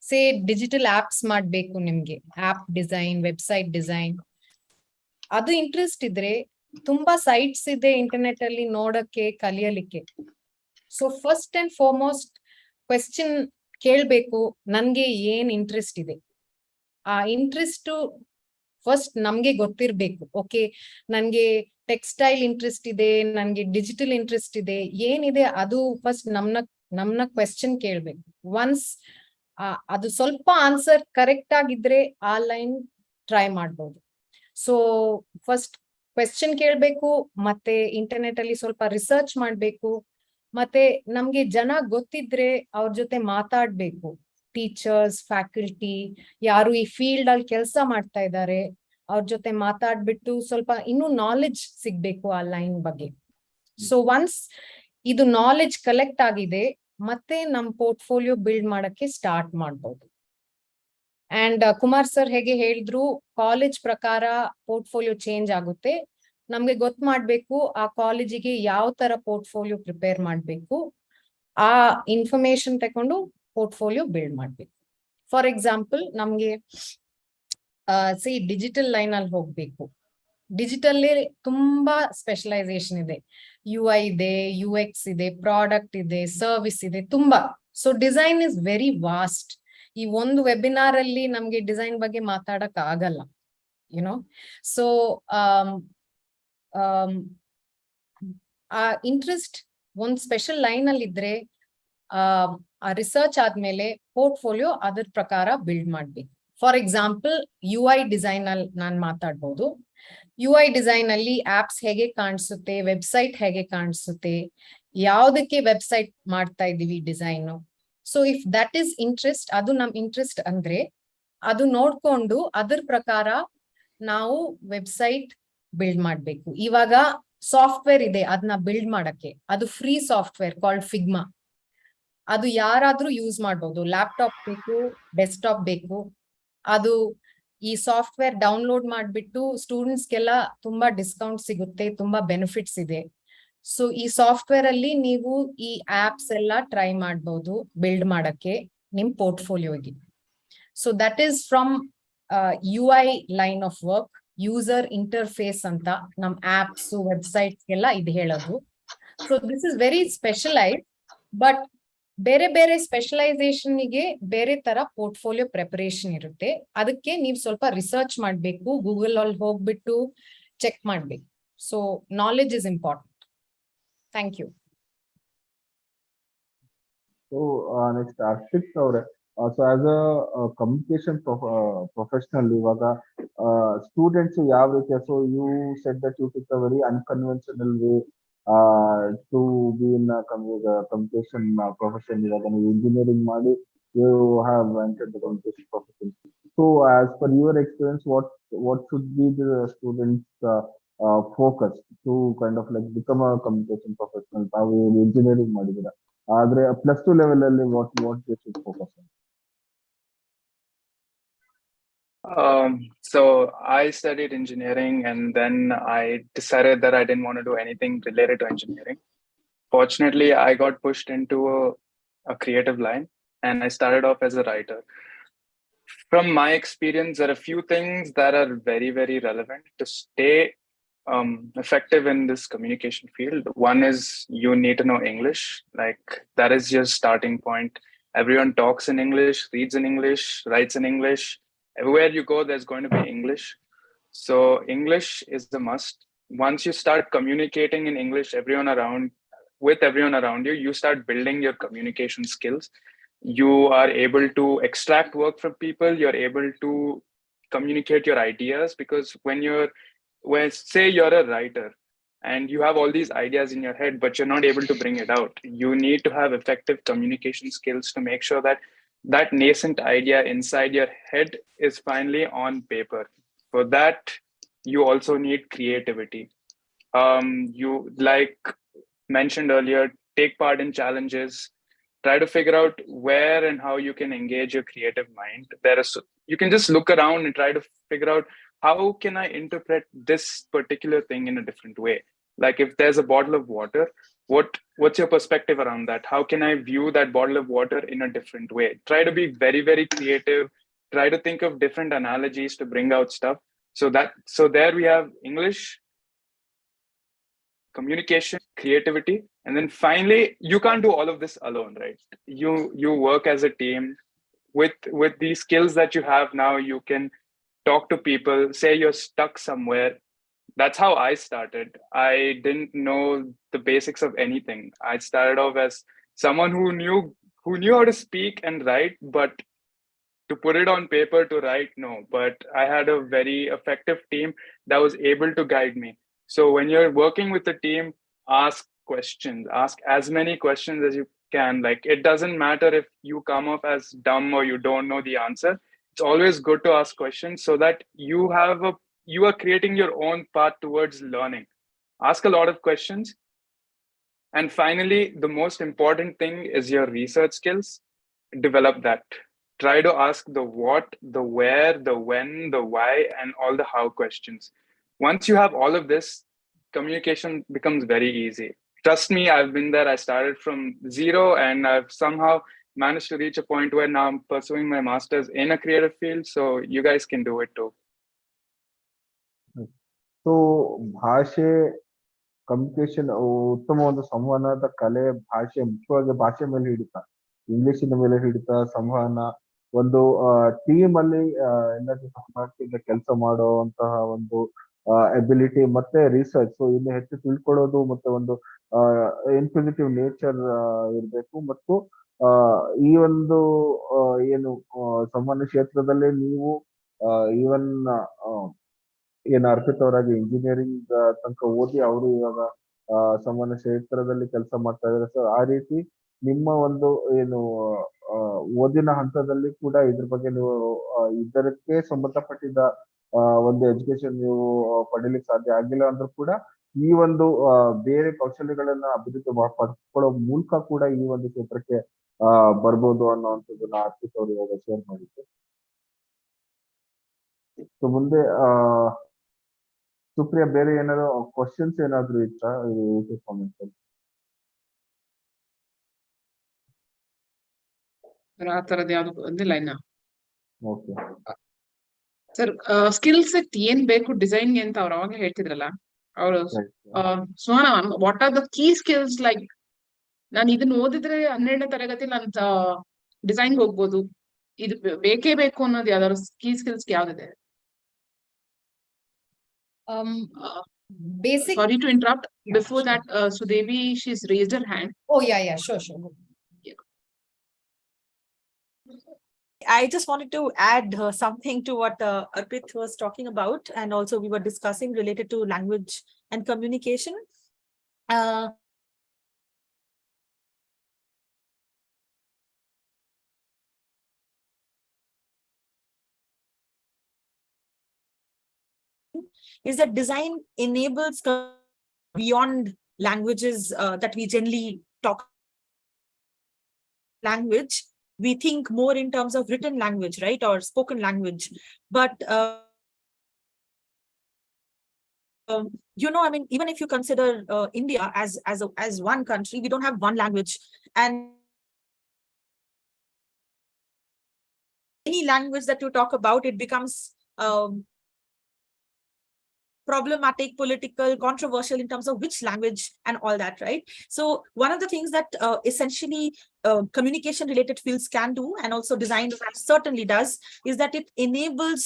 ಸೇ ಡಿಜಿಟಲ್ ಆಪ್ಸ್ ಮಾಡ್ಬೇಕು ನಿಮ್ಗೆ, ಆಪ್ ಡಿಸೈನ್, ವೆಬ್ಸೈಟ್ ಡಿಸೈನ್, ಅದು ಇಂಟ್ರೆಸ್ಟ್ ಇದ್ರೆ ತುಂಬಾ ಸೈಟ್ಸ್ ಇದೆ internet ಅಲ್ಲಿ ನೋಡಕ್ಕೆ, ಕಲಿಯಲಿಕ್ಕೆ. So first and foremost question ಕೇಳ್ಬೇಕು, ನನ್ಗೆ ಏನ್ ಇಂಟ್ರೆಸ್ಟ್ ಇದೆ. ಆ ಇಂಟ್ರೆಸ್ಟ್ ಫಸ್ಟ್ ನಮ್ಗೆ ಗೊತ್ತಿರ್ಬೇಕು. ಓಕೆ, ನನ್ಗೆ ಟೆಕ್ಸ್ಟೈಲ್ ಇಂಟ್ರೆಸ್ಟ್ ಇದೆ, ನನ್ಗೆ ಡಿಜಿಟಲ್ ಇಂಟ್ರೆಸ್ಟ್ ಇದೆ, ಏನಿದೆ ಅದು ಫಸ್ಟ್ ನಮ್ನ ಕ್ವೆಶ್ಚನ್ ಕೇಳ್ಬೇಕು. ಒನ್ಸ್ ಅದು ಸ್ವಲ್ಪ ಆನ್ಸರ್ ಕರೆಕ್ಟ್ ಆಗಿದ್ರೆ ಆ ಲೈನ್ ಟ್ರೈ ಮಾಡ್ಬೋದು. ಸೊ ಫಸ್ಟ್ ಕ್ವೆಶ್ಚನ್ ಕೇಳ್ಬೇಕು, ಮತ್ತೆ ಇಂಟರ್ನೆಟ್ ಅಲ್ಲಿ ಸ್ವಲ್ಪ ರಿಸರ್ಚ್ ಮಾಡ್ಬೇಕು, ಮತ್ತೆ ನಮ್ಗೆ ಜನ ಗೊತ್ತಿದ್ರೆ ಅವ್ರ ಜೊತೆ ಮಾತಾಡ್ಬೇಕು. ಟೀಚರ್ಸ್, ಫ್ಯಾಕಲ್ಟಿ, ಯಾರು ಈ ಫೀಲ್ಡ್ ಅಲ್ಲಿ ಕೆಲಸ ಮಾಡ್ತಾ ಇದ್ದಾರೆ ಅವ್ರ ಜೊತೆ ಮಾತಾಡ್ಬಿಟ್ಟು ಸ್ವಲ್ಪ ಇನ್ನೂ ನಾಲೆಡ್ಜ್ ಸಿಗ್ಬೇಕು ಆ ಲೈನ್ ಬಗ್ಗೆ. ಸೊ ಒನ್ಸ್ ಇದು ನಾಲೆಡ್ಜ್ ಕಲೆಕ್ಟ್ ಆಗಿದೆ, ಮತ್ತೆ ನಮ್ ಪೋರ್ಟ್ಫೋಲಿಯೋ ಬಿಲ್ಡ್ ಮಾಡಕ್ಕೆ ಸ್ಟಾರ್ಟ್ ಮಾಡ್ಬೋದು. ಅಂಡ್ ಕುಮಾರ್ ಸರ್ ಹೇಗೆ ಹೇಳಿದ್ರು, ಕಾಲೇಜ್ ಪ್ರಕಾರ ಪೋರ್ಟ್ಫೋಲಿಯೋ ಚೇಂಜ್ ಆಗುತ್ತೆ. ನಮ್ಗೆ ಗೊತ್ತು ಮಾಡ್ಬೇಕು ಆ ಕಾಲೇಜಿಗೆ ಯಾವ ತರ ಪೋರ್ಟ್ಫೋಲಿಯೋ ಪ್ರಿಪೇರ್ ಮಾಡ್ಬೇಕು, ಆ ಇನ್ಫಾರ್ಮೇಶನ್ ತಕೊಂಡು ಪೋರ್ಟ್ಫೋಲಿಯೋ ಬಿಲ್ಡ್ ಮಾಡ್ಬೇಕು. ಫಾರ್ ಎಕ್ಸಾಂಪಲ್, ನಮ್ಗೆ ಡಿಜಿಟಲ್ ಲೈನ್ ಅಲ್ಲಿ ಹೋಗ್ಬೇಕು. ಡಿಜಿಟಲ್ ತುಂಬಾ ಸ್ಪೆಷಲೈಸೇಷನ್ ಇದೆ, UI ಇದೆ, UX ಇದೆ, ಪ್ರಾಡಕ್ಟ್ ಇದೆ, ಸರ್ವಿಸ್ ಇದೆ, ತುಂಬಾ. So design is very vast. ಈ ಒಂದು ವೆಬಿನಾರ್ ಅಲ್ಲಿ ನಮ್ಗೆ ಡಿಸೈನ್ ಬಗ್ಗೆ ಮಾತಾಡಕ್ ಆಗಲ್ಲ, ಯುನೋ. ಸೊ ಆ ಇಂಟ್ರೆಸ್ಟ್ ಒಂದ್ ಸ್ಪೆಷಲ್ ಲೈನ್ ಅಲ್ಲಿ ಇದ್ರೆ ಆ ರಿಸರ್ಚ್ ಆದ್ಮೇಲೆ ಪೋರ್ಟ್ಫೋಲಿಯೋ ಅದ್ರ ಪ್ರಕಾರ ಬಿಲ್ಡ್ ಮಾಡ್ಬೇಕು. ಫಾರ್ ಎಕ್ಸಾಂಪಲ್, UI ಡಿಸೈನ್ ಅಲ್ಲಿ ನಾನ್ ಮಾತಾಡ್ಬೋದು. UI ಡಿಸೈನ್ ಅಲ್ಲಿ ಆಪ್ಸ್ ಹೇಗೆ ಕಾಣಿಸುತ್ತೆ, ವೆಬ್ಸೈಟ್ ಹೇಗೆ ಕಾಣಿಸುತ್ತೆ, ಯಾವ್ದಕ್ಕೆ ವೆಬ್ಸೈಟ್ ಮಾಡ್ತಾ ಇದೀವಿ design. So if that is interest, ಅದು ನಮ್ ಇಂಟ್ರೆಸ್ಟ್ ಅಂದ್ರೆ ಅದು ನೋಡ್ಕೊಂಡು ಅದ್ರ ಪ್ರಕಾರ ನಾವು ವೆಬ್ಸೈಟ್ ಬಿಲ್ಡ್ ಮಾಡ್ಬೇಕು. ಇವಾಗ ಸಾಫ್ಟ್ವೇರ್ ಇದೆ, ಅದನ್ನ ಬಿಲ್ಡ್ ಮಾಡಕ್ಕೆ, ಅದು ಫ್ರೀ ಸಾಫ್ಟ್ವೇರ್ ಕಾಲ್ಡ್ ಫಿಗ್ಮಾ. ಅದು ಯಾರಾದ್ರೂ ಯೂಸ್ ಮಾಡ್ಬೋದು. ಲ್ಯಾಪ್ಟಾಪ್ ಬೇಕು, ಡೆಸ್ಕ್ಟಾಪ್ ಬೇಕು. ಅದು ಈ ಸಾಫ್ಟ್ವೇರ್ ಡೌನ್ಲೋಡ್ ಮಾಡ್ಬಿಟ್ಟು ಸ್ಟೂಡೆಂಟ್ಸ್ಗೆಲ್ಲ ತುಂಬಾ ಡಿಸ್ಕೌಂಟ್ ಸಿಗುತ್ತೆ, ತುಂಬಾ ಬೆನಿಫಿಟ್ಸ್ ಇದೆ. ಸೊ ಈ ಸಾಫ್ಟ್ವೇರ್ ಅಲ್ಲಿ ನೀವು ಈ ಆಪ್ಸ್ ಎಲ್ಲ ಟ್ರೈ ಮಾಡ್ಬೋದು ಬಿಲ್ಡ್ ಮಾಡಕ್ಕೆ ನಿಮ್ ಪೋರ್ಟ್ಫೋಲಿಯೋಗೆ. So that is from UI line of work. User interface ಅಂತ ನಮ್ ಆಪ್ಸ್ ವೆಬ್ಸೈಟ್ಸ್ ಎಲ್ಲ ಇದು ಹೇಳೋದು. So this is very specialise, but ಬೇರೆ ಬೇರೆ ಸ್ಪೆಷಲೈಸೇಷನ್ ಗೆ ಬೇರೆ ತರ ಪೋರ್ಟ್ಫೋಲಿಯೋ ಪ್ರಿಪರೇಷನ್ ಇರುತ್ತೆ. ಅದಕ್ಕೆ ನೀವು ಸ್ವಲ್ಪ ರಿಸರ್ಚ್ ಮಾಡ್ಬೇಕು, ಗೂಗಲ್ ಅಲ್ಲಿ ಹೋಗ್ಬಿಟ್ಟು ಚೆಕ್ ಮಾಡ್ಬೇಕು. So knowledge is important. Thank you. So next Arpit ಅವರೇ, so as a communication professional, ಇವಾಗ ಸ್ಟೂಡೆಂಟ್ಸ್ ಯಾವ ರೀತಿ, so you said that you took a very unconventional way to be in communication profession. ಇವಾಗ ನೀವು engineering ಮಾಡಿ you have entered the communication profession. So as per your experience, what should be the students focus to kind of like become a communication professional? ತಾವು engineering ಮಾಡಿದ್ದೀರಾ, ಆದ್ರೆ +2 level ಅಲ್ಲಿ what they should focus on? So I studied engineering, and then I decided that I didn't want to do anything related to engineering. Fortunately, I got pushed into a creative line, and I started off as a writer. From my experience, there are a few things that are very, very relevant to stay effective in this communication field. One is you need to know English. Like, that is your starting point. Everyone talks in English, reads in English, writes in English. Everywhere you go, there's going to be English. So English is the must. Once you start communicating in English, with everyone around you, you start building your communication skills. You are able to extract work from people. You're able to communicate your ideas, because say you're a writer and you have all these ideas in your head, but you're not able to bring it out. You need to have effective communication skills to make sure that that nascent idea inside your head is finally on paper. For that, you also need creativity. You, like mentioned earlier, take part in challenges. Try to figure out where and how you can engage your creative mind. You can just look around and try to figure out, how can I interpret this particular thing in a different way? Like, if there's a bottle of water, what's your perspective around that? How can I view that bottle of water in a different way? Try to be very, very creative. Try to think of different analogies to bring out stuff. So there we have English, communication, creativity, and then finally, you can't do all of this alone, right? You work as a team. With these skills that you have now, you can talk to people. Say you're stuck somewhere. That's how I started. I didn't know the basics of anything. I started off as someone who knew how to speak and write, but to put it on paper, to write, no. But I had a very effective team that was able to guide me. So when you're working with a team, ask questions. Ask as many questions as you can. Like, it doesn't matter if you come off as dumb or you don't know the answer. It's always good to ask questions, so that you are creating your own path towards learning. Ask a lot of questions. And finally, the most important thing is your research skills. Develop that. Try to ask the what, the where, the when, the why, and all the how questions. Once you have all of this, communication becomes very easy. Trust me, I've been there. I started from zero, and I've somehow managed to reach a point where now I'm pursuing my master's in a creative field. So you guys can do it too. So ಭಾಷೆ, communication, ಉತ್ತಮ ಒಂದು ಸಂವಹನದ ಕಲೆ, ಭಾಷೆ, ಮುಖ್ಯವಾಗಿ ಭಾಷೆ ಮೇಲೆ ಹಿಡಿತ, ಇಂಗ್ಲಿಷಿನ ಮೇಲೆ ಹಿಡಿತ, ಸಂವಹನ, ಒಂದು ಟೀಮ್ ಅಲ್ಲಿ ಎಲ್ಲರಿಗೂ ಸಹಕಾರದಿಂದ ಕೆಲಸ ಮಾಡುವಂತಹ ಒಂದು ಎಬಿಲಿಟಿ, ಮತ್ತೆ ರಿಸರ್ಚ್, ಸೊ ಇನ್ನು ಹೆಚ್ಚು ತಿಳ್ಕೊಳ್ಳೋದು, ಮತ್ತೆ ಒಂದು ಇನ್ಕ್ವಿಸಿಟಿವ್ ನೇಚರ್ ಇರಬೇಕು. ಮತ್ತು ಈ ಒಂದು ಏನು ಸಂವಹನ ಕ್ಷೇತ್ರದಲ್ಲಿ ನೀವು ಈವನ್ ಏನು ಅರ್ಪಿತ್ ಅವರಾಗಿ ಇಂಜಿನಿಯರಿಂಗ್ ತನಕ ಓದಿ ಅವರು ಇವಾಗ ಸಂವಹನ ಕ್ಷೇತ್ರದಲ್ಲಿ ಕೆಲಸ ಮಾಡ್ತಾ ಇದ್ದಾರೆ. ಸೊ ಆ ರೀತಿ ನಿಮ್ಮ ಒಂದು ಏನು ಓದಿನ ಹಂತದಲ್ಲಿ ಕೂಡ ಇದ್ರ ಬಗ್ಗೆ ನೀವು ಇದಕ್ಕೆ ಸಂಬಂಧಪಟ್ಟಿದ್ದ ಒಂದು ಎಜುಕೇಶನ್ ನೀವು ಪಡೀಲಿಕ್ಕೆ ಸಾಧ್ಯ ಆಗಿಲ್ಲ ಅಂದ್ರೂ ಕೂಡ ಈ ಒಂದು ಬೇರೆ ಕೌಶಲ್ಯಗಳನ್ನ ಅಭಿವೃದ್ಧಿ ಪಡ್ಕೊಳ್ಳೋ ಮೂಲಕ ಕೂಡ ಈ ಒಂದು ಕ್ಷೇತ್ರಕ್ಕೆ ಬರ್ಬೋದು ಅನ್ನೋವಂಥದ್ದನ್ನ ಅರ್ಪಿತ್ ಅವರು ಇವಾಗ ಶೇರ್ ಮಾಡಿದ್ರು. ಸೊ ಮುಂದೆ ಸುಪ್ರಿಯಾ, ಬೇರೆ ಏನಾದ್ರು ಕ್ವಶನ್ಸ್ ಏನಾದ್ರು ಇತ್ತಾ ಕಾಮೆಂಟ್ಸ್ ಅಲ್ಲಿ? ಆ ತರದ್ ಯಾವ್ದು ಬಂದಿಲ್ಲ ಇನ್ನ. ಓಕೆ ಸರ್, ಸ್ಕಿಲ್ ಸೆಟ್ ಏನ್ ಬೇಕು ಡಿಸೈನ್ಗೆ ಅಂತ ಅವ್ರು ಅವಾಗ ಹೇಳ್ತಿದ್ರಲ್ಲ, ಅವರು Sona ma'am, what are the key skills? Like ನಾನು ಇದನ್ನ ಓದಿದ್ರೆ 12ನೇ ತರಗತಿ ನಾನು ಡಿಸೈನ್ ಹೋಗ್ಬೋದು, ಇದು ಬೇಕೇ ಬೇಕು ಅನ್ನೋದು ಯಾವ್ದಾದ್ರು ಕೀ ಸ್ಕಿಲ್ಸ್ ಯಾವ್ದಿದೆ? Basic. Sorry to interrupt. Yeah, Before sure. that, Sudebi, she's raised her hand. Oh, yeah, sure. I just wanted to add something to what Arpit was talking about, and also we were discussing related to language and communication. Is that design enables beyond languages that we generally talk. Language, we think more in terms of written language, right, or spoken language. But I mean, even if you consider India as one country, we don't have one language, and any language that you talk about, it becomes problematic, political, controversial in terms of which language and all that, right? So one of the things that essentially communication related fields can do, and also design certainly does, is that it enables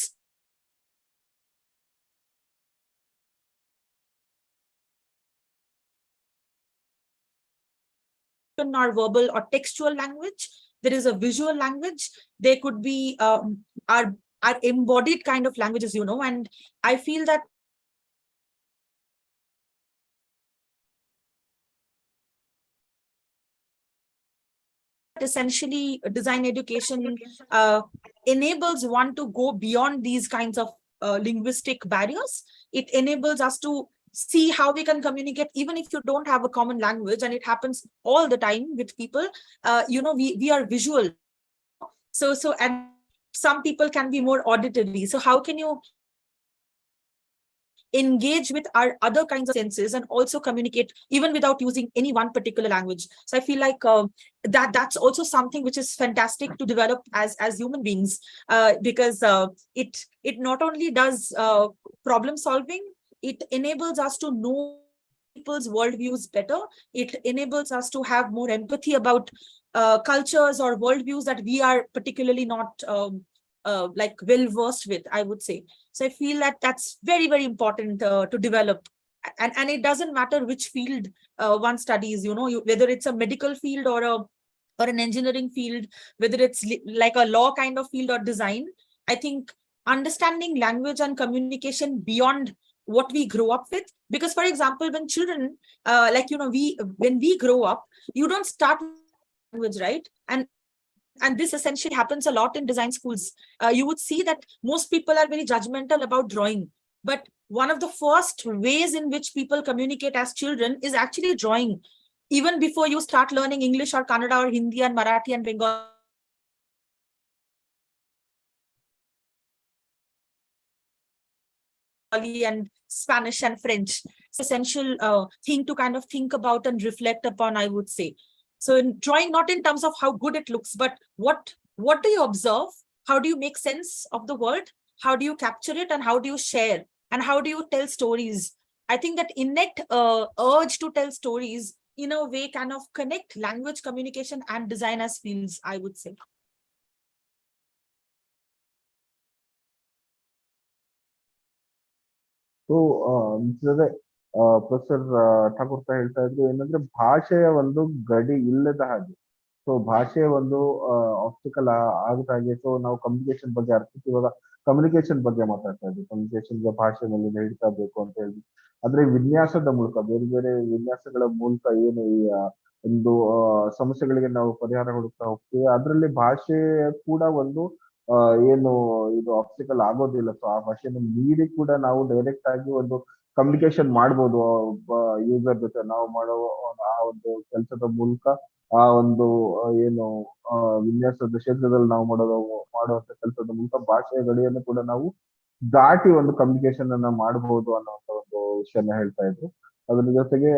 or verbal or textual language. There is a visual language. There could be our embodied kind of languages, and I feel that essentially design education enables one to go beyond these kinds of linguistic barriers. It enables us to see how we can communicate even if you don't have a common language, and it happens all the time with people. We are visual, so and some people can be more auditory. So how can you engage with our other kinds of senses and also communicate even without using any one particular language? So I feel like that's also something which is fantastic to develop as human beings, because it not only does problem solving, it enables us to know people's worldviews better. It enables us to have more empathy about cultures or worldviews that we are particularly not like well versed with, I would say. So I feel that that's very, very important to develop. And it doesn't matter which field one studies, whether it's a medical field or an engineering field, whether it's like a law kind of field or design. I think understanding language and communication beyond what we grow up with, because for example, when children when we grow up, you don't start language, right? And this essentially happens a lot in design schools. You would see that most people are very judgmental about drawing, but one of the first ways in which people communicate as children is actually drawing, even before you start learning English or Kannada or Hindi and Marathi and Bengali and Spanish and French. It's an essential thing to kind of think about and reflect upon, I would say. So in drawing, not in terms of how good it looks, but what do you observe? How do you make sense of the world? How do you capture it? And how do you share? And how do you tell stories? I think that innate urge to tell stories in a way kind of connect language, communication, and design as fields, I would say. So ಜೊತೆ professor Thakur ಹೇಳ್ತಾ ಇದ್ರು ಏನಂದ್ರೆ ಭಾಷೆಯ ಒಂದು ಗಡಿ ಇಲ್ಲದ ಹಾಗೆ. So ಭಾಷೆಯ ಒಂದು ಆಬ್ಸ್ಟಿಕಲ್ ಆಗದ ಹಾಗೆ. ಸೊ ನಾವು ಕಮ್ಯುನಿಕೇಶನ್ ಬಗ್ಗೆ ಇವಾಗ ಕಮ್ಯುನಿಕೇಶನ್ ಬಗ್ಗೆ ಮಾತಾಡ್ತಾ ಇದ್ವಿ. ಕಮ್ಯುನಿಕೇಶನ್ಗೆ ಭಾಷೆ ಮೇಲೆ ನಡೀತಾ ಬೇಕು ಅಂತ ಹೇಳಿ, ಆದ್ರೆ ವಿನ್ಯಾಸದ ಮೂಲಕ, ಬೇರೆ ಬೇರೆ ವಿನ್ಯಾಸಗಳ ಮೂಲಕ ಏನು ಈ ಒಂದು ಸಮಸ್ಯೆಗಳಿಗೆ ನಾವು ಪರಿಹಾರ ಹುಡುಕ್ತಾ ಹೋಗ್ತೀವಿ, ಅದರಲ್ಲಿ ಭಾಷೆ ಕೂಡ ಒಂದು ಏನು ಇದು ಆಬ್ಸ್ಟಿಕಲ್ ಆಗೋದಿಲ್ಲ. ಸೊ ಆ ಭಾಷೆನ ಮೀರಿ ಕೂಡ ನಾವು ಡೈರೆಕ್ಟ್ ಆಗಿ ಒಂದು ಕಮ್ಯುನಿಕೇಶನ್ ಮಾಡ್ಬೋದು ಒಬ್ಬ ಯೂಸರ್ ಜೊತೆ. ನಾವು ಮಾಡೋ ಆ ಒಂದು ಕೆಲಸದ ಮೂಲಕ ಆ ಒಂದು ಏನು ವಿನ್ಯಾಸದ ಕ್ಷೇತ್ರದಲ್ಲಿ ನಾವು ಮಾಡುವಂತ ಕೆಲಸದ ಮೂಲಕ ಭಾಷೆಯ ಗಡಿಯನ್ನು ಕೂಡ ನಾವು ದಾಟಿ ಒಂದು ಕಮ್ಯುನಿಕೇಶನ್ ಅನ್ನ ಮಾಡಬಹುದು ಅನ್ನೋಂತ ಒಂದು ವಿಷಯನ ಹೇಳ್ತಾ ಇದ್ರು. ಅದ್ರ ಜೊತೆಗೆ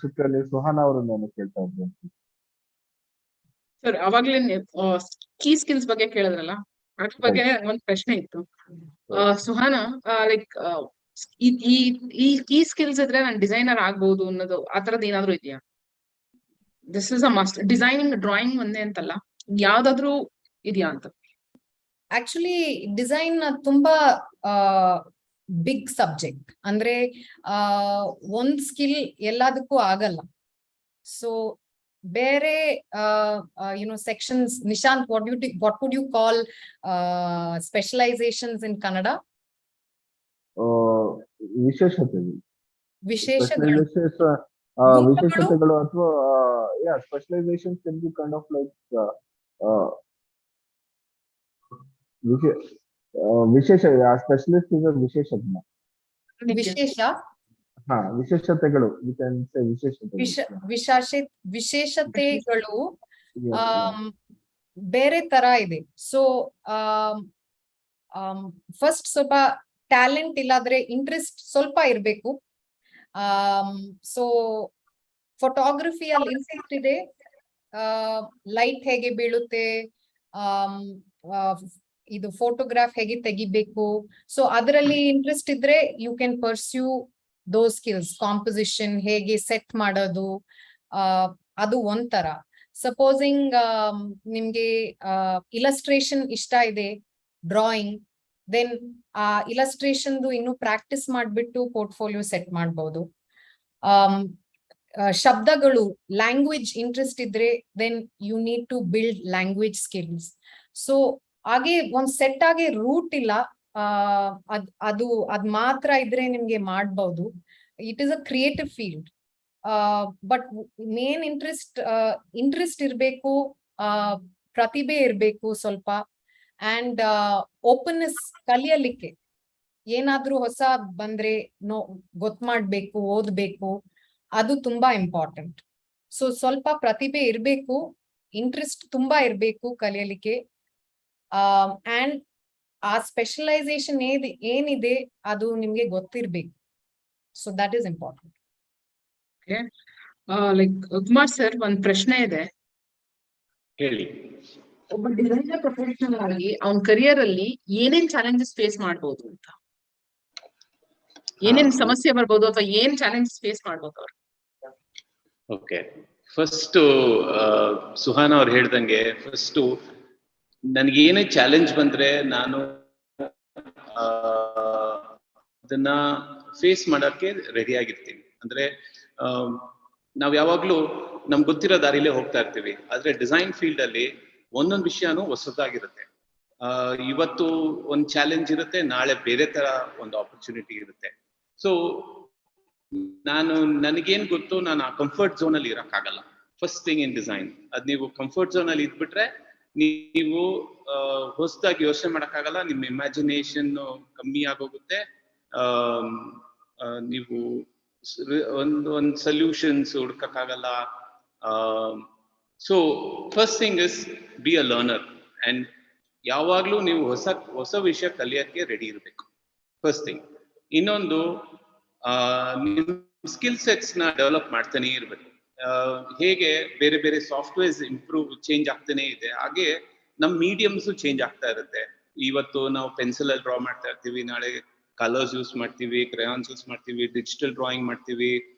ಶಿಕ್ಷಕರಲ್ಲಿ ಸುಹಾನ ಅವರು ನಾನು ಕೇಳ್ತಾ ಇದ್ರು. ಸರ್ ಅವಾಗ್ಲೇ ಕೀ ಸ್ಕಿಲ್ಸ್ ಬಗ್ಗೆ ಕೇಳಿದ್ರಲ್ಲ, ಅದ್ರ ಬಗ್ಗೆ ಒಂದ್ ಪ್ರಶ್ನೆ ಇತ್ತು. ಸುಹಾನ, ಲೈಕ್ ಈ ಕೀ ಸ್ಕಿಲ್ಸ್ ಇದ್ರೆ ನಾನು ಡಿಸೈನರ್ ಆಗ್ಬಹುದು ಅನ್ನೋದು ಆತರದ್ ಏನಾದ್ರು ಇದೆಯಾ? This is a must. Designing, drawing ಒಂದೇ ಅಂತಲ್ಲ, ಯಾವ್ದಾದ್ರು ಇದೆಯಾ ಅಂತ. ಆಕ್ಚುಲಿ ಡಿಸೈನ್ ತುಂಬಾ ಬಿಗ್ ಸಬ್ಜೆಕ್ಟ್. ಅಂದ್ರೆ ಒಂದ್ ಸ್ಕಿಲ್ ಎಲ್ಲದಕ್ಕೂ ಆಗಲ್ಲ. ಸೊ ಬೇರೆ sections. Nishant, what would you call specializations in Kannada? ವಿಶೇಷತೆಗಳು. ವಿಶೇಷಗಳು ವಿಶೇಷತೆಗಳು ಅಥವಾ specialisation can be kind of like ವಿಶೇಷ. ಸ್ಪೆಷಲಿಸ್ಟ್ ಇಸ್ ವಿಶೇಷಜ್ಞ. ವಿಶೇಷ ವಿಶೇಷತೆಗಳು ವಿಶೇಷತೆಗಳು ಬೇರೆ ತರ ಇದೆ. ಸೊ ಫಸ್ಟ್ ಸ್ವಲ್ಪ ಟ್ಯಾಲೆಂಟ್ ಇಲ್ಲಾದ್ರೆ ಇಂಟ್ರೆಸ್ಟ್ ಸ್ವಲ್ಪ ಇರ್ಬೇಕು. ಸೊ ಫೋಟೋಗ್ರಫಿಯಲ್ಲಿ ಇಂಟ್ರೆಸ್ಟ್ ಇದೆ, ಲೈಟ್ ಹೇಗೆ ಬೀಳುತ್ತೆ, ಇದು ಫೋಟೋಗ್ರಾಫ್ ಹೇಗೆ ತೆಗಿಬೇಕು, ಸೊ ಅದರಲ್ಲಿ ಇಂಟ್ರೆಸ್ಟ್ ಇದ್ರೆ you can pursue those skills. Composition ಹೇಗೆ ಸೆಟ್ ಮಾಡೋದು, ಅದು ಒಂಥರ. ಸಪೋಸಿಂಗ್ ನಿಮ್ಗೆ ಇಲಸ್ಟ್ರೇಷನ್ ಇಷ್ಟ ಇದೆ, ಡ್ರಾಯಿಂಗ್, ದೆನ್ ಆ ಇಲಸ್ಟ್ರೇಷನ್ದು ಇನ್ನು ಪ್ರಾಕ್ಟೀಸ್ ಮಾಡ್ಬಿಟ್ಟು ಪೋರ್ಟ್ಫೋಲಿಯೋ ಸೆಟ್ ಮಾಡ್ಬೋದು. ಶಬ್ದಗಳು, ಲ್ಯಾಂಗ್ವೇಜ್ ಇಂಟ್ರೆಸ್ಟ್ ಇದ್ರೆ then you need to build language skills. So ಹಾಗೆ ಒಂದ್ ಸೆಟ್ ಆಗಿ ರೂಟ್ ಇಲ್ಲ, ಅದ್ ಮಾತ್ರ ಇದ್ರೆ ನಿಮ್ಗೆ ಮಾಡ್ಬಹುದು. It is a creative field. But main interest ಇರ್ಬೇಕು, ಪ್ರತಿಭೆ ಇರ್ಬೇಕು ಸ್ವಲ್ಪ, ಅಂಡ್ ಓಪನ್ನೆಸ್. ಕಲಿಯಲಿಕ್ಕೆ ಏನಾದ್ರೂ ಹೊಸ ಬಂದ್ರೆ ಗೊತ್ತು ಮಾಡ್ಬೇಕು, ಓದ್ಬೇಕು, ಅದು ತುಂಬಾ ಇಂಪಾರ್ಟೆಂಟ್. ಸೊ ಸ್ವಲ್ಪ ಪ್ರತಿಭೆ ಇರ್ಬೇಕು, ಇಂಟ್ರೆಸ್ಟ್ ತುಂಬಾ ಇರ್ಬೇಕು ಕಲಿಯಲಿಕ್ಕೆ, ಅಂಡ್ ಆ ಸ್ಪೆಷಲೈಸೇಷನ್ ಏನಿದೆ ಅದು ನಿಮ್ಗೆ ಗೊತ್ತಿರ್ಬೇಕು. So that is important. Like Kumar sir, ಒಂದ್ ಪ್ರಶ್ನೆ ಇದೆ. ಹೇಳಿ. ಒಬ್ಬ ಡಿಸೈನರ್ ಪ್ರೊಫೆಷನಲ್ ಆಗಿ ಅವನ ಕರಿಯರ್ ಅಲ್ಲಿ ಏನೇನ್ ಚಾಲೆಂಜಸ್ ಫೇಸ್ ಮಾಡ್ಬೋದು ಅಂತ, ಏನೇನ್ ಸಮಸ್ಯೆ ಬರ್ಬೋದು ಅಥವಾ ಏನ್ ಚಾಲೆಂಜಸ್ ಫೇಸ್ ಮಾಡ್ಬೋದು ಅವ್ರು? ಓಕೆ, ಫಸ್ಟ್ ಸುಹಾನ ಅವ್ರು ಹೇಳ್ದಂಗೆ, ಫಸ್ಟ್ ನನ್ಗೇನೇ ಚಾಲೆಂಜ್ ಬಂದ್ರೆ ನಾನು ಅದನ್ನ ಫೇಸ್ ಮಾಡಕ್ಕೆ ರೆಡಿ ಆಗಿರ್ತೀನಿ. ಅಂದ್ರೆ ನಾವ್ ಯಾವಾಗ್ಲೂ ನಮ್ಗೆ ಗೊತ್ತಿರೋ ದಾರಿಲೇ ಹೋಗ್ತಾ ಇರ್ತೀವಿ. ಆದ್ರೆ ಡಿಸೈನ್ ಫೀಲ್ಡ್ ಅಲ್ಲಿ ಒಂದೊಂದು ವಿಷಯನೂ ಹೊಸದಾಗಿರುತ್ತೆ. ಇವತ್ತು ಒಂದ್ ಚಾಲೆಂಜ್ ಇರುತ್ತೆ, ನಾಳೆ ಬೇರೆ ತರ ಒಂದು ಆಪರ್ಚುನಿಟಿ ಇರುತ್ತೆ. ಸೊ ನನಗೇನ್ ಗೊತ್ತು, ನಾನು ಆ ಕಂಫರ್ಟ್ ಝೋನ್ ಅಲ್ಲಿ ಇರಕ್ಕಾಗಲ್ಲ. ಫಸ್ಟ್ ಥಿಂಗ್ ಇನ್ ಡಿಸೈನ್, ಅದ್ ನೀವು ಕಂಫರ್ಟ್ ಝೋನ್ ಅಲ್ಲಿ ಇದ್ಬಿಟ್ರೆ ನೀವು ಹೊಸದಾಗಿ ಯೋಚನೆ ಮಾಡಕ್ಕಾಗಲ್ಲ, ನಿಮ್ಮ ಇಮ್ಯಾಜಿನೇಷನ್ ಕಮ್ಮಿ ಆಗೋಗುತ್ತೆ. ನೀವು ಒಂದ್ ಸೊಲ್ಯೂಷನ್ಸ್ ಹುಡ್ಕಕ್ಕಾಗಲ್ಲ. So first thing is be a learner, and ಯಾವಾಗ್ಲೂ ನೀವು ಹೊಸ ವಿಷಯ ಕಲಿಯಕ್ಕೆ ರೆಡಿ ಇರಬೇಕು, ಫಸ್ಟ್ ಥಿಂಗ್. ಇನ್ನೊಂದು, ನಿಮ್ ಸ್ಕಿಲ್ ಸೆಟ್ಸ್ ನ ಡೆವಲಪ್ ಮಾಡ್ತಾನೆ ಇರ್ಬೇಕು. ಹೇಗೆ ಬೇರೆ ಬೇರೆ ಸಾಫ್ಟ್ವೇರ್ಸ್ ಚೇಂಜ್ ಆಗ್ತಾನೆ ಇದೆ, ಹಾಗೆ ನಮ್ ಮೀಡಿಯಮ್ಸ್ ಚೇಂಜ್ ಆಗ್ತಾ ಇರುತ್ತೆ. ಇವತ್ತು ನಾವು ಪೆನ್ಸಿಲ್ ಅಲ್ಲಿ ಡ್ರಾ ಮಾಡ್ತಾ ಇರ್ತೀವಿ, ನಾಳೆ ಕಲರ್ಸ್ ಯೂಸ್ ಮಾಡ್ತೀವಿ, ಕ್ರೇಯಾನ್ಸ್ ಯೂಸ್ ಮಾಡ್ತೀವಿ, ಡಿಜಿಟಲ್ ಡ್ರಾಯಿಂಗ್ ಮಾಡ್ತೀವಿ,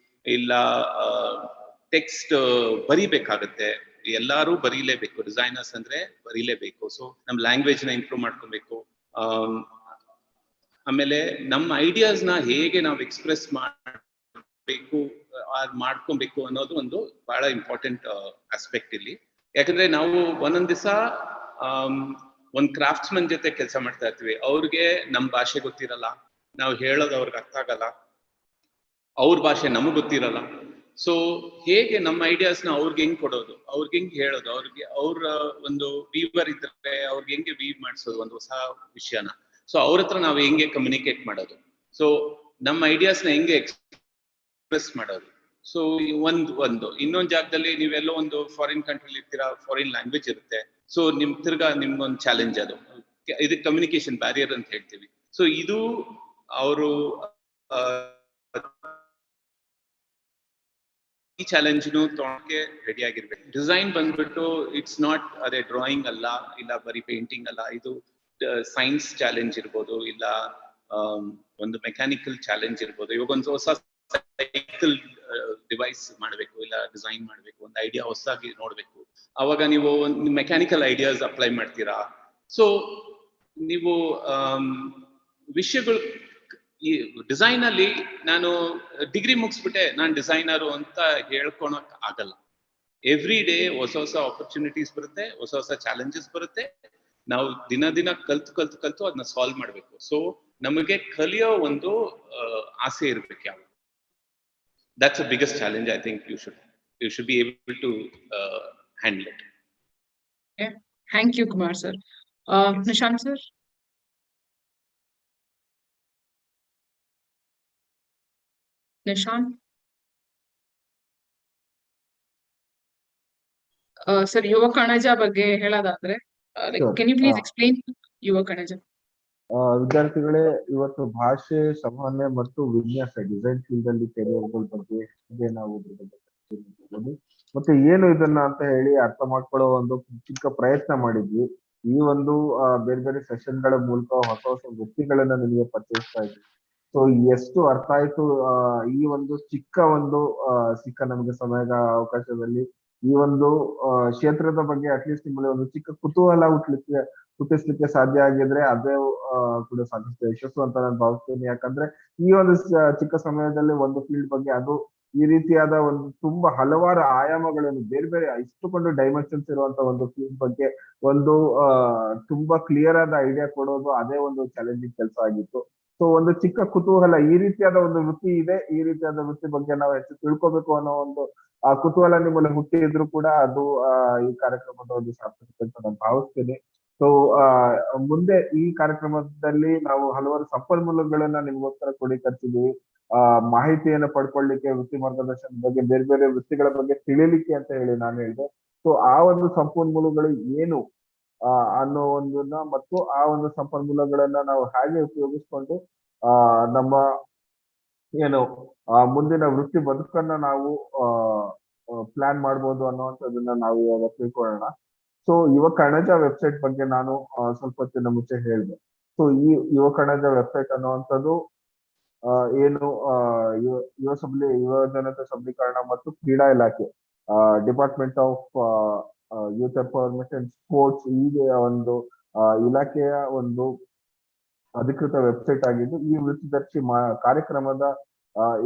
ಇಲ್ಲ ಟೆಕ್ಸ್ಟ್ ಬರಿಬೇಕಾಗತ್ತೆ. ಎಲ್ಲಾರು ಬರೀಲೇಬೇಕು, ಡಿಸೈನರ್ಸ್ ಅಂದ್ರೆ ಬರೀಲೇಬೇಕು. ಸೊ ನಮ್ ಲ್ಯಾಂಗ್ವೇಜ್ ನ ಇಂಪ್ರೂವ್ ಮಾಡ್ಕೊಬೇಕು. ಆಮೇಲೆ ನಮ್ಮ ಐಡಿಯಾಸ್ ನ ಹೇಗೆ ನಾವು ಎಕ್ಸ್ಪ್ರೆಸ್ ಮಾಡ್ಕೊಬೇಕು ಅನ್ನೋದು ಒಂದು ಬಹಳ ಇಂಪಾರ್ಟೆಂಟ್ ಆಸ್ಪೆಕ್ಟ್ ಇಲ್ಲಿ. ಯಾಕಂದ್ರೆ ನಾವು ಒಂದೊಂದ್ ದಿವಸ ಒಂದ್ ಕ್ರಾಫ್ಟ್ಸ್ ಮನ್ ಜೊತೆ ಕೆಲಸ ಮಾಡ್ತಾ ಇರ್ತೀವಿ, ಅವ್ರಿಗೆ ನಮ್ ಭಾಷೆ ಗೊತ್ತಿರಲ್ಲ, ನಾವು ಹೇಳೋದು ಅವ್ರಿಗೆ ಅರ್ಥ ಆಗಲ್ಲ, ಅವ್ರ ಭಾಷೆ ನಮಗ್ ಗೊತ್ತಿರಲ್ಲ. ಸೊ ಹೇಗೆ ನಮ್ಮ ಐಡಿಯಾಸ್ನ ಅವ್ರಿಗೆ ಹೆಂಗ್ ಕೊಡೋದು, ಅವ್ರಿಗೆ ಹೆಂಗ್ ಹೇಳೋದು, ಅವ್ರಿಗೆ ಅವ್ರ ಒಂದು ವೀವರ್ ಇದ್ರೆ ಅವ್ರಿಗೆ ಹೆಂಗೆ ವೀವ್ ಮಾಡಿಸೋದು ಒಂದು ಹೊಸ ವಿಷಯನ. ಸೊ ಅವ್ರ ಹತ್ರ ನಾವು ಹೆಂಗೆ ಕಮ್ಯುನಿಕೇಟ್ ಮಾಡೋದು, ಸೊ ನಮ್ಮ ಐಡಿಯಾಸ್ನ ಹೆಂಗೆ ಎಕ್ಸ್ಪ್ರೆಸ್ ಮಾಡೋದು. ಸೊ ಒಂದು ಇನ್ನೊಂದು ಜಾಗದಲ್ಲಿ ನೀವೆಲ್ಲೋ ಒಂದು ಫಾರಿನ್ ಕಂಟ್ರಿಲಿ ಇರ್ತೀರಾ, ಫಾರಿನ್ ಲ್ಯಾಂಗ್ವೇಜ್ ಇರುತ್ತೆ. ಸೊ ತಿರ್ಗಾ ನಿಮ್ಗೊಂದು ಚಾಲೆಂಜ್ ಅದು, ಇದು ಕಮ್ಯುನಿಕೇಶನ್ ಬ್ಯಾರಿಯರ್ ಅಂತ ಹೇಳ್ತೀವಿ. ಸೊ ಇದು ಅವರು ಈ ಚಾಲೆಂಜ್ನು ತೊಗೊಳಕ್ಕೆ ರೆಡಿ ಆಗಿರ್ಬೇಕು. ಡಿಸೈನ್ ಬಂದ್ಬಿಟ್ಟು ಇಟ್ಸ್ ನಾಟ್ ಅದೇ ಡ್ರಾಯಿಂಗ್ ಅಲ್ಲ, ಇಲ್ಲ ಬರೀ ಪೇಂಟಿಂಗ್ ಅಲ್ಲ, ಇದು ಸೈನ್ಸ್ ಚಾಲೆಂಜ್ ಇರ್ಬೋದು, ಇಲ್ಲ ಒಂದು ಮೆಕ್ಯಾನಿಕಲ್ ಚಾಲೆಂಜ್ ಇರ್ಬೋದು. ಇವಾಗ ಒಂದು ಹೊಸ ಸೈಕಲ್ ಡಿವೈಸ್ ಮಾಡಬೇಕು, ಇಲ್ಲ ಡಿಸೈನ್ ಮಾಡಬೇಕು, ಒಂದು ಐಡಿಯಾ ಹೊಸದಾಗಿ ನೋಡ್ಬೇಕು, ಅವಾಗ ನೀವು ಒಂದು ಮೆಕ್ಯಾನಿಕಲ್ ಐಡಿಯಾಸ್ ಅಪ್ಲೈ ಮಾಡ್ತೀರಾ. ಸೊ ನೀವು ವಿಷಯಗಳು ಈ ಡಿಸೈನ್ ಅಲ್ಲಿ ನಾನು ಡಿಗ್ರಿ ಮುಗಿಸ್ಬಿಟ್ಟೆ ನಾನು ಡಿಸೈನರು ಅಂತ ಹೇಳ್ಕೊಳಕ್ ಆಗಲ್ಲ. ಎವ್ರಿ ಡೇ ಹೊಸ ಹೊಸ ಆಪರ್ಚುನಿಟೀಸ್ ಬರುತ್ತೆ, ಹೊಸ ಹೊಸ ಚಾಲೆಂಜಸ್ ಬರುತ್ತೆ. ನಾವು ದಿನ ಕಲ್ತು ಅದನ್ನ ಸಾಲ್ವ್ ಮಾಡ್ಬೇಕು. ಸೊ ನಮಗೆ ಕಲಿಯೋ ಒಂದು ಆಸೆ ಇರ್ಬೇಕು. ಯಾವ that's the biggest challenge I think you should be able to handle it. Yeah, thank you Kumar sir. Nishant sir. Nishant sir, ಯುವ ಕಣಜ ಬಗ್ಗೆ ಹೇಳೋದಾದ್ರೆ can you please explain ಯುವ ಕಣಜ? ವಿದ್ಯಾರ್ಥಿಗಳೇ, ಇವತ್ತು ಭಾಷೆ, ಸಂವಹನೆ ಮತ್ತು ವಿನ್ಯಾಸ ಡಿಸೈನ್ ಫೀಲ್ಡ್ ಅಲ್ಲಿ ಕೆರಿಯರ್ಗಳ ಬಗ್ಗೆ ನಾವು ಮತ್ತೆ ಏನು ಇದನ್ನ ಅಂತ ಹೇಳಿ ಅರ್ಥ ಮಾಡ್ಕೊಳ್ಳೋ ಒಂದು ಚಿಕ್ಕ ಪ್ರಯತ್ನ ಮಾಡಿದ್ವಿ. ಈ ಒಂದು ಬೇರೆ ಬೇರೆ ಸೆಷನ್ ಗಳ ಮೂಲಕ ಹೊಸ ಹೊಸ ವೃತ್ತಿಗಳನ್ನ ನಿಮಗೆ ಪರಿಚಯಿಸ್ತಾ ಇದ್ವಿ. ಸೊ ಎಷ್ಟು ಅರ್ಥ ಆಯ್ತು ಈ ಒಂದು ಸಿಕ್ಕ ನಮಗೆ ಸಮಯದ ಅವಕಾಶದಲ್ಲಿ ಈ ಒಂದು ಕ್ಷೇತ್ರದ ಬಗ್ಗೆ ಅಟ್ಲೀಸ್ಟ್ ನಿಮ್ಮಲ್ಲಿ ಒಂದು ಚಿಕ್ಕ ಕುತೂಹಲ ಹುಟ್ಟಿಸ್ಲಿಕ್ಕೆ ಸಾಧ್ಯ ಆಗಿದ್ರೆ ಅದೇ ಕೂಡ ಸಾಕಷ್ಟು ಯಶಸ್ಸು ಅಂತ ನಾನು ಭಾವಿಸ್ತೀನಿ. ಯಾಕಂದ್ರೆ ಈ ಒಂದು ಚಿಕ್ಕ ಸಮಯದಲ್ಲಿ ಒಂದು ಫೀಲ್ಡ್ ಬಗ್ಗೆ, ಅದು ಈ ರೀತಿಯಾದ ಒಂದು ತುಂಬಾ ಹಲವಾರು ಆಯಾಮಗಳನ್ನು ಬೇರೆ ಬೇರೆ ಇಷ್ಟುಕೊಂಡು ಡೈಮೆನ್ಷನ್ಸ್ ಇರುವಂತ ಒಂದು ಫೀಲ್ಡ್ ಬಗ್ಗೆ ಒಂದು ತುಂಬಾ ಕ್ಲಿಯರ್ ಆದ ಐಡಿಯಾ ಕೊಡೋದು ಅದೇ ಒಂದು ಚಾಲೆಂಜಿಂಗ್ ಕೆಲಸ ಆಗಿತ್ತು. ಸೊ ಒಂದು ಚಿಕ್ಕ ಕುತೂಹಲ, ಈ ರೀತಿಯಾದ ಒಂದು ವೃತ್ತಿ ಇದೆ, ಈ ರೀತಿಯಾದ ವೃತ್ತಿ ಬಗ್ಗೆ ನಾವು ಹೆಚ್ಚು ತಿಳ್ಕೊಬೇಕು ಅನ್ನೋ ಒಂದು ಕುತೂಹಲ ನಿಮ್ಮಲ್ಲಿ ಹುಟ್ಟಿದ್ರು ಕೂಡ ಅದು ಈ ಕಾರ್ಯಕ್ರಮದ ಒಂದು ಸಾರ್ಥಕತೆ ಅಂತ ನಾನು ಭಾವಿಸ್ತೀನಿ. ಸೊ ಮುಂದೆ ಈ ಕಾರ್ಯಕ್ರಮದಲ್ಲಿ ನಾವು ಹಲವಾರು ಸಂಪನ್ಮೂಲಗಳನ್ನ ನಿಮ್ಗೋಸ್ಕರ ಕ್ರೋಢೀಕರಿಸಿದ್ವಿ. ಮಾಹಿತಿಯನ್ನು ಪಡ್ಕೊಳ್ಳಿಕ್ಕೆ, ವೃತ್ತಿ ಮಾರ್ಗದರ್ಶನದ ಬಗ್ಗೆ, ಬೇರೆ ಬೇರೆ ವೃತ್ತಿಗಳ ಬಗ್ಗೆ ತಿಳಿಲಿಕ್ಕೆ ಅಂತ ಹೇಳಿ ನಾನು ಹೇಳಿದೆ. ಸೊ ಆ ಒಂದು ಸಂಪನ್ಮೂಲಗಳು ಏನು ಅನ್ನೋ ಒಂದನ್ನ ಮತ್ತು ಆ ಒಂದು ಸಂಪನ್ಮೂಲಗಳನ್ನ ನಾವು ಹೇಗೆ ಉಪಯೋಗಿಸ್ಕೊಂಡು ನಮ್ಮ ಏನು ಮುಂದಿನ ವೃತ್ತಿ ಬದುಕನ್ನ ನಾವು ಪ್ಲಾನ್ ಮಾಡ್ಬೋದು ಅನ್ನುವಂಥದ್ದನ್ನ ನಾವು ಇವಾಗ ತಿಳ್ಕೊಳ್ಳೋಣ. ಸೊ ಯುವ ಕಣಜ ವೆಬ್ಸೈಟ್ ಬಗ್ಗೆ ನಾನು ಸ್ವಲ್ಪ ಹೊತ್ತಿನ ಮುಂಚೆ ಹೇಳಿದೆ. ಸೊ ಈ ಯುವ ಕಣಜ ವೆಬ್ಸೈಟ್ ಅನ್ನುವಂಥದ್ದು ಏನು ಯುವ ಜನತೆ ಸಬಲೀಕರಣ ಮತ್ತು ಕ್ರೀಡಾ ಇಲಾಖೆ, department of youth empowerment and sports, ಹೀಗೆ ಒಂದು ಇಲಾಖೆಯ ಒಂದು ಅಧಿಕೃತ ವೆಬ್ಸೈಟ್ ಆಗಿದ್ದು, ಈ ವೃತ್ತಿದರ್ಶಿ ಕಾರ್ಯಕ್ರಮದ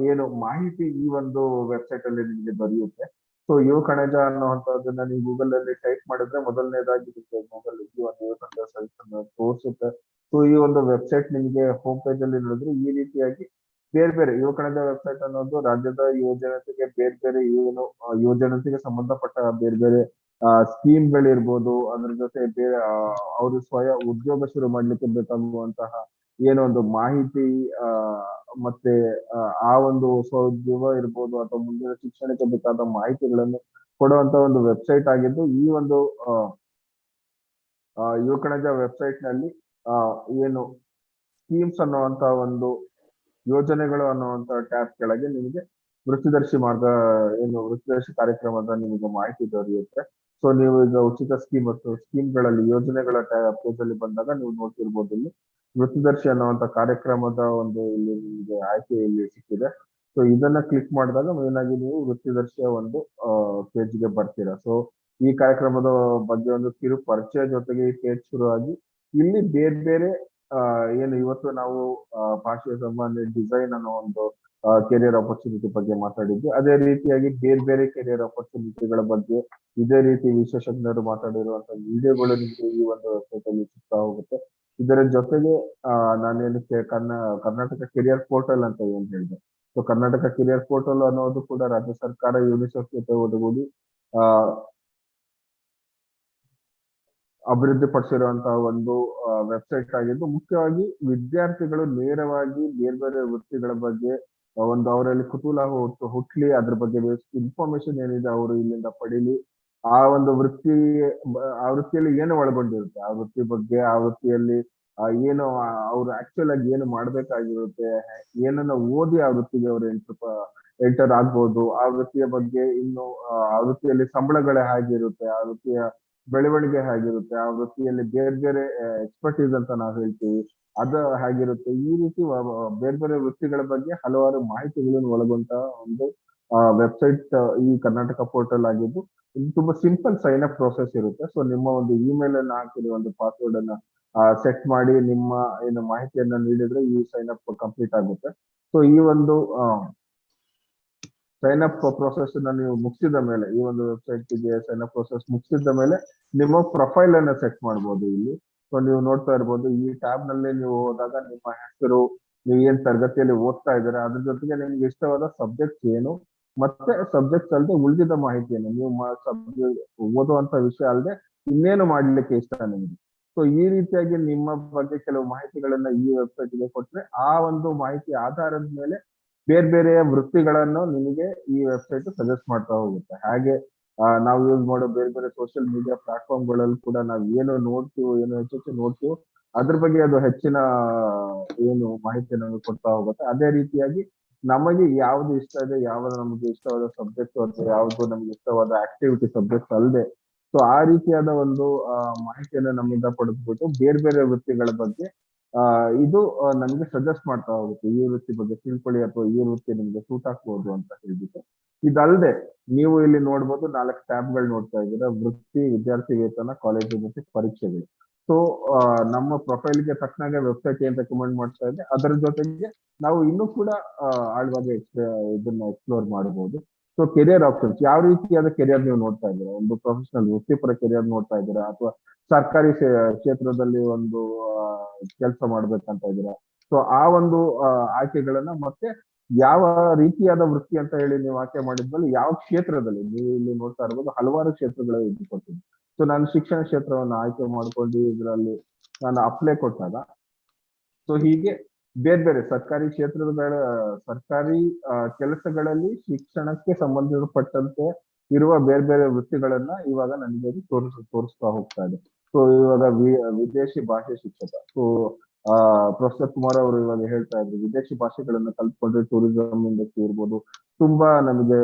ಏನು ಮಾಹಿತಿ ಈ ಒಂದು ವೆಬ್ಸೈಟ್ ಅಲ್ಲಿ ನಿಮಗೆ ದೊರೆಯುತ್ತೆ. ಸೊ ಯುವ ಕಣಜ ಅನ್ನುವಂಥದ್ದನ್ನ ನೀವು ಗೂಗಲ್ ಅಲ್ಲಿ ಟೈಪ್ ಮಾಡಿದ್ರೆ ಮೊದಲನೇದಾಗಿ ಗೂಗಲ್ ಈ ಒಂದು ತೋರಿಸುತ್ತೆ. ಸೊ ಈ ಒಂದು ವೆಬ್ಸೈಟ್ ನಿಮಗೆ ಹೋಮ್ ಪೇಜ್ ಅಲ್ಲಿ ನೋಡಿದ್ರೆ ಈ ರೀತಿಯಾಗಿ ಬೇರೆ ಬೇರೆ ಯುವ ಕಣಜ ವೆಬ್ಸೈಟ್ ಅನ್ನೋದು ರಾಜ್ಯದ ಯುವಜನತೆಗೆ ಬೇರೆ ಬೇರೆ ಏನು ಯುವಜನತೆಗೆ ಸಂಬಂಧಪಟ್ಟ ಬೇರೆ ಬೇರೆ ಸ್ಕೀಮ್ಗಳಿರ್ಬೋದು, ಅದ್ರ ಜೊತೆ ಬೇರೆ ಅವರು ಉದ್ಯೋಗ ಶುರು ಮಾಡ್ಲಿಕ್ಕೆ ಬೇಕಾಗುವಂತಹ ಏನೋ ಒಂದು ಮಾಹಿತಿ ಮತ್ತೆ ಆ ಒಂದು ಸ್ವಉದ್ಯೋಗ ಇರ್ಬೋದು ಅಥವಾ ಮುಂದಿನ ಶಿಕ್ಷಣಕ್ಕೆ ಬೇಕಾದ ಮಾಹಿತಿಗಳನ್ನು ಕೊಡುವಂತ ಒಂದು ವೆಬ್ಸೈಟ್ ಆಗಿದ್ದು, ಈ ಒಂದು ಯುವ ಕಣಜ ವೆಬ್ಸೈಟ್ ನಲ್ಲಿ ಏನು ಸ್ಕೀಮ್ಸ್ ಅನ್ನುವಂತ ಒಂದು ಯೋಜನೆಗಳು ಅನ್ನುವಂತ ಟ್ಯಾಬ್ ಕೆಳಗೆ ನಿಮಗೆ ವೃತ್ತಿದರ್ಶಿ ವೃತ್ತಿದರ್ಶಿ ಕಾರ್ಯಕ್ರಮದ ನಿಮಗೆ ಮಾಹಿತಿ ದೊರೆಯುತ್ತೆ. ಸೊ ನೀವು ಈಗ ಉಚಿತ ಸ್ಕೀಮ್ ಮತ್ತು ಸ್ಕೀಮ್ಗಳಲ್ಲಿ ಯೋಜನೆಗಳ ಪೇಜ್ ಅಲ್ಲಿ ಬಂದಾಗ ನೀವು ನೋಡ್ತಿರ್ಬೋದು, ಇಲ್ಲಿ ವೃತ್ತಿದರ್ಶಿ ಅನ್ನುವಂತ ಕಾರ್ಯಕ್ರಮದ ಒಂದು ಇಲ್ಲಿ ನಿಮಗೆ ಆಯ್ಕೆ ಇಲ್ಲಿ ಸಿಕ್ಕಿದೆ. ಸೊ ಇದನ್ನ ಕ್ಲಿಕ್ ಮಾಡಿದಾಗ ಮೇನ್ ಆಗಿ ನೀವು ವೃತ್ತಿದರ್ಶಿಯ ಒಂದು ಪೇಜ್ಗೆ ಬರ್ತೀರಾ. ಸೊ ಈ ಕಾರ್ಯಕ್ರಮದ ಬಗ್ಗೆ ಒಂದು ಕಿರು ಪರಿಚಯ ಜೊತೆಗೆ ಈ ಪೇಜ್ ಶುರುವಾಗಿ ಇಲ್ಲಿ ಬೇರೆ ಬೇರೆ ಏನು ಇವತ್ತು ನಾವು ಭಾಷೆಯ ಸಂಬಂಧ ಡಿಸೈನ್ ಅನ್ನೋ ಒಂದು ಕೆರಿಯರ್ ಆಪರ್ಚುನಿಟಿ ಬಗ್ಗೆ ಮಾತಾಡಿದ್ವಿ. ಅದೇ ರೀತಿಯಾಗಿ ಬೇರೆ ಬೇರೆ ಕೆರಿಯರ್ ಆಪರ್ಚುನಿಟಿಗಳ ಬಗ್ಗೆ ಇದೇ ರೀತಿ ವಿಶೇಷಜ್ಞರು ಮಾತಾಡಿರುವಂತಹ ವಿಡಿಯೋಗಳು ನಿಮಗೆ ಈ ಒಂದು ವೆಬ್ಸೈಟ್ ಅಲ್ಲಿ ಸಿಗ್ತಾ ಹೋಗುತ್ತೆ. ಇದರ ಜೊತೆಗೆ ನಾನೇನು ಕರ್ನಾಟಕ ಕೆರಿಯರ್ ಪೋರ್ಟಲ್ ಅಂತ ಏನ್ ಹೇಳಿದೆ, ಸೊ ಕರ್ನಾಟಕ ಕೆರಿಯರ್ ಪೋರ್ಟಲ್ ಅನ್ನೋದು ಕೂಡ ರಾಜ್ಯ ಸರ್ಕಾರ ಯುನಿಸೆಫ್ ಜೊತೆ ಒದಗೂಡಿ ಅಭಿವೃದ್ಧಿ ಪಡಿಸಿರುವಂತಹ ಒಂದು ವೆಬ್ಸೈಟ್ ಆಗಿದ್ದು, ಮುಖ್ಯವಾಗಿ ವಿದ್ಯಾರ್ಥಿಗಳು ನೇರವಾಗಿ ಬೇರೆ ಬೇರೆ ವೃತ್ತಿಗಳ ಬಗ್ಗೆ ಒಂದು ಅವರಲ್ಲಿ ಕುತೂಹಲ ಹುಟ್ಲಿ, ಅದ್ರ ಬಗ್ಗೆ ಇನ್ಫಾರ್ಮೇಶನ್ ಏನಿದೆ ಅವರು ಇಲ್ಲಿಂದ ಪಡೀಲಿ, ಆ ಒಂದು ಆ ವೃತ್ತಿಯಲ್ಲಿ ಏನು ಒಳಗೊಂಡಿರುತ್ತೆ, ಆ ವೃತ್ತಿ ಬಗ್ಗೆ, ಆ ವೃತ್ತಿಯಲ್ಲಿ ಏನು ಅವ್ರು ಆಕ್ಚುಲ್ ಆಗಿ ಏನು ಮಾಡ್ಬೇಕಾಗಿರುತ್ತೆ, ಏನನ್ನ ಓದಿ ಆ ವೃತ್ತಿಗೆ ಅವರು ಎಂಟರ್ ಆಗ್ಬೋದು, ಆ ವೃತ್ತಿಯ ಬಗ್ಗೆ ಇನ್ನು ಆ ವೃತ್ತಿಯಲ್ಲಿ ಸಂಬಳಗಳೇ ಹೇಗಿರುತ್ತೆ, ಆ ವೃತ್ತಿಯ ಬೆಳವಣಿಗೆ ಹೇಗಿರುತ್ತೆ, ಆ ವೃತ್ತಿಯಲ್ಲಿ ಬೇರೆ ಬೇರೆ ಎಕ್ಸ್ಪರ್ಟೀಸ್ ಅಂತ ನಾವು ಹೇಳ್ತೀವಿ ಅದು ಹೇಗಿರುತ್ತೆ, ಈ ರೀತಿ ಬೇರೆ ಬೇರೆ ವೃತ್ತಿಗಳ ಬಗ್ಗೆ ಹಲವಾರು ಮಾಹಿತಿಗಳನ್ನು ಒಳಗೊಂಡ ಒಂದು ವೆಬ್ಸೈಟ್ ಈ ಕರ್ನಾಟಕ ಪೋರ್ಟಲ್ ಆಗಿದ್ದು, ಇದು ತುಂಬಾ ಸಿಂಪಲ್ ಸೈನ್ ಅಪ್ ಪ್ರೋಸೆಸ್ ಇರುತ್ತೆ. ಸೊ ನಿಮ್ಮ ಒಂದು ಇಮೇಲ್ ಅನ್ನ ಹಾಕಿ ಒಂದು ಪಾಸ್ವರ್ಡ್ ಅನ್ನ ಸೆಟ್ ಮಾಡಿ ನಿಮ್ಮ ಏನು ಮಾಹಿತಿಯನ್ನ ನೀಡಿದ್ರೆ ಈ ಸೈನ್ ಅಪ್ ಕಂಪ್ಲೀಟ್ ಆಗುತ್ತೆ. ಸೊ ಈ ಒಂದು ಸೈನ್ ಅಪ್ ಪ್ರೊಸೆಸ್ ಅನ್ನ ನೀವು ಮುಗಿಸಿದ ಮೇಲೆ, ಈ ಒಂದು ವೆಬ್ಸೈಟ್ ಗೆ ಸೈನ್ ಅಪ್ ಪ್ರೊಸೆಸ್ ಮುಗಿಸಿದ ಮೇಲೆ ನಿಮ್ಮ ಪ್ರೊಫೈಲ್ ಅನ್ನ ಸೆಟ್ ಮಾಡಬಹುದು ಇಲ್ಲಿ. ಸೊ ನೀವು ನೋಡ್ತಾ ಇರ್ಬೋದು, ಈ ಟ್ಯಾಬ್ ನಲ್ಲಿ ನೀವು ಹೋದಾಗ ನಿಮ್ಮ ಹೆಸರು, ನೀವು ಏನ್ ತರಗತಿಯಲ್ಲಿ ಓದ್ತಾ ಇದ್ದೀರಾ, ಅದ್ರ ಜೊತೆಗೆ ನಿಮ್ಗೆ ಇಷ್ಟವಾದ ಸಬ್ಜೆಕ್ಟ್ಸ್ ಏನು, ಮತ್ತೆ ಸಬ್ಜೆಕ್ಟ್ಸ್ ಅಲ್ಲದೆ ಉಳಿದಿದ್ದ ಮಾಹಿತಿಯನ್ನು ನೀವು ಓದುವಂತ ವಿಷಯ ಅಲ್ಲದೆ ಇನ್ನೇನು ಮಾಡ್ಲಿಕ್ಕೆ ಇಷ್ಟ ನಿಮ್ಗೆ. ಸೊ ಈ ರೀತಿಯಾಗಿ ನಿಮ್ಮ ಬಗ್ಗೆ ಕೆಲವು ಮಾಹಿತಿಗಳನ್ನ ಈ ವೆಬ್ಸೈಟ್ ಗೆ ಕೊಟ್ರೆ, ಆ ಒಂದು ಮಾಹಿತಿ ಆಧಾರದ ಮೇಲೆ ಬೇರೆ ಬೇರೆ ವೃತ್ತಿಗಳನ್ನು ನಿಮಗೆ ಈ ವೆಬ್ಸೈಟ್ ಸಜೆಸ್ಟ್ ಮಾಡ್ತಾ ಹೋಗುತ್ತೆ. ಹಾಗೆ ನಾವು ಯೂಸ್ ಮಾಡೋ ಬೇರೆ ಬೇರೆ ಸೋಷಿಯಲ್ ಮೀಡಿಯಾ ಪ್ಲಾಟ್ಫಾರ್ಮ್ ಗಳಲ್ಲಿ ಕೂಡ ನಾವು ಏನು ನೋಡ್ತೀವೋ, ಏನು ಹೆಚ್ಚೆಚ್ಚು ನೋಡ್ತೀವೋ ಅದ್ರ ಬಗ್ಗೆ ಅದು ಹೆಚ್ಚಿನ ಏನು ಮಾಹಿತಿ ನಮಗೆ ಕೊಡ್ತಾ ಹೋಗುತ್ತೆ. ಅದೇ ರೀತಿಯಾಗಿ ನಮಗೆ ಯಾವ್ದು ಇಷ್ಟ ಇದೆ, ಯಾವ್ದು ನಮಗೆ ಇಷ್ಟವಾದ ಸಬ್ಜೆಕ್ಟ್ ಅಥವಾ ಯಾವ್ದು ನಮ್ಗೆ ಇಷ್ಟವಾದ ಆಕ್ಟಿವಿಟಿ ಸಬ್ಜೆಕ್ಟ್ ಅಲ್ಲದೆ, ಸೊ ಆ ರೀತಿಯಾದ ಒಂದು ಮಾಹಿತಿಯನ್ನು ನಮ್ಮಿಂದ ಪಡೆದ್ಬಿಟ್ಟು ಬೇರೆ ಬೇರೆ ವೃತ್ತಿಗಳ ಬಗ್ಗೆ ಇದು ನಮ್ಗೆ ಸಜೆಸ್ಟ್ ಮಾಡ್ತಾ ಹೋಗುತ್ತೆ, ಈ ವೃತ್ತಿ ಬಗ್ಗೆ ತಿಳ್ಕೊಳ್ಳಿ ಅಥವಾ ಈ ವೃತ್ತಿ ನಿಮ್ಗೆ ಸೂಟ್ ಆಗ್ಬೋದು ಅಂತ ಹೇಳ್ಬಿಟ್ಟು. ಇದಲ್ಲದೆ ನೀವು ಇಲ್ಲಿ ನೋಡ್ಬೋದು 4 ಟ್ಯಾಬ್ಗಳು ನೋಡ್ತಾ ಇದ್ದೀರಾ, ವೃತ್ತಿ, ವಿದ್ಯಾರ್ಥಿ ವೇತನ, ಕಾಲೇಜು ಮತ್ತು ಪರೀಕ್ಷೆಗಳು. ಸೊ ನಮ್ಮ ಪ್ರೊಫೈಲ್ಗೆ ತಕ್ಕನಾಗೆ ವೆಬ್ಸೈಟ್ ಏನ್ ರೆಕಮೆಂಡ್ ಮಾಡ್ತಾ ಇದೆ, ಅದರ ಜೊತೆಗೆ ನಾವು ಇನ್ನೂ ಕೂಡ ಆಳವಾಗಿ ಇದನ್ನ ಎಕ್ಸ್ಪ್ಲೋರ್ ಮಾಡಬಹುದು. ಸೊ ಕೆರಿಯರ್ ಆಪ್ಷನ್ಸ್, ಯಾವ ರೀತಿಯಾದ ಕೆರಿಯರ್ ನೀವು ನೋಡ್ತಾ ಇದ್ದೀರಾ, ಒಂದು ಪ್ರೊಫೆಷನಲ್ ವೃತ್ತಿಪರ ಕೆರಿಯರ್ ನೋಡ್ತಾ ಇದ್ದೀರಾ ಅಥವಾ ಸರ್ಕಾರಿ ಕ್ಷೇತ್ರದಲ್ಲಿ ಒಂದು ಕೆಲಸ ಮಾಡ್ಬೇಕಂತ ಇದ್ದೀರಾ. ಸೊ ಆ ಒಂದು ಆಯ್ಕೆಗಳನ್ನ ಮತ್ತೆ ಯಾವ ರೀತಿಯಾದ ವೃತ್ತಿ ಅಂತ ಹೇಳಿ ನೀವು ಆಯ್ಕೆ ಮಾಡಿದ್ಮೇಲೆ ಯಾವ ಕ್ಷೇತ್ರದಲ್ಲಿ ನೀವು ಇಲ್ಲಿ ನೋಡ್ತಾ ಇರ್ಬೋದು, ಹಲವಾರು ಕ್ಷೇತ್ರಗಳು ಇದ್ದುಕೊಟ್ಟಿದೆ. ಸೊ ನಾನು ಶಿಕ್ಷಣ ಕ್ಷೇತ್ರವನ್ನು ಆಯ್ಕೆ ಮಾಡ್ಕೊಂಡು ಇದರಲ್ಲಿ ನಾನು ಅಪ್ಲೈ ಕೊಟ್ಟಾಗ, ಸೊ ಹೀಗೆ ಬೇರೆ ಬೇರೆ ಸರ್ಕಾರಿ ಸರ್ಕಾರಿ ಕೆಲಸಗಳಲ್ಲಿ ಶಿಕ್ಷಣಕ್ಕೆ ಸಂಬಂಧಪಟ್ಟಂತೆ ಇರುವ ಬೇರೆ ಬೇರೆ ವೃತ್ತಿಗಳನ್ನ ಇವಾಗ ನನಗೆ ತೋರಿಸ್ತಾ ಹೋಗ್ತಾ ಇದೆ. ಸೊ ಇವಾಗ ವಿದೇಶಿ ಭಾಷೆ ಶಿಕ್ಷಕ, ಸೊ ಪ್ರೊಫೆಸರ್ ಕುಮಾರ್ ಅವರು ಇವಾಗ ಹೇಳ್ತಾ ಇದ್ರು, ವಿದೇಶಿ ಭಾಷೆಗಳನ್ನ ಕಲ್ತ್ಕೊಂಡ್ರೆ ಟೂರಿಸಂ ಇಂಡಸ್ಟ್ರಿ ಇರ್ಬೋದು, ತುಂಬಾ ನಮಗೆ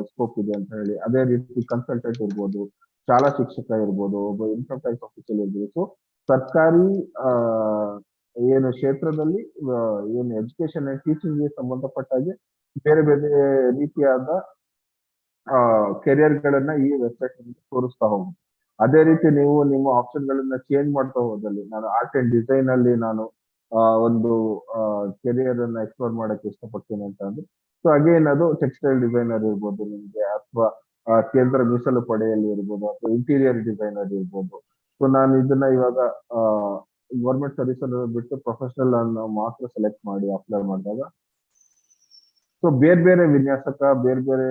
ಸ್ಕೋಪ್ ಇದೆ ಅಂತ ಹೇಳಿ. ಅದೇ ರೀತಿ ಕನ್ಸಲ್ಟೆಂಟ್ ಇರ್ಬೋದು, ಶಾಲಾ ಶಿಕ್ಷಕ ಇರ್ಬೋದು, ಒಬ್ಬ ಇನ್ಕಮ್ ಟ್ಯಾಕ್ಸ್ ಆಫೀಸರ್ ಇರ್ಬೋದು. ಸೊ ಸರ್ಕಾರಿ ಏನು ಕ್ಷೇತ್ರದಲ್ಲಿ ಏನು ಎಜುಕೇಶನ್ ಅಂಡ್ ಟೀಚಿಂಗ್ ಗೆ ಸಂಬಂಧಪಟ್ಟಾಗೆ ಬೇರೆ ಬೇರೆ ರೀತಿಯಾದ ಕೆರಿಯರ್ ಗಳನ್ನ ಈ ವೆಬ್ಸೈಟ್ ತೋರಿಸ್ತಾ ಹೋಗುತ್ತೆ. ಅದೇ ರೀತಿ ನೀವು ನಿಮ್ಮ ಆಪ್ಷನ್ ಗಳನ್ನ ಚೇಂಜ್ ಮಾಡ್ತಾ ಹೋದಲ್ಲಿ, ನಾನು ಆರ್ಟ್ ಅಂಡ್ ಡಿಸೈನ್ ಅಲ್ಲಿ ನಾನು ಒಂದು ಕೆರಿಯರ್ ಅನ್ನ ಎಕ್ಸ್ಪ್ಲೋರ್ ಮಾಡಕ್ಕೆ ಇಷ್ಟಪಡ್ತೀನಿ ಅಂತ ಅಂದ್ರೆ, ಸೊ ಅಗೇನ್ ಅದು ಟೆಕ್ಸ್ಟೈಲ್ ಡಿಸೈನರ್ ಇರ್ಬೋದು ನಿಮ್ಗೆ, ಅಥವಾ ಕೇಂದ್ರ ಮೀಸಲು ಪಡೆಯಲ್ಲಿ ಇರ್ಬೋದು, ಅಥವಾ ಇಂಟೀರಿಯರ್ ಡಿಸೈನರ್ ಇರ್ಬೋದು. ಸೊ ನಾನು ಇದನ್ನ ಇವಾಗ ಗೌರ್ಮೆಂಟ್ ಸರ್ವಿಸ್ ಅಲ್ಲಿ ಬಿಟ್ಟು ಪ್ರೊಫೆಷನಲ್ ಅನ್ನು ಮಾತ್ರ ಸೆಲೆಕ್ಟ್ ಮಾಡಿ ಅಪ್ಲೈ ಮಾಡಿದಾಗ, ಸೊ ಬೇರೆ ಬೇರೆ ವಿನ್ಯಾಸಕ, ಬೇರೆ ಬೇರೆ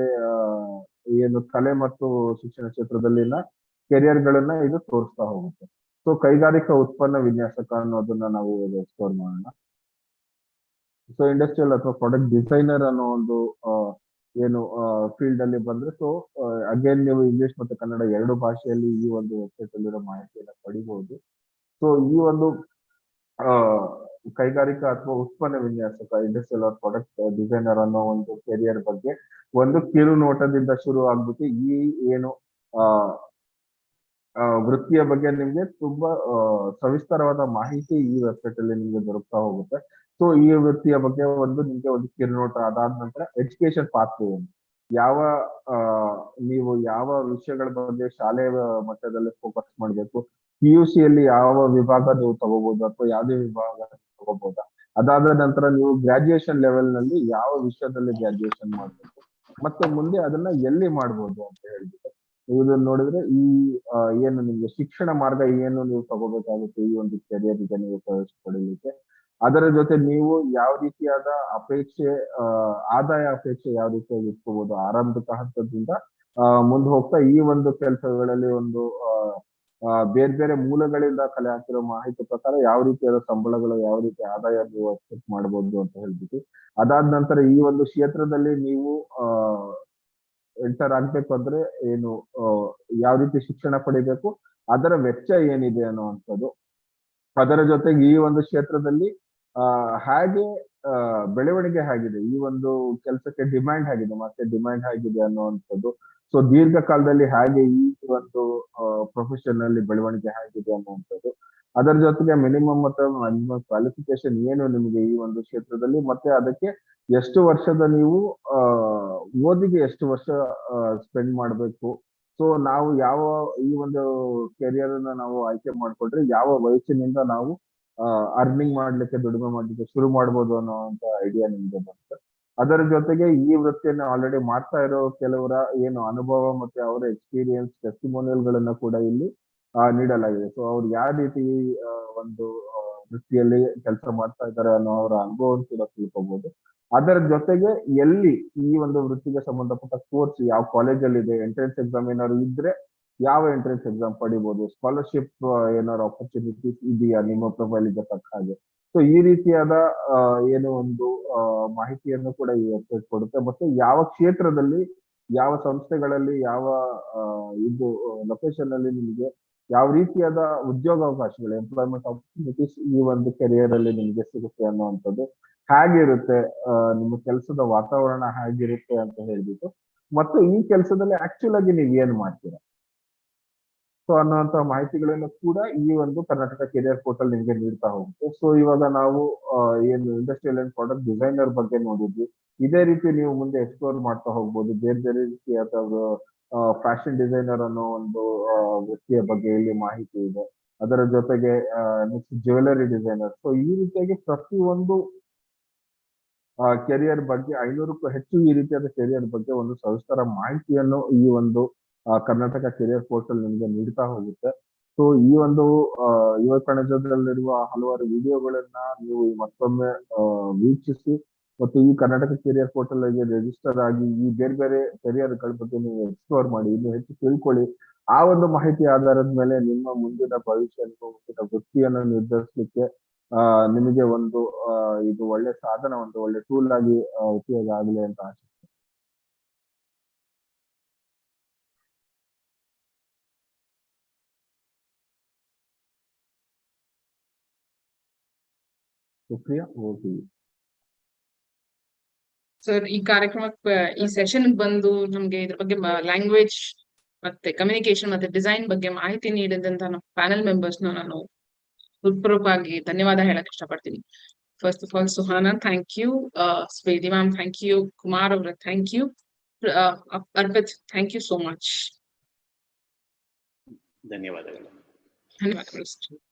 ಏನು ಕಲೆ ಮತ್ತು ಶಿಕ್ಷಣ ಕ್ಷೇತ್ರದಲ್ಲಿನ ಕೆರಿಯರ್ ಗಳನ್ನ ಇದು ತೋರಿಸ್ತಾ ಹೋಗುತ್ತೆ. ಸೊ ಕೈಗಾರಿಕಾ ಉತ್ಪನ್ನ ವಿನ್ಯಾಸಕ ಅನ್ನೋದನ್ನ ನಾವು ಎಕ್ಸ್ಪ್ಲೋರ್ ಮಾಡೋಣ. ಸೊ ಇಂಡಸ್ಟ್ರಿಯಲ್ ಅಥವಾ ಪ್ರಾಡಕ್ಟ್ ಡಿಸೈನರ್ ಅನ್ನೋ ಒಂದು ಏನು ಫೀಲ್ಡ್ ಅಲ್ಲಿ ಬಂದ್ರೆ, ಸೊ ಅಗೇನ್ ನೀವು ಇಂಗ್ಲಿಷ್ ಮತ್ತು ಕನ್ನಡ 2 ಭಾಷೆಯಲ್ಲಿ ಈ ಒಂದು ವೆಬ್ಸೈಟ್ ಅಲ್ಲಿರೋ ಮಾಹಿತಿಯನ್ನ ಪಡಿಬಹುದು. ಸೊ ಈ ಒಂದು ಕೈಗಾರಿಕಾ ಅಥವಾ ಉತ್ಪನ್ನ ವಿನ್ಯಾಸಕ, ಇಂಡಸ್ಟ್ರಿಯಲ್ ಆರ್ ಪ್ರಾಡಕ್ಟ್ ಡಿಸೈನರ್ ಅನ್ನೋ ಒಂದು ಕೆರಿಯರ್ ಬಗ್ಗೆ ಒಂದು ಕಿರು ನೋಟದಿಂದ ಶುರು ಆಗ್ಬಿಟ್ಟು ಈ ಏನು ವೃತ್ತಿಯ ಬಗ್ಗೆ ನಿಮ್ಗೆ ತುಂಬಾ ಸವಿಸ್ತಾರವಾದ ಮಾಹಿತಿ ಈ ವೆಬ್ಸೈಟ್ ಅಲ್ಲಿ ನಿಮ್ಗೆ ದೊರಕ್ತಾ ಹೋಗುತ್ತೆ. ಸೊ ಈ ವೃತ್ತಿಯ ಬಗ್ಗೆ ನಿಮ್ಗೆ ಒಂದು ಕಿರುನೋಟ, ಅದಾದ ನಂತರ ಎಜುಕೇಶನ್ ಪಾತ್ವೆ ಏನು, ನೀವು ಯಾವ ವಿಷಯಗಳ ಬಗ್ಗೆ ಶಾಲೆಯ ಮಟ್ಟದಲ್ಲಿ ಫೋಕಸ್ ಮಾಡಬೇಕು, PUC ಯಲ್ಲಿ ಯಾವ ವಿಭಾಗ ನೀವು ತಗೋಬಹುದು ಅಥವಾ ಯಾವುದೇ ವಿಭಾಗ ತಗೋಬಹುದಾ, ಅದಾದ ನಂತರ ನೀವು ಗ್ರಾಜುಯೇಷನ್ ಲೆವೆಲ್ ನಲ್ಲಿ ಯಾವ ವಿಷಯದಲ್ಲಿ ಗ್ರಾಜುಯೇಷನ್ ಮಾಡಬೇಕು, ಮತ್ತೆ ಮುಂದೆ ಅದನ್ನ ಎಲ್ಲಿ ಮಾಡ್ಬೋದು ಅಂತ ಹೇಳ್ಬಿಟ್ಟು ಇದನ್ನ ನೋಡಿದ್ರೆ ಈ ಏನು ನಿಮ್ಗೆ ಶಿಕ್ಷಣ ಮಾರ್ಗ ಏನು ನೀವು ತಗೋಬೇಕಾಗುತ್ತೆ ಈ ಒಂದು ಕೆರಿಯರ್ ಈಗ ನೀವು ಪ್ರವೇಶ ಪಡೀಲಿಕ್ಕೆ, ಅದರ ಜೊತೆ ನೀವು ಯಾವ ರೀತಿಯಾದ ಅಪೇಕ್ಷೆ ಆದಾಯ ಅಪೇಕ್ಷೆ ಯಾವ ರೀತಿಯಾಗಿ ಇಟ್ಕೋಬಹುದು ಆರಂಭಿಕ ಹಂತದಿಂದ ಮುಂದೆ ಹೋಗ್ತಾ ಈ ಒಂದು ಕೆಲಸಗಳಲ್ಲಿ ಒಂದು ಬೇರೆ ಬೇರೆ ಮೂಲಗಳಿಂದ ಕಲೆ ಹಾಕಿರೋ ಮಾಹಿತಿ ಪ್ರಕಾರ ಯಾವ ರೀತಿಯಾದ ಸಂಬಳಗಳು ಯಾವ ರೀತಿ ಆದಾಯ ನೀವು ಎಕ್ಸ್ಪೆಕ್ಟ್ ಮಾಡಬಹುದು ಅಂತ ಹೇಳ್ಬಿಟ್ಟು ಅದಾದ ನಂತರ ಈ ಒಂದು ಕ್ಷೇತ್ರದಲ್ಲಿ ನೀವು ಎಂಟರ್ ಆಗ್ಬೇಕು ಅಂದ್ರೆ ಏನು ಯಾವ ರೀತಿ ಶಿಕ್ಷಣ ಪಡಿಬೇಕು ಅದರ ವೆಚ್ಚ ಏನಿದೆ ಅನ್ನುವಂಥದ್ದು ಅದರ ಜೊತೆಗೆ ಈ ಒಂದು ಕ್ಷೇತ್ರದಲ್ಲಿ ಹಾಗೆ ಬೆಳವಣಿಗೆ ಆಗಿದೆ ಈ ಒಂದು ಕೆಲಸಕ್ಕೆ ಡಿಮ್ಯಾಂಡ್ ಆಗಿದೆ ಮತ್ತೆ ಡಿಮ್ಯಾಂಡ್ ಆಗಿದೆ ಅನ್ನುವಂಥದ್ದು ಸೊ ದೀರ್ಘಕಾಲದಲ್ಲಿ ಹಾಗೆ ಈ ಒಂದು ಪ್ರೊಫೆಷನ್ ಅಲ್ಲಿ ಬೆಳವಣಿಗೆ ಆಗಿದೆ ಅನ್ನುವಂಥದ್ದು ಅದರ ಜೊತೆಗೆ ಮಿನಿಮಮ್ ಮತ್ತು ಮಿನಿಮಮ್ ಕ್ವಾಲಿಫಿಕೇಶನ್ ಏನು ನಿಮಗೆ ಈ ಒಂದು ಕ್ಷೇತ್ರದಲ್ಲಿ ಮತ್ತೆ ಅದಕ್ಕೆ ಎಷ್ಟು ವರ್ಷದ ನೀವು ಓದಿಗೆ ಎಷ್ಟು ವರ್ಷ ಸ್ಪೆಂಡ್ ಮಾಡಬೇಕು ಸೊ ನಾವು ಯಾವ ಈ ಒಂದು ಕೆರಿಯರ್ ಅನ್ನ ನಾವು ಆಯ್ಕೆ ಮಾಡ್ಕೊಂಡ್ರೆ ಯಾವ ವಯಸ್ಸಿನಿಂದ ನಾವು ಅರ್ನಿಂಗ್ ಮಾಡ್ಲಿಕ್ಕೆ ದುಡಿಮೆ ಮಾಡ್ಲಿಕ್ಕೆ ಶುರು ಮಾಡ್ಬೋದು ಅನ್ನೋಂತ ಐಡಿಯಾ ನಿಮ್ಗೆ ಬರುತ್ತೆ ಅದರ ಜೊತೆಗೆ ಈ ವೃತ್ತಿಯನ್ನು ಆಲ್ರೆಡಿ ಮಾಡ್ತಾ ಇರೋ ಕೆಲವರ ಏನು ಅನುಭವ ಮತ್ತೆ ಅವರ ಎಕ್ಸ್ಪೀರಿಯನ್ಸ್ ಟೆಸ್ಟಿಮೋನಿಯಲ್ ಗಳನ್ನ ಕೂಡ ಇಲ್ಲಿ ನೀಡಲಾಗಿದೆ ಸೊ ಅವ್ರು ಯಾವ ರೀತಿ ಒಂದು ವೃತ್ತಿಯಲ್ಲಿ ಕೆಲಸ ಮಾಡ್ತಾ ಇದ್ದಾರೆ ಅನ್ನೋ ಅವರ ಅನುಭವವನ್ನು ಕೂಡ ತಿಳ್ಕೊಬಹುದು ಅದರ ಜೊತೆಗೆ ಎಲ್ಲಿ ಈ ಒಂದು ವೃತ್ತಿಗೆ ಸಂಬಂಧಪಟ್ಟ ಕೋರ್ಸ್ ಯಾವ ಕಾಲೇಜಲ್ಲಿ ಇದೆ ಎಂಟ್ರೆನ್ಸ್ ಎಕ್ಸಾಮ್ ಏನಾದ್ರು ಇದ್ರೆ ಯಾವ ಎಂಟ್ರೆನ್ಸ್ ಎಕ್ಸಾಮ್ ಪಡಿಬಹುದು ಸ್ಕಾಲರ್ಶಿಪ್ ಏನಾದ್ರು ಆಪರ್ಚುನಿಟೀಸ್ ಇದೆಯಾ ನಿಮ್ಮ ಪ್ರೊಫೈಲ್ ಗೆ ತಕ್ಕ ಹಾಗೆ ಸೊ ಈ ರೀತಿಯಾದ ಏನು ಒಂದು ಮಾಹಿತಿಯನ್ನು ಕೂಡ ಈ ವೆಬ್ಸೈಟ್ ಕೊಡುತ್ತೆ ಮತ್ತೆ ಯಾವ ಕ್ಷೇತ್ರದಲ್ಲಿ ಯಾವ ಸಂಸ್ಥೆಗಳಲ್ಲಿ ಯಾವ ಇದು ಲೊಕೇಶನ್ ಅಲ್ಲಿ ನಿಮಗೆ ಯಾವ ರೀತಿಯಾದ ಉದ್ಯೋಗಾವಕಾಶಗಳು ಎಂಪ್ಲಾಯ್ಮೆಂಟ್ ಆಪರ್ಚುನಿಟೀಸ್ ಈ ಒಂದು ಕೆರಿಯರ್ ಅಲ್ಲಿ ನಿಮಗೆ ಸಿಗುತ್ತೆ ಅನ್ನುವಂಥದ್ದು ಹೇಗಿರುತ್ತೆ ನಿಮ್ಮ ಕೆಲಸದ ವಾತಾವರಣ ಹೇಗಿರುತ್ತೆ ಅಂತ ಹೇಳ್ಬಿಟ್ಟು ಮತ್ತು ಈ ಕೆಲಸದಲ್ಲಿ ಆಕ್ಚುಲ್ ಆಗಿ ನೀವು ಏನ್ ಮಾಡ್ತೀರಾ ಸೊ ಅನ್ನುವಂತ ಮಾಹಿತಿಗಳನ್ನು ಕೂಡ ಈ ಒಂದು ಕರ್ನಾಟಕ ಕೆರಿಯರ್ ಪೋರ್ಟಲ್ ನಿಮಗೆ ನೀಡ್ತಾ ಹೋಗುತ್ತೆ ಸೊ ಇವಾಗ ನಾವು ಏನು ಇಂಡಸ್ಟ್ರಿಯಲ್ ಅಂಡ್ ಪ್ರಾಡಕ್ಟ್ ಡಿಸೈನರ್ ಬಗ್ಗೆ ನೋಡಿದ್ವಿ ಇದೇ ರೀತಿ ನೀವು ಮುಂದೆ ಎಕ್ಸ್ಪ್ಲೋರ್ ಮಾಡ್ತಾ ಹೋಗ್ಬೋದು ಬೇರೆ ಬೇರೆ ರೀತಿಯಾದ ಫ್ಯಾಷನ್ ಡಿಸೈನರ್ ಅನ್ನೋ ಒಂದು ವೃತ್ತಿಯ ಬಗ್ಗೆ ಇಲ್ಲಿ ಮಾಹಿತಿ ಇದೆ ಅದರ ಜೊತೆಗೆ ನೆಕ್ಸ್ಟ್ ಜ್ಯುವೆಲರಿ ಡಿಸೈನರ್ ಸೊ ಈ ರೀತಿಯಾಗಿ ಪ್ರತಿಯೊಂದು ಕೆರಿಯರ್ ಬಗ್ಗೆ 500ಕ್ಕೂ ಹೆಚ್ಚು ಈ ರೀತಿಯಾದ ಕೆರಿಯರ್ ಬಗ್ಗೆ ಒಂದು ಸವಿಸ್ತರ ಮಾಹಿತಿಯನ್ನು ಈ ಒಂದು ಕರ್ನಾಟಕ ಕೆರಿಯರ್ ಪೋರ್ಟಲ್ ನಿಮಗೆ ನೀಡ್ತಾ ಹೋಗುತ್ತೆ ಸೊ ಈ ಒಂದು ಯುವ ಕಣಜದಲ್ಲಿರುವ ಹಲವಾರು ವಿಡಿಯೋಗಳನ್ನ ನೀವು ಮತ್ತೊಮ್ಮೆ ವೀಕ್ಷಿಸಿ ಮತ್ತು ಈ ಕರ್ನಾಟಕ ಕೆರಿಯರ್ ಪೋರ್ಟಲ್ ಗೆ ರಿಜಿಸ್ಟರ್ ಆಗಿ ಈ ಬೇರೆ ಬೇರೆ ಕೆರಿಯರ್ಗಳ ಬಗ್ಗೆ ನೀವು ಎಕ್ಸ್ಪ್ಲೋರ್ ಮಾಡಿ ಇನ್ನು ಹೆಚ್ಚು ತಿಳ್ಕೊಳ್ಳಿ ಆ ಒಂದು ಮಾಹಿತಿ ಆಧಾರದ ಮೇಲೆ ನಿಮ್ಮ ಮುಂದಿನ ಭವಿಷ್ಯ ಮುಂದಿನ ವೃತ್ತಿಯನ್ನು ನಿರ್ಧರಿಸಲಿಕ್ಕೆ ನಿಮಗೆ ಒಂದು ಇದು ಒಳ್ಳೆ ಸಾಧನ ಒಂದು ಒಳ್ಳೆ ಟೂಲ್ ಆಗಿ ಉಪಯೋಗ ಆಗಲಿ ಅಂತ ಆಶೆ ಸುಪ್ರಿಯಾ ಓಕೆ ಸರ್ ಈ ಕಾರ್ಯಕ್ರಮಕ್ಕೆ ಈ ಸೆಷನ್ ಬಂದು ನಮ್ಗೆ ಇದ್ರ ಬಗ್ಗೆ ಲ್ಯಾಂಗ್ವೇಜ್ ಮತ್ತೆ ಕಮ್ಯುನಿಕೇಶನ್ ಮತ್ತೆ ಡಿಸೈನ್ ಬಗ್ಗೆ ಮಾಹಿತಿ ನೀಡಿದಂತ ನಮ್ಮ ಪ್ಯಾನೆಲ್ ಮೆಂಬರ್ಸ್ ನಾನು ಹೃತ್ಪೂರ್ವಕವಾಗಿ ಧನ್ಯವಾದ ಹೇಳಕ್ ಇಷ್ಟಪಡ್ತೀನಿ first of all Suhana thank you Swedi ma'am thank you Kumar ಅವರ thank you Arpit thank you so much ಧನ್ಯವಾದಗಳು ಧನ್ಯವಾದಗಳು